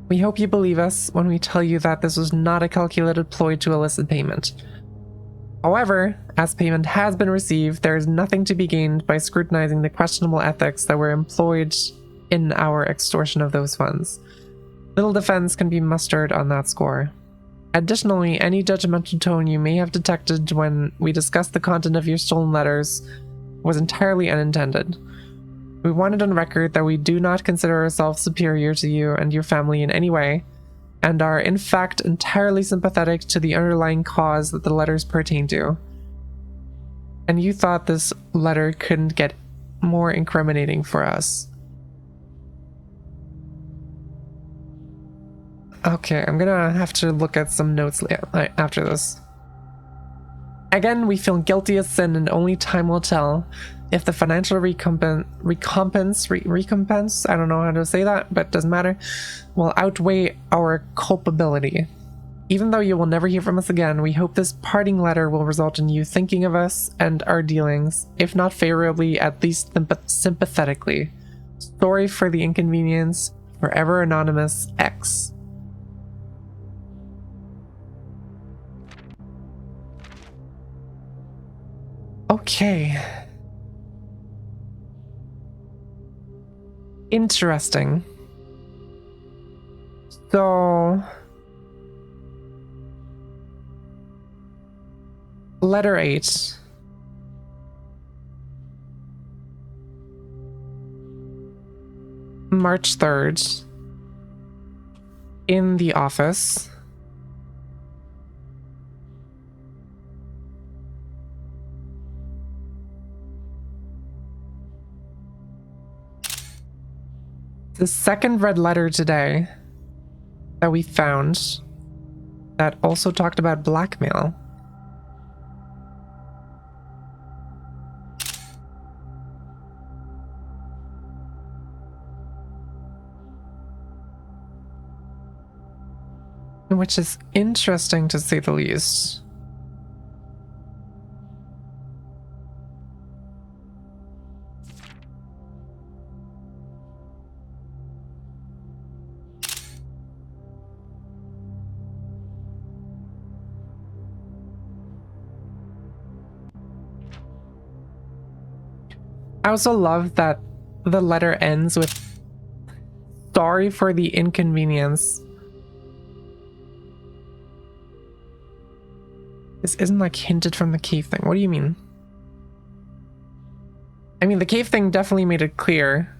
we hope you believe us when we tell you that this was not a calculated ploy to elicit payment. However, as payment has been received, there is nothing to be gained by scrutinizing the questionable ethics that were employed in our extortion of those funds. Little defense can be mustered on that score. Additionally, any judgmental tone you may have detected when we discussed the content of your stolen letters was entirely unintended. We wanted on record that we do not consider ourselves superior to you and your family in any way, and are in fact entirely sympathetic to the underlying cause that the letters pertain to. And you thought this letter couldn't get more incriminating for us. Okay, I'm gonna have to look at some notes after this. Again, we feel guilty as sin, and only time will tell if the financial recompense, I don't know how to say that, but it doesn't matter, will outweigh our culpability. Even though you will never hear from us again, we hope this parting letter will result in you thinking of us and our dealings, if not favorably, at least sympathetically. Sorry for the inconvenience. Forever Anonymous X. Okay. Interesting. So, letter 8. March 3rd. In the office. The second red letter today that we found that also talked about blackmail. Which is interesting to say the least. I also love that the letter ends with sorry for the inconvenience. This isn't like hinted from the key thing. What do you mean? I mean, the cave thing definitely made it clear.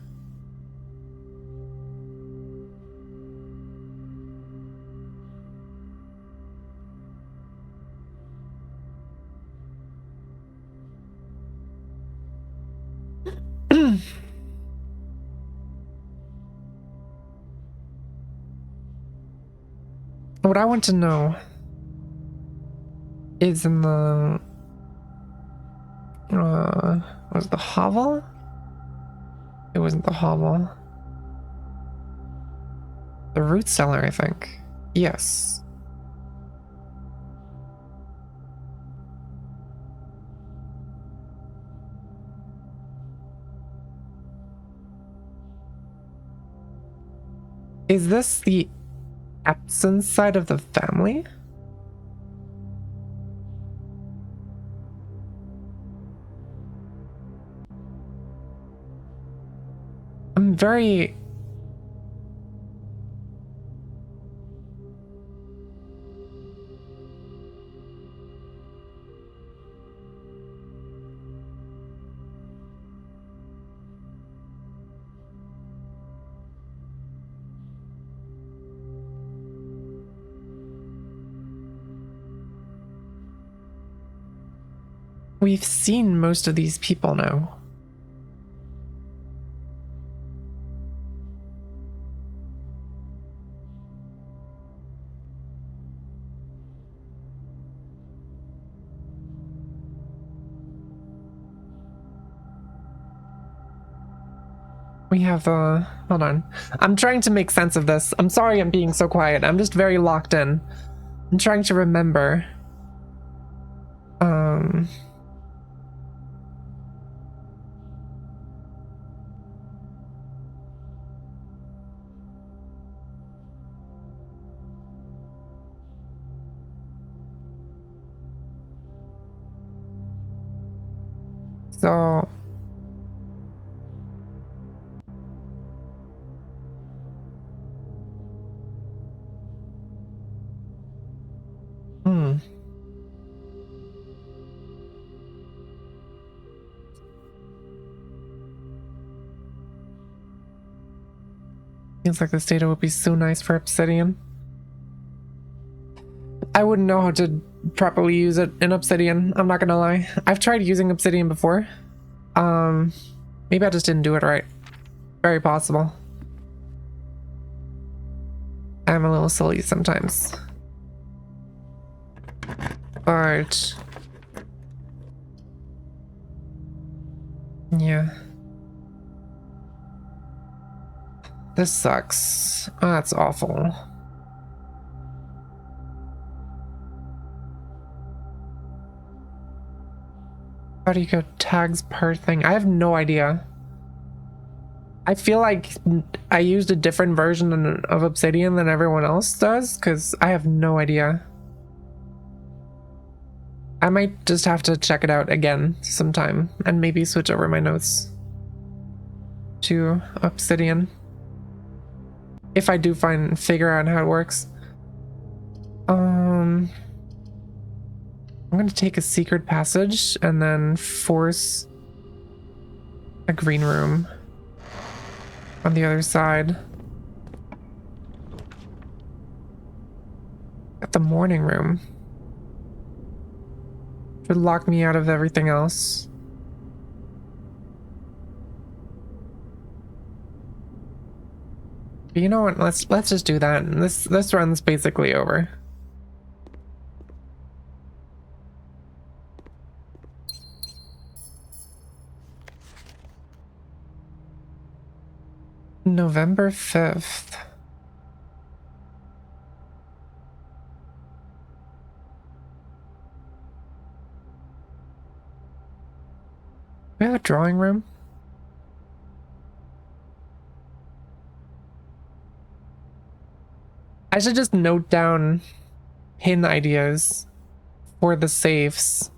What I want to know is in the was it the hovel? It wasn't the hovel. The root cellar, I think. Yes. Is this the absence side of the family? I'm very... We've seen most of these people now. We have, hold on. I'm trying to make sense of this. I'm sorry I'm being so quiet. I'm just very locked in. I'm trying to remember. So... Feels like this data would be so nice for Obsidian. I wouldn't know how to properly use it in Obsidian, I'm not gonna lie. I've tried using Obsidian before. Maybe I just didn't do it right. Very possible. I'm a little silly sometimes. But... yeah. This sucks. Oh, that's awful. How do you go tags per thing? I have no idea. I feel like I used a different version of Obsidian than everyone else does, because I have no idea. I might just have to check it out again sometime and maybe switch over my notes to Obsidian. If I do figure out how it works. I'm gonna take a secret passage and then force a green room on the other side. At the morning room. Should lock me out of everything else. But you know what? Let's just do that. This run's basically over. November 5th. We have a drawing room? I should just note down pin ideas for the safes.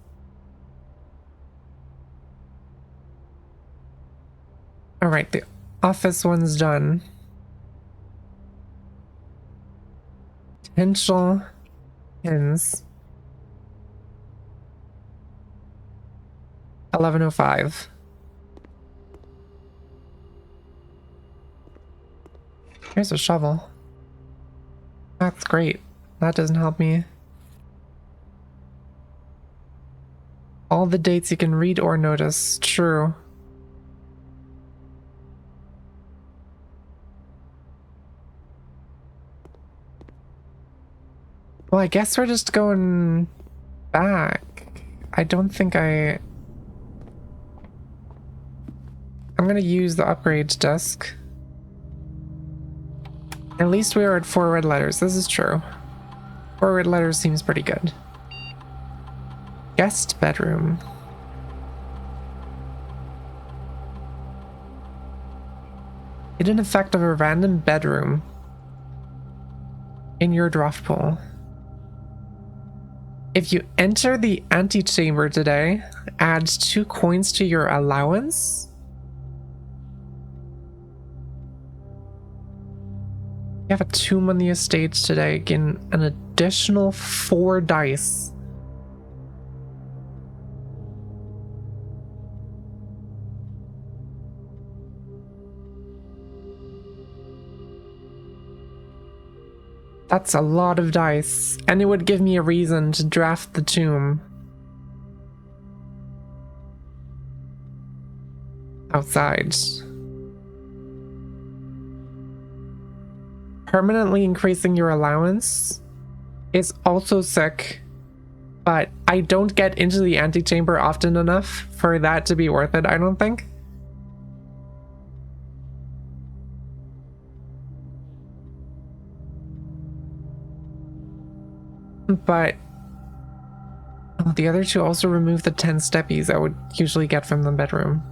Alright, the office one's done. Potential pins. 11:05. Here's a shovel. That's great. That doesn't help me. All the dates you can read or notice. True. Well, I guess we're just going back. I don't think I'm gonna use the upgrades desk. At least we are at 4 red letters. This is true. 4 red letters seems pretty good. Guest bedroom. Hidden effect of a random bedroom in your draft pool. If you enter the antechamber today, add 2 coins to your allowance. You have a tomb on the estate today, gain an additional 4 dice. That's a lot of dice, and it would give me a reason to draft the tomb outside. Permanently increasing your allowance is also sick, but I don't get into the antechamber often enough for that to be worth it, I don't think. But the other 2 also remove the 10 steppies I would usually get from the bedroom.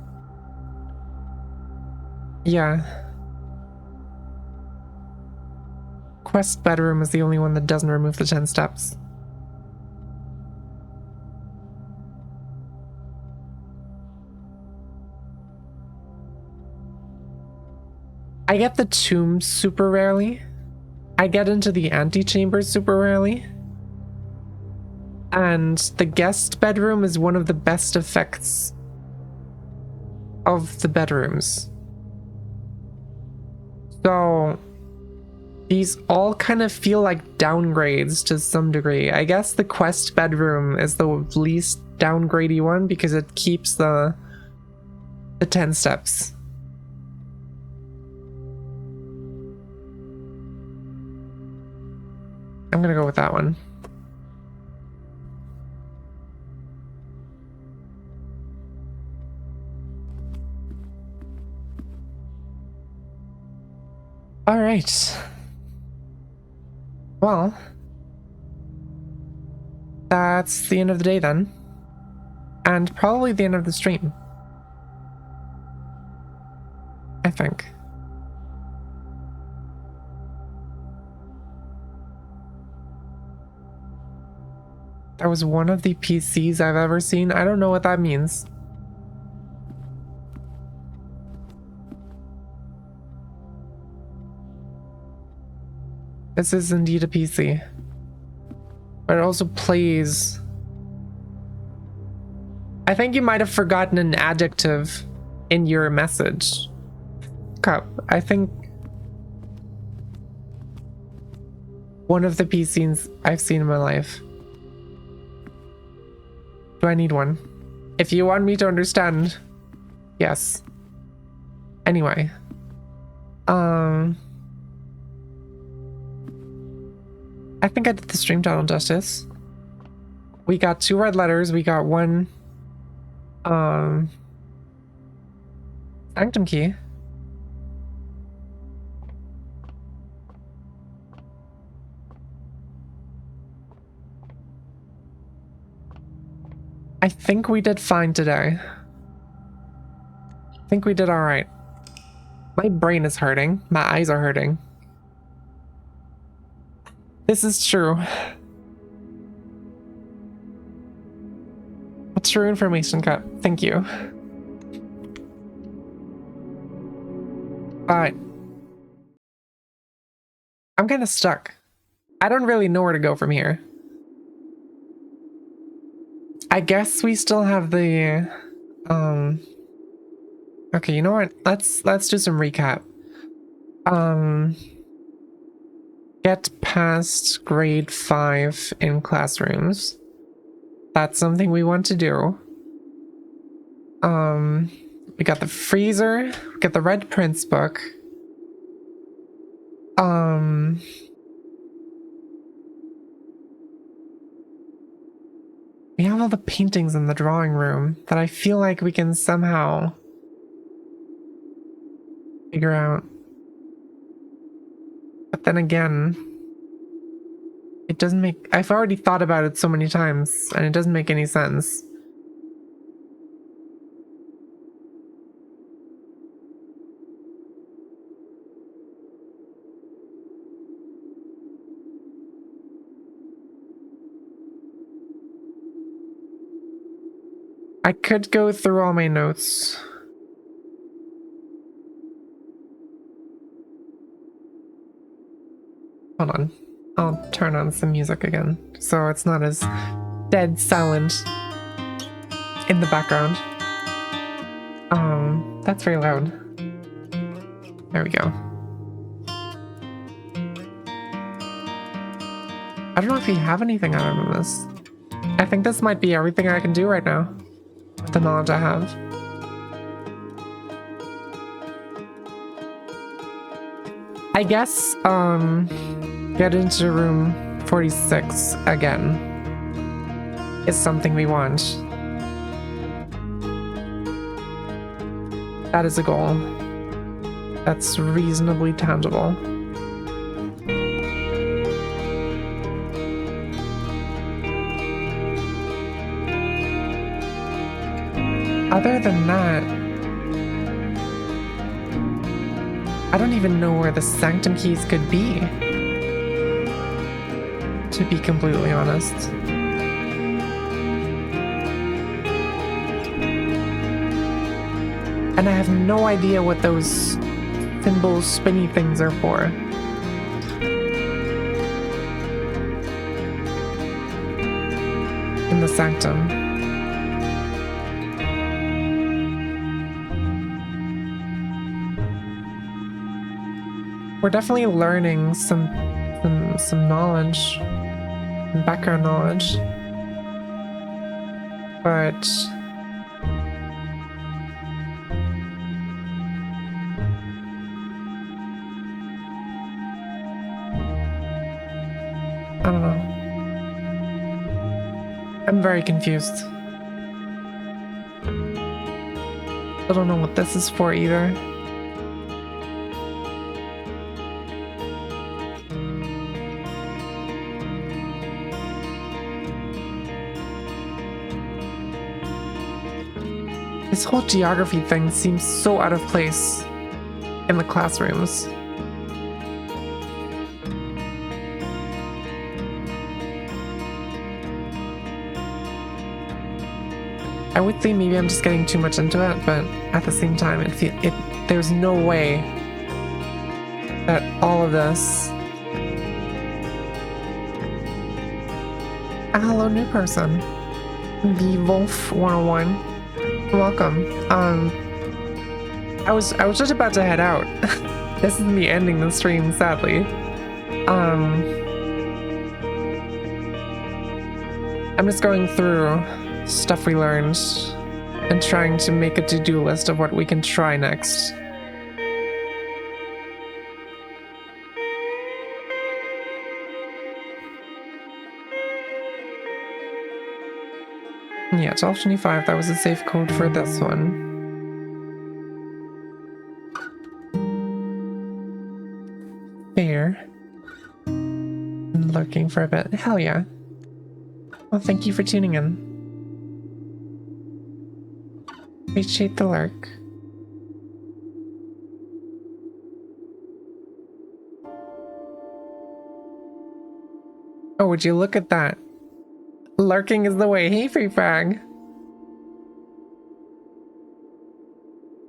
Yeah. Quest bedroom is the only one that doesn't remove the 10 steps. I get the tomb super rarely. I get into the antechamber super rarely. And the guest bedroom is one of the best effects of the bedrooms. So these all kind of feel like downgrades to some degree. I guess the quest bedroom is the least downgradey one because it keeps the 10 steps. I'm gonna go with that one. All right. Well, that's the end of the day then. And probably the end of the stream. I think. That was one of the PCs I've ever seen. I don't know what that means. This is indeed a PC. But it also plays. I think you might have forgotten an adjective in your message. Cup. I think one of the PCs I've seen in my life. Do I need one? If you want me to understand, yes. Anyway. I think I did the stream title justice. We got 2 red letters. We got 1 sanctum key. I think we did fine today. I think we did all right. My brain is hurting. My eyes are hurting. This is true. True information, Cut. Thank you. But I'm kind of stuck. I don't really know where to go from here. I guess we still have the okay, you know what? Let's do some recap. get past grade 5 in classrooms. That's something we want to do. We got the freezer, we got the Red Prince book. We have all the paintings in the drawing room that I feel like we can somehow figure out. But then again, it doesn't make... I've already thought about it so many times, and it doesn't make any sense. I could go through all my notes. Hold on. I'll turn on some music again, so it's not as dead silent in the background. That's very loud. There we go. I don't know if you have anything other than this. I think this might be everything I can do right now, with the knowledge I have. I guess, get into room 46 again is something we want. That is a goal that's reasonably tangible. Other than that, I don't even know where the Sanctum Keys could be, to be completely honest. And I have no idea what those thimble spinny things are for. In the Sanctum. We're definitely learning some knowledge, some background knowledge, but I don't know. I'm very confused. I don't know what this is for either. This whole geography thing seems so out of place in the classrooms. I would think maybe I'm just getting too much into it, but at the same time, there's no way that all of this... Hello, new person. The Wolf 101. Welcome. I was just about to head out. This is me ending the stream, sadly. I'm just going through stuff we learned and trying to make a to-do list of what we can try next. Yeah, 1225, that was a safe code for this one. Fair. I'm looking for a bit. Hell yeah. Well, thank you for tuning in. Appreciate the lurk. Oh, would you look at that? Lurking is the way. Hey, Free Frag.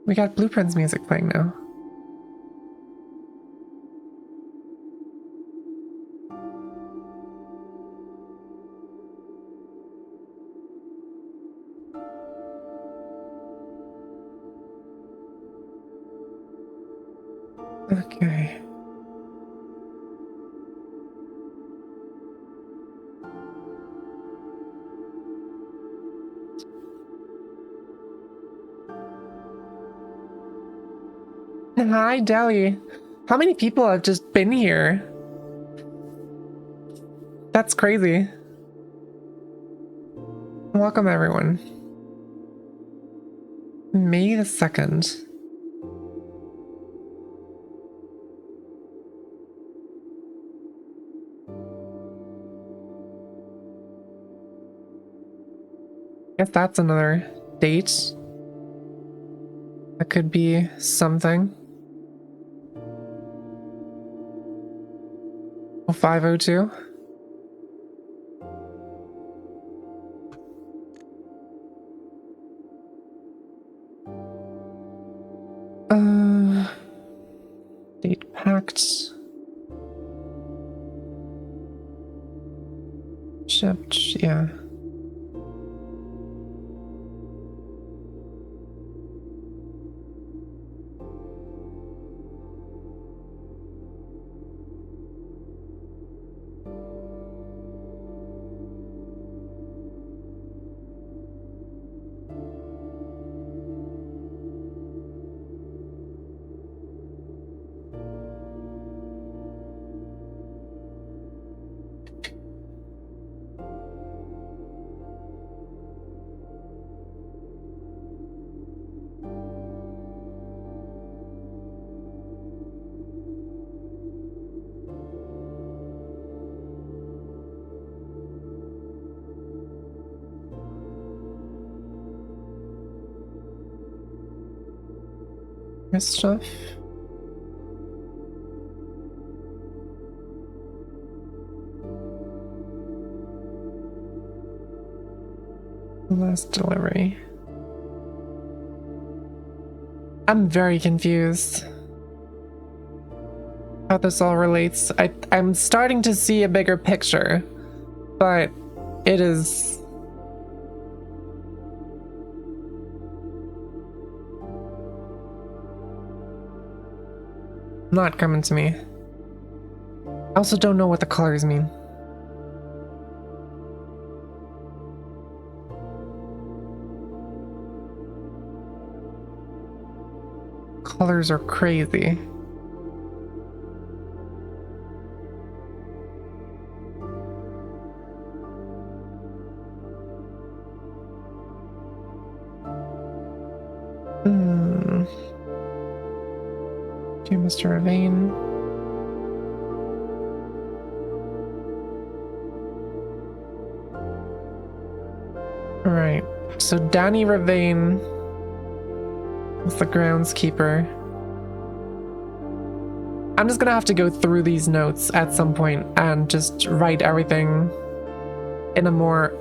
We got Blueprints music playing now. Okay. Hi, Deli. How many people have just been here? That's crazy. Welcome, everyone. May the 2nd. Guess that's another date. That could be something. 0502. Date packed. Shipped, yeah. This stuff. Last delivery. I'm very confused how this all relates. I'm starting to see a bigger picture, but it is not coming to me. I also don't know what the colors mean. Colors are crazy. To Mr. Ravane. Alright, so Danny Ravane was the groundskeeper. I'm just gonna have to go through these notes at some point and just write everything in a more,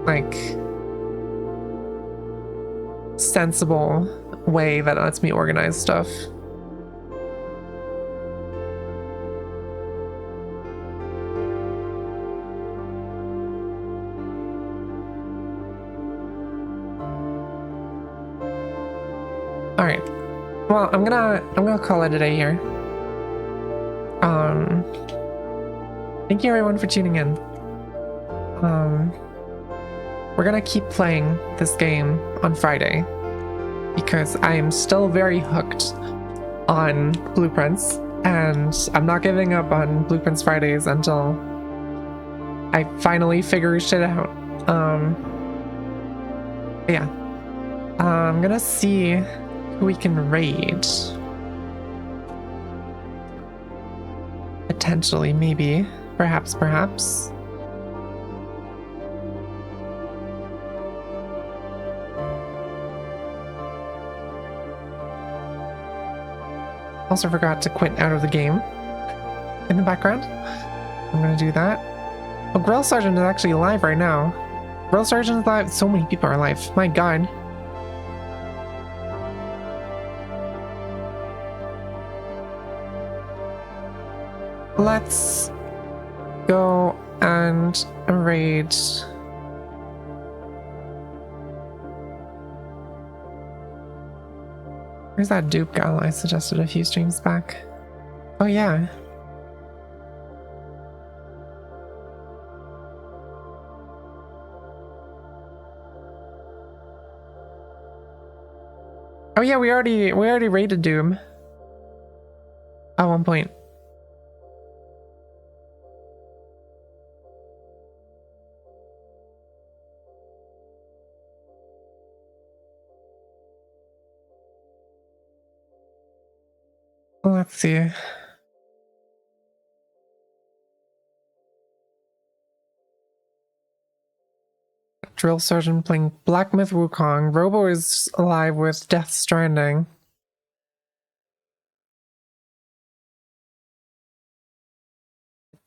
like, sensible way that lets me organize stuff. All right. Well, I'm gonna call it a day here. Thank you everyone for tuning in. We're gonna keep playing this game on Friday because I am still very hooked on Blueprints, and I'm not giving up on Blueprints Fridays until I finally figure shit out. Yeah. I'm gonna see who we can raid. Potentially, maybe. Perhaps. Also forgot to quit out of the game in the background. I'm gonna do that. Oh, Grill Sergeant is actually live right now. Grill Sergeant is live. So many people are live. My god. Let's go and raid. Where's that dupe gal I suggested a few streams back? Oh yeah. Oh yeah, we already raided Doom at one point. Let's see. Drill Sergeant playing Black Myth Wukong. Robo is alive with Death Stranding.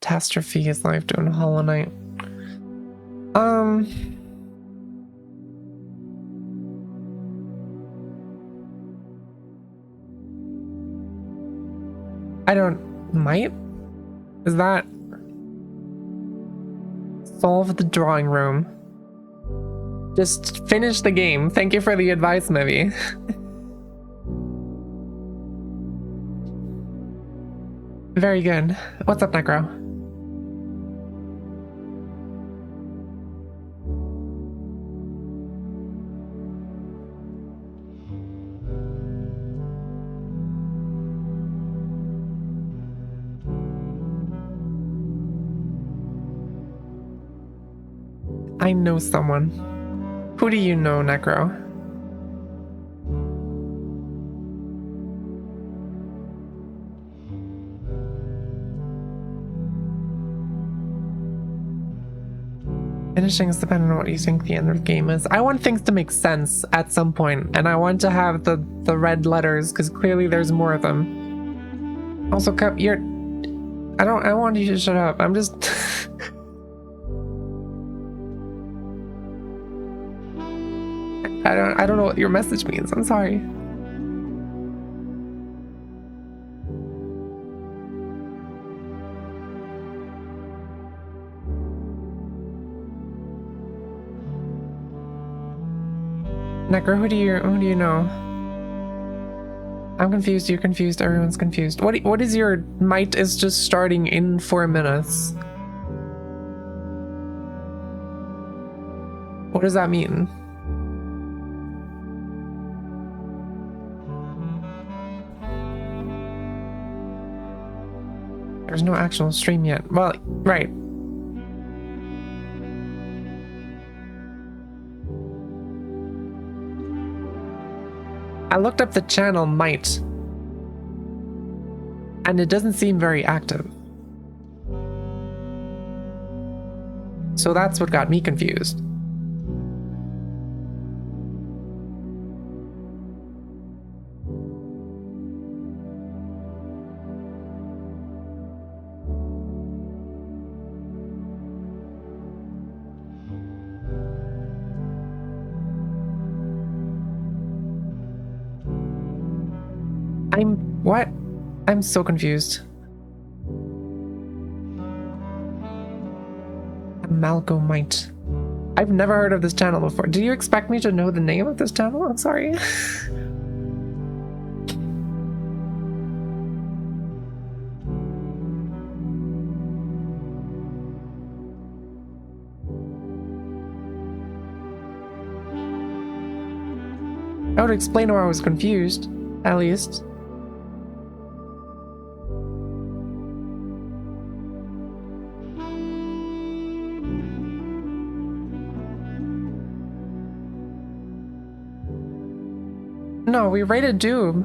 Catastrophe is live doing Hollow Knight. I don't... Might? Is that... Solve the drawing room. Just finish the game. Thank you for the advice, maybe. Very good. What's up, Necro? I know someone. Who do you know, Necro? Finishing is dependent on what you think the end of the game is. I want things to make sense at some point, and I want to have the red letters, because clearly there's more of them. Also, Cup, you're... I want you to shut up. I'm just... I don't know what your message means. I'm sorry. Necro, who do you know? I'm confused, you're confused, everyone's confused. What is your might is just starting in 4 minutes? What does that mean? There's no actual stream yet. Well, right. I looked up the channel Might, and it doesn't seem very active. So that's what got me confused. What? I'm so confused. Amalgamite. I've never heard of this channel before. Do you expect me to know the name of this channel? I'm sorry. That would explain why I was confused, at least. No, we raided Doob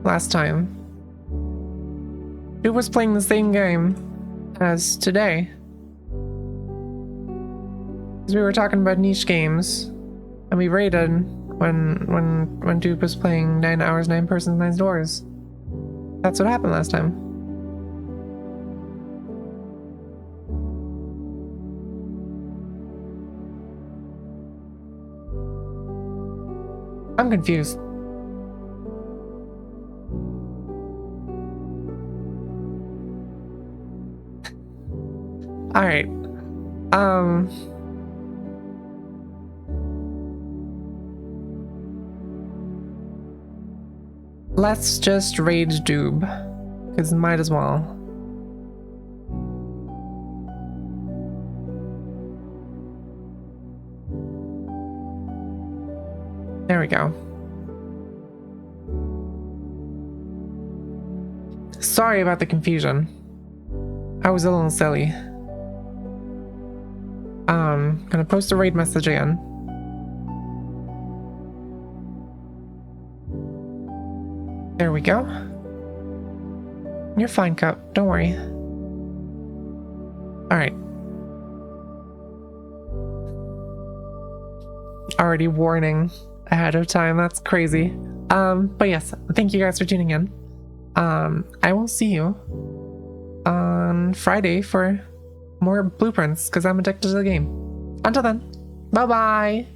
last time. Doob was playing the same game as today. Because we were talking about niche games, and we raided when Doob was playing 9 hours, 9 persons, 9 doors. That's what happened last time. I'm confused. All right. Let's just raid Doob, because might as well. There we go. Sorry about the confusion. I was a little silly. Gonna post a raid message again. There we go. You're fine, Cup. Don't worry. Alright. Already warning ahead of time. That's crazy. But yes, thank you guys for tuning in. I will see you on Friday for more blueprints because I'm addicted to the game. Until then, bye-bye!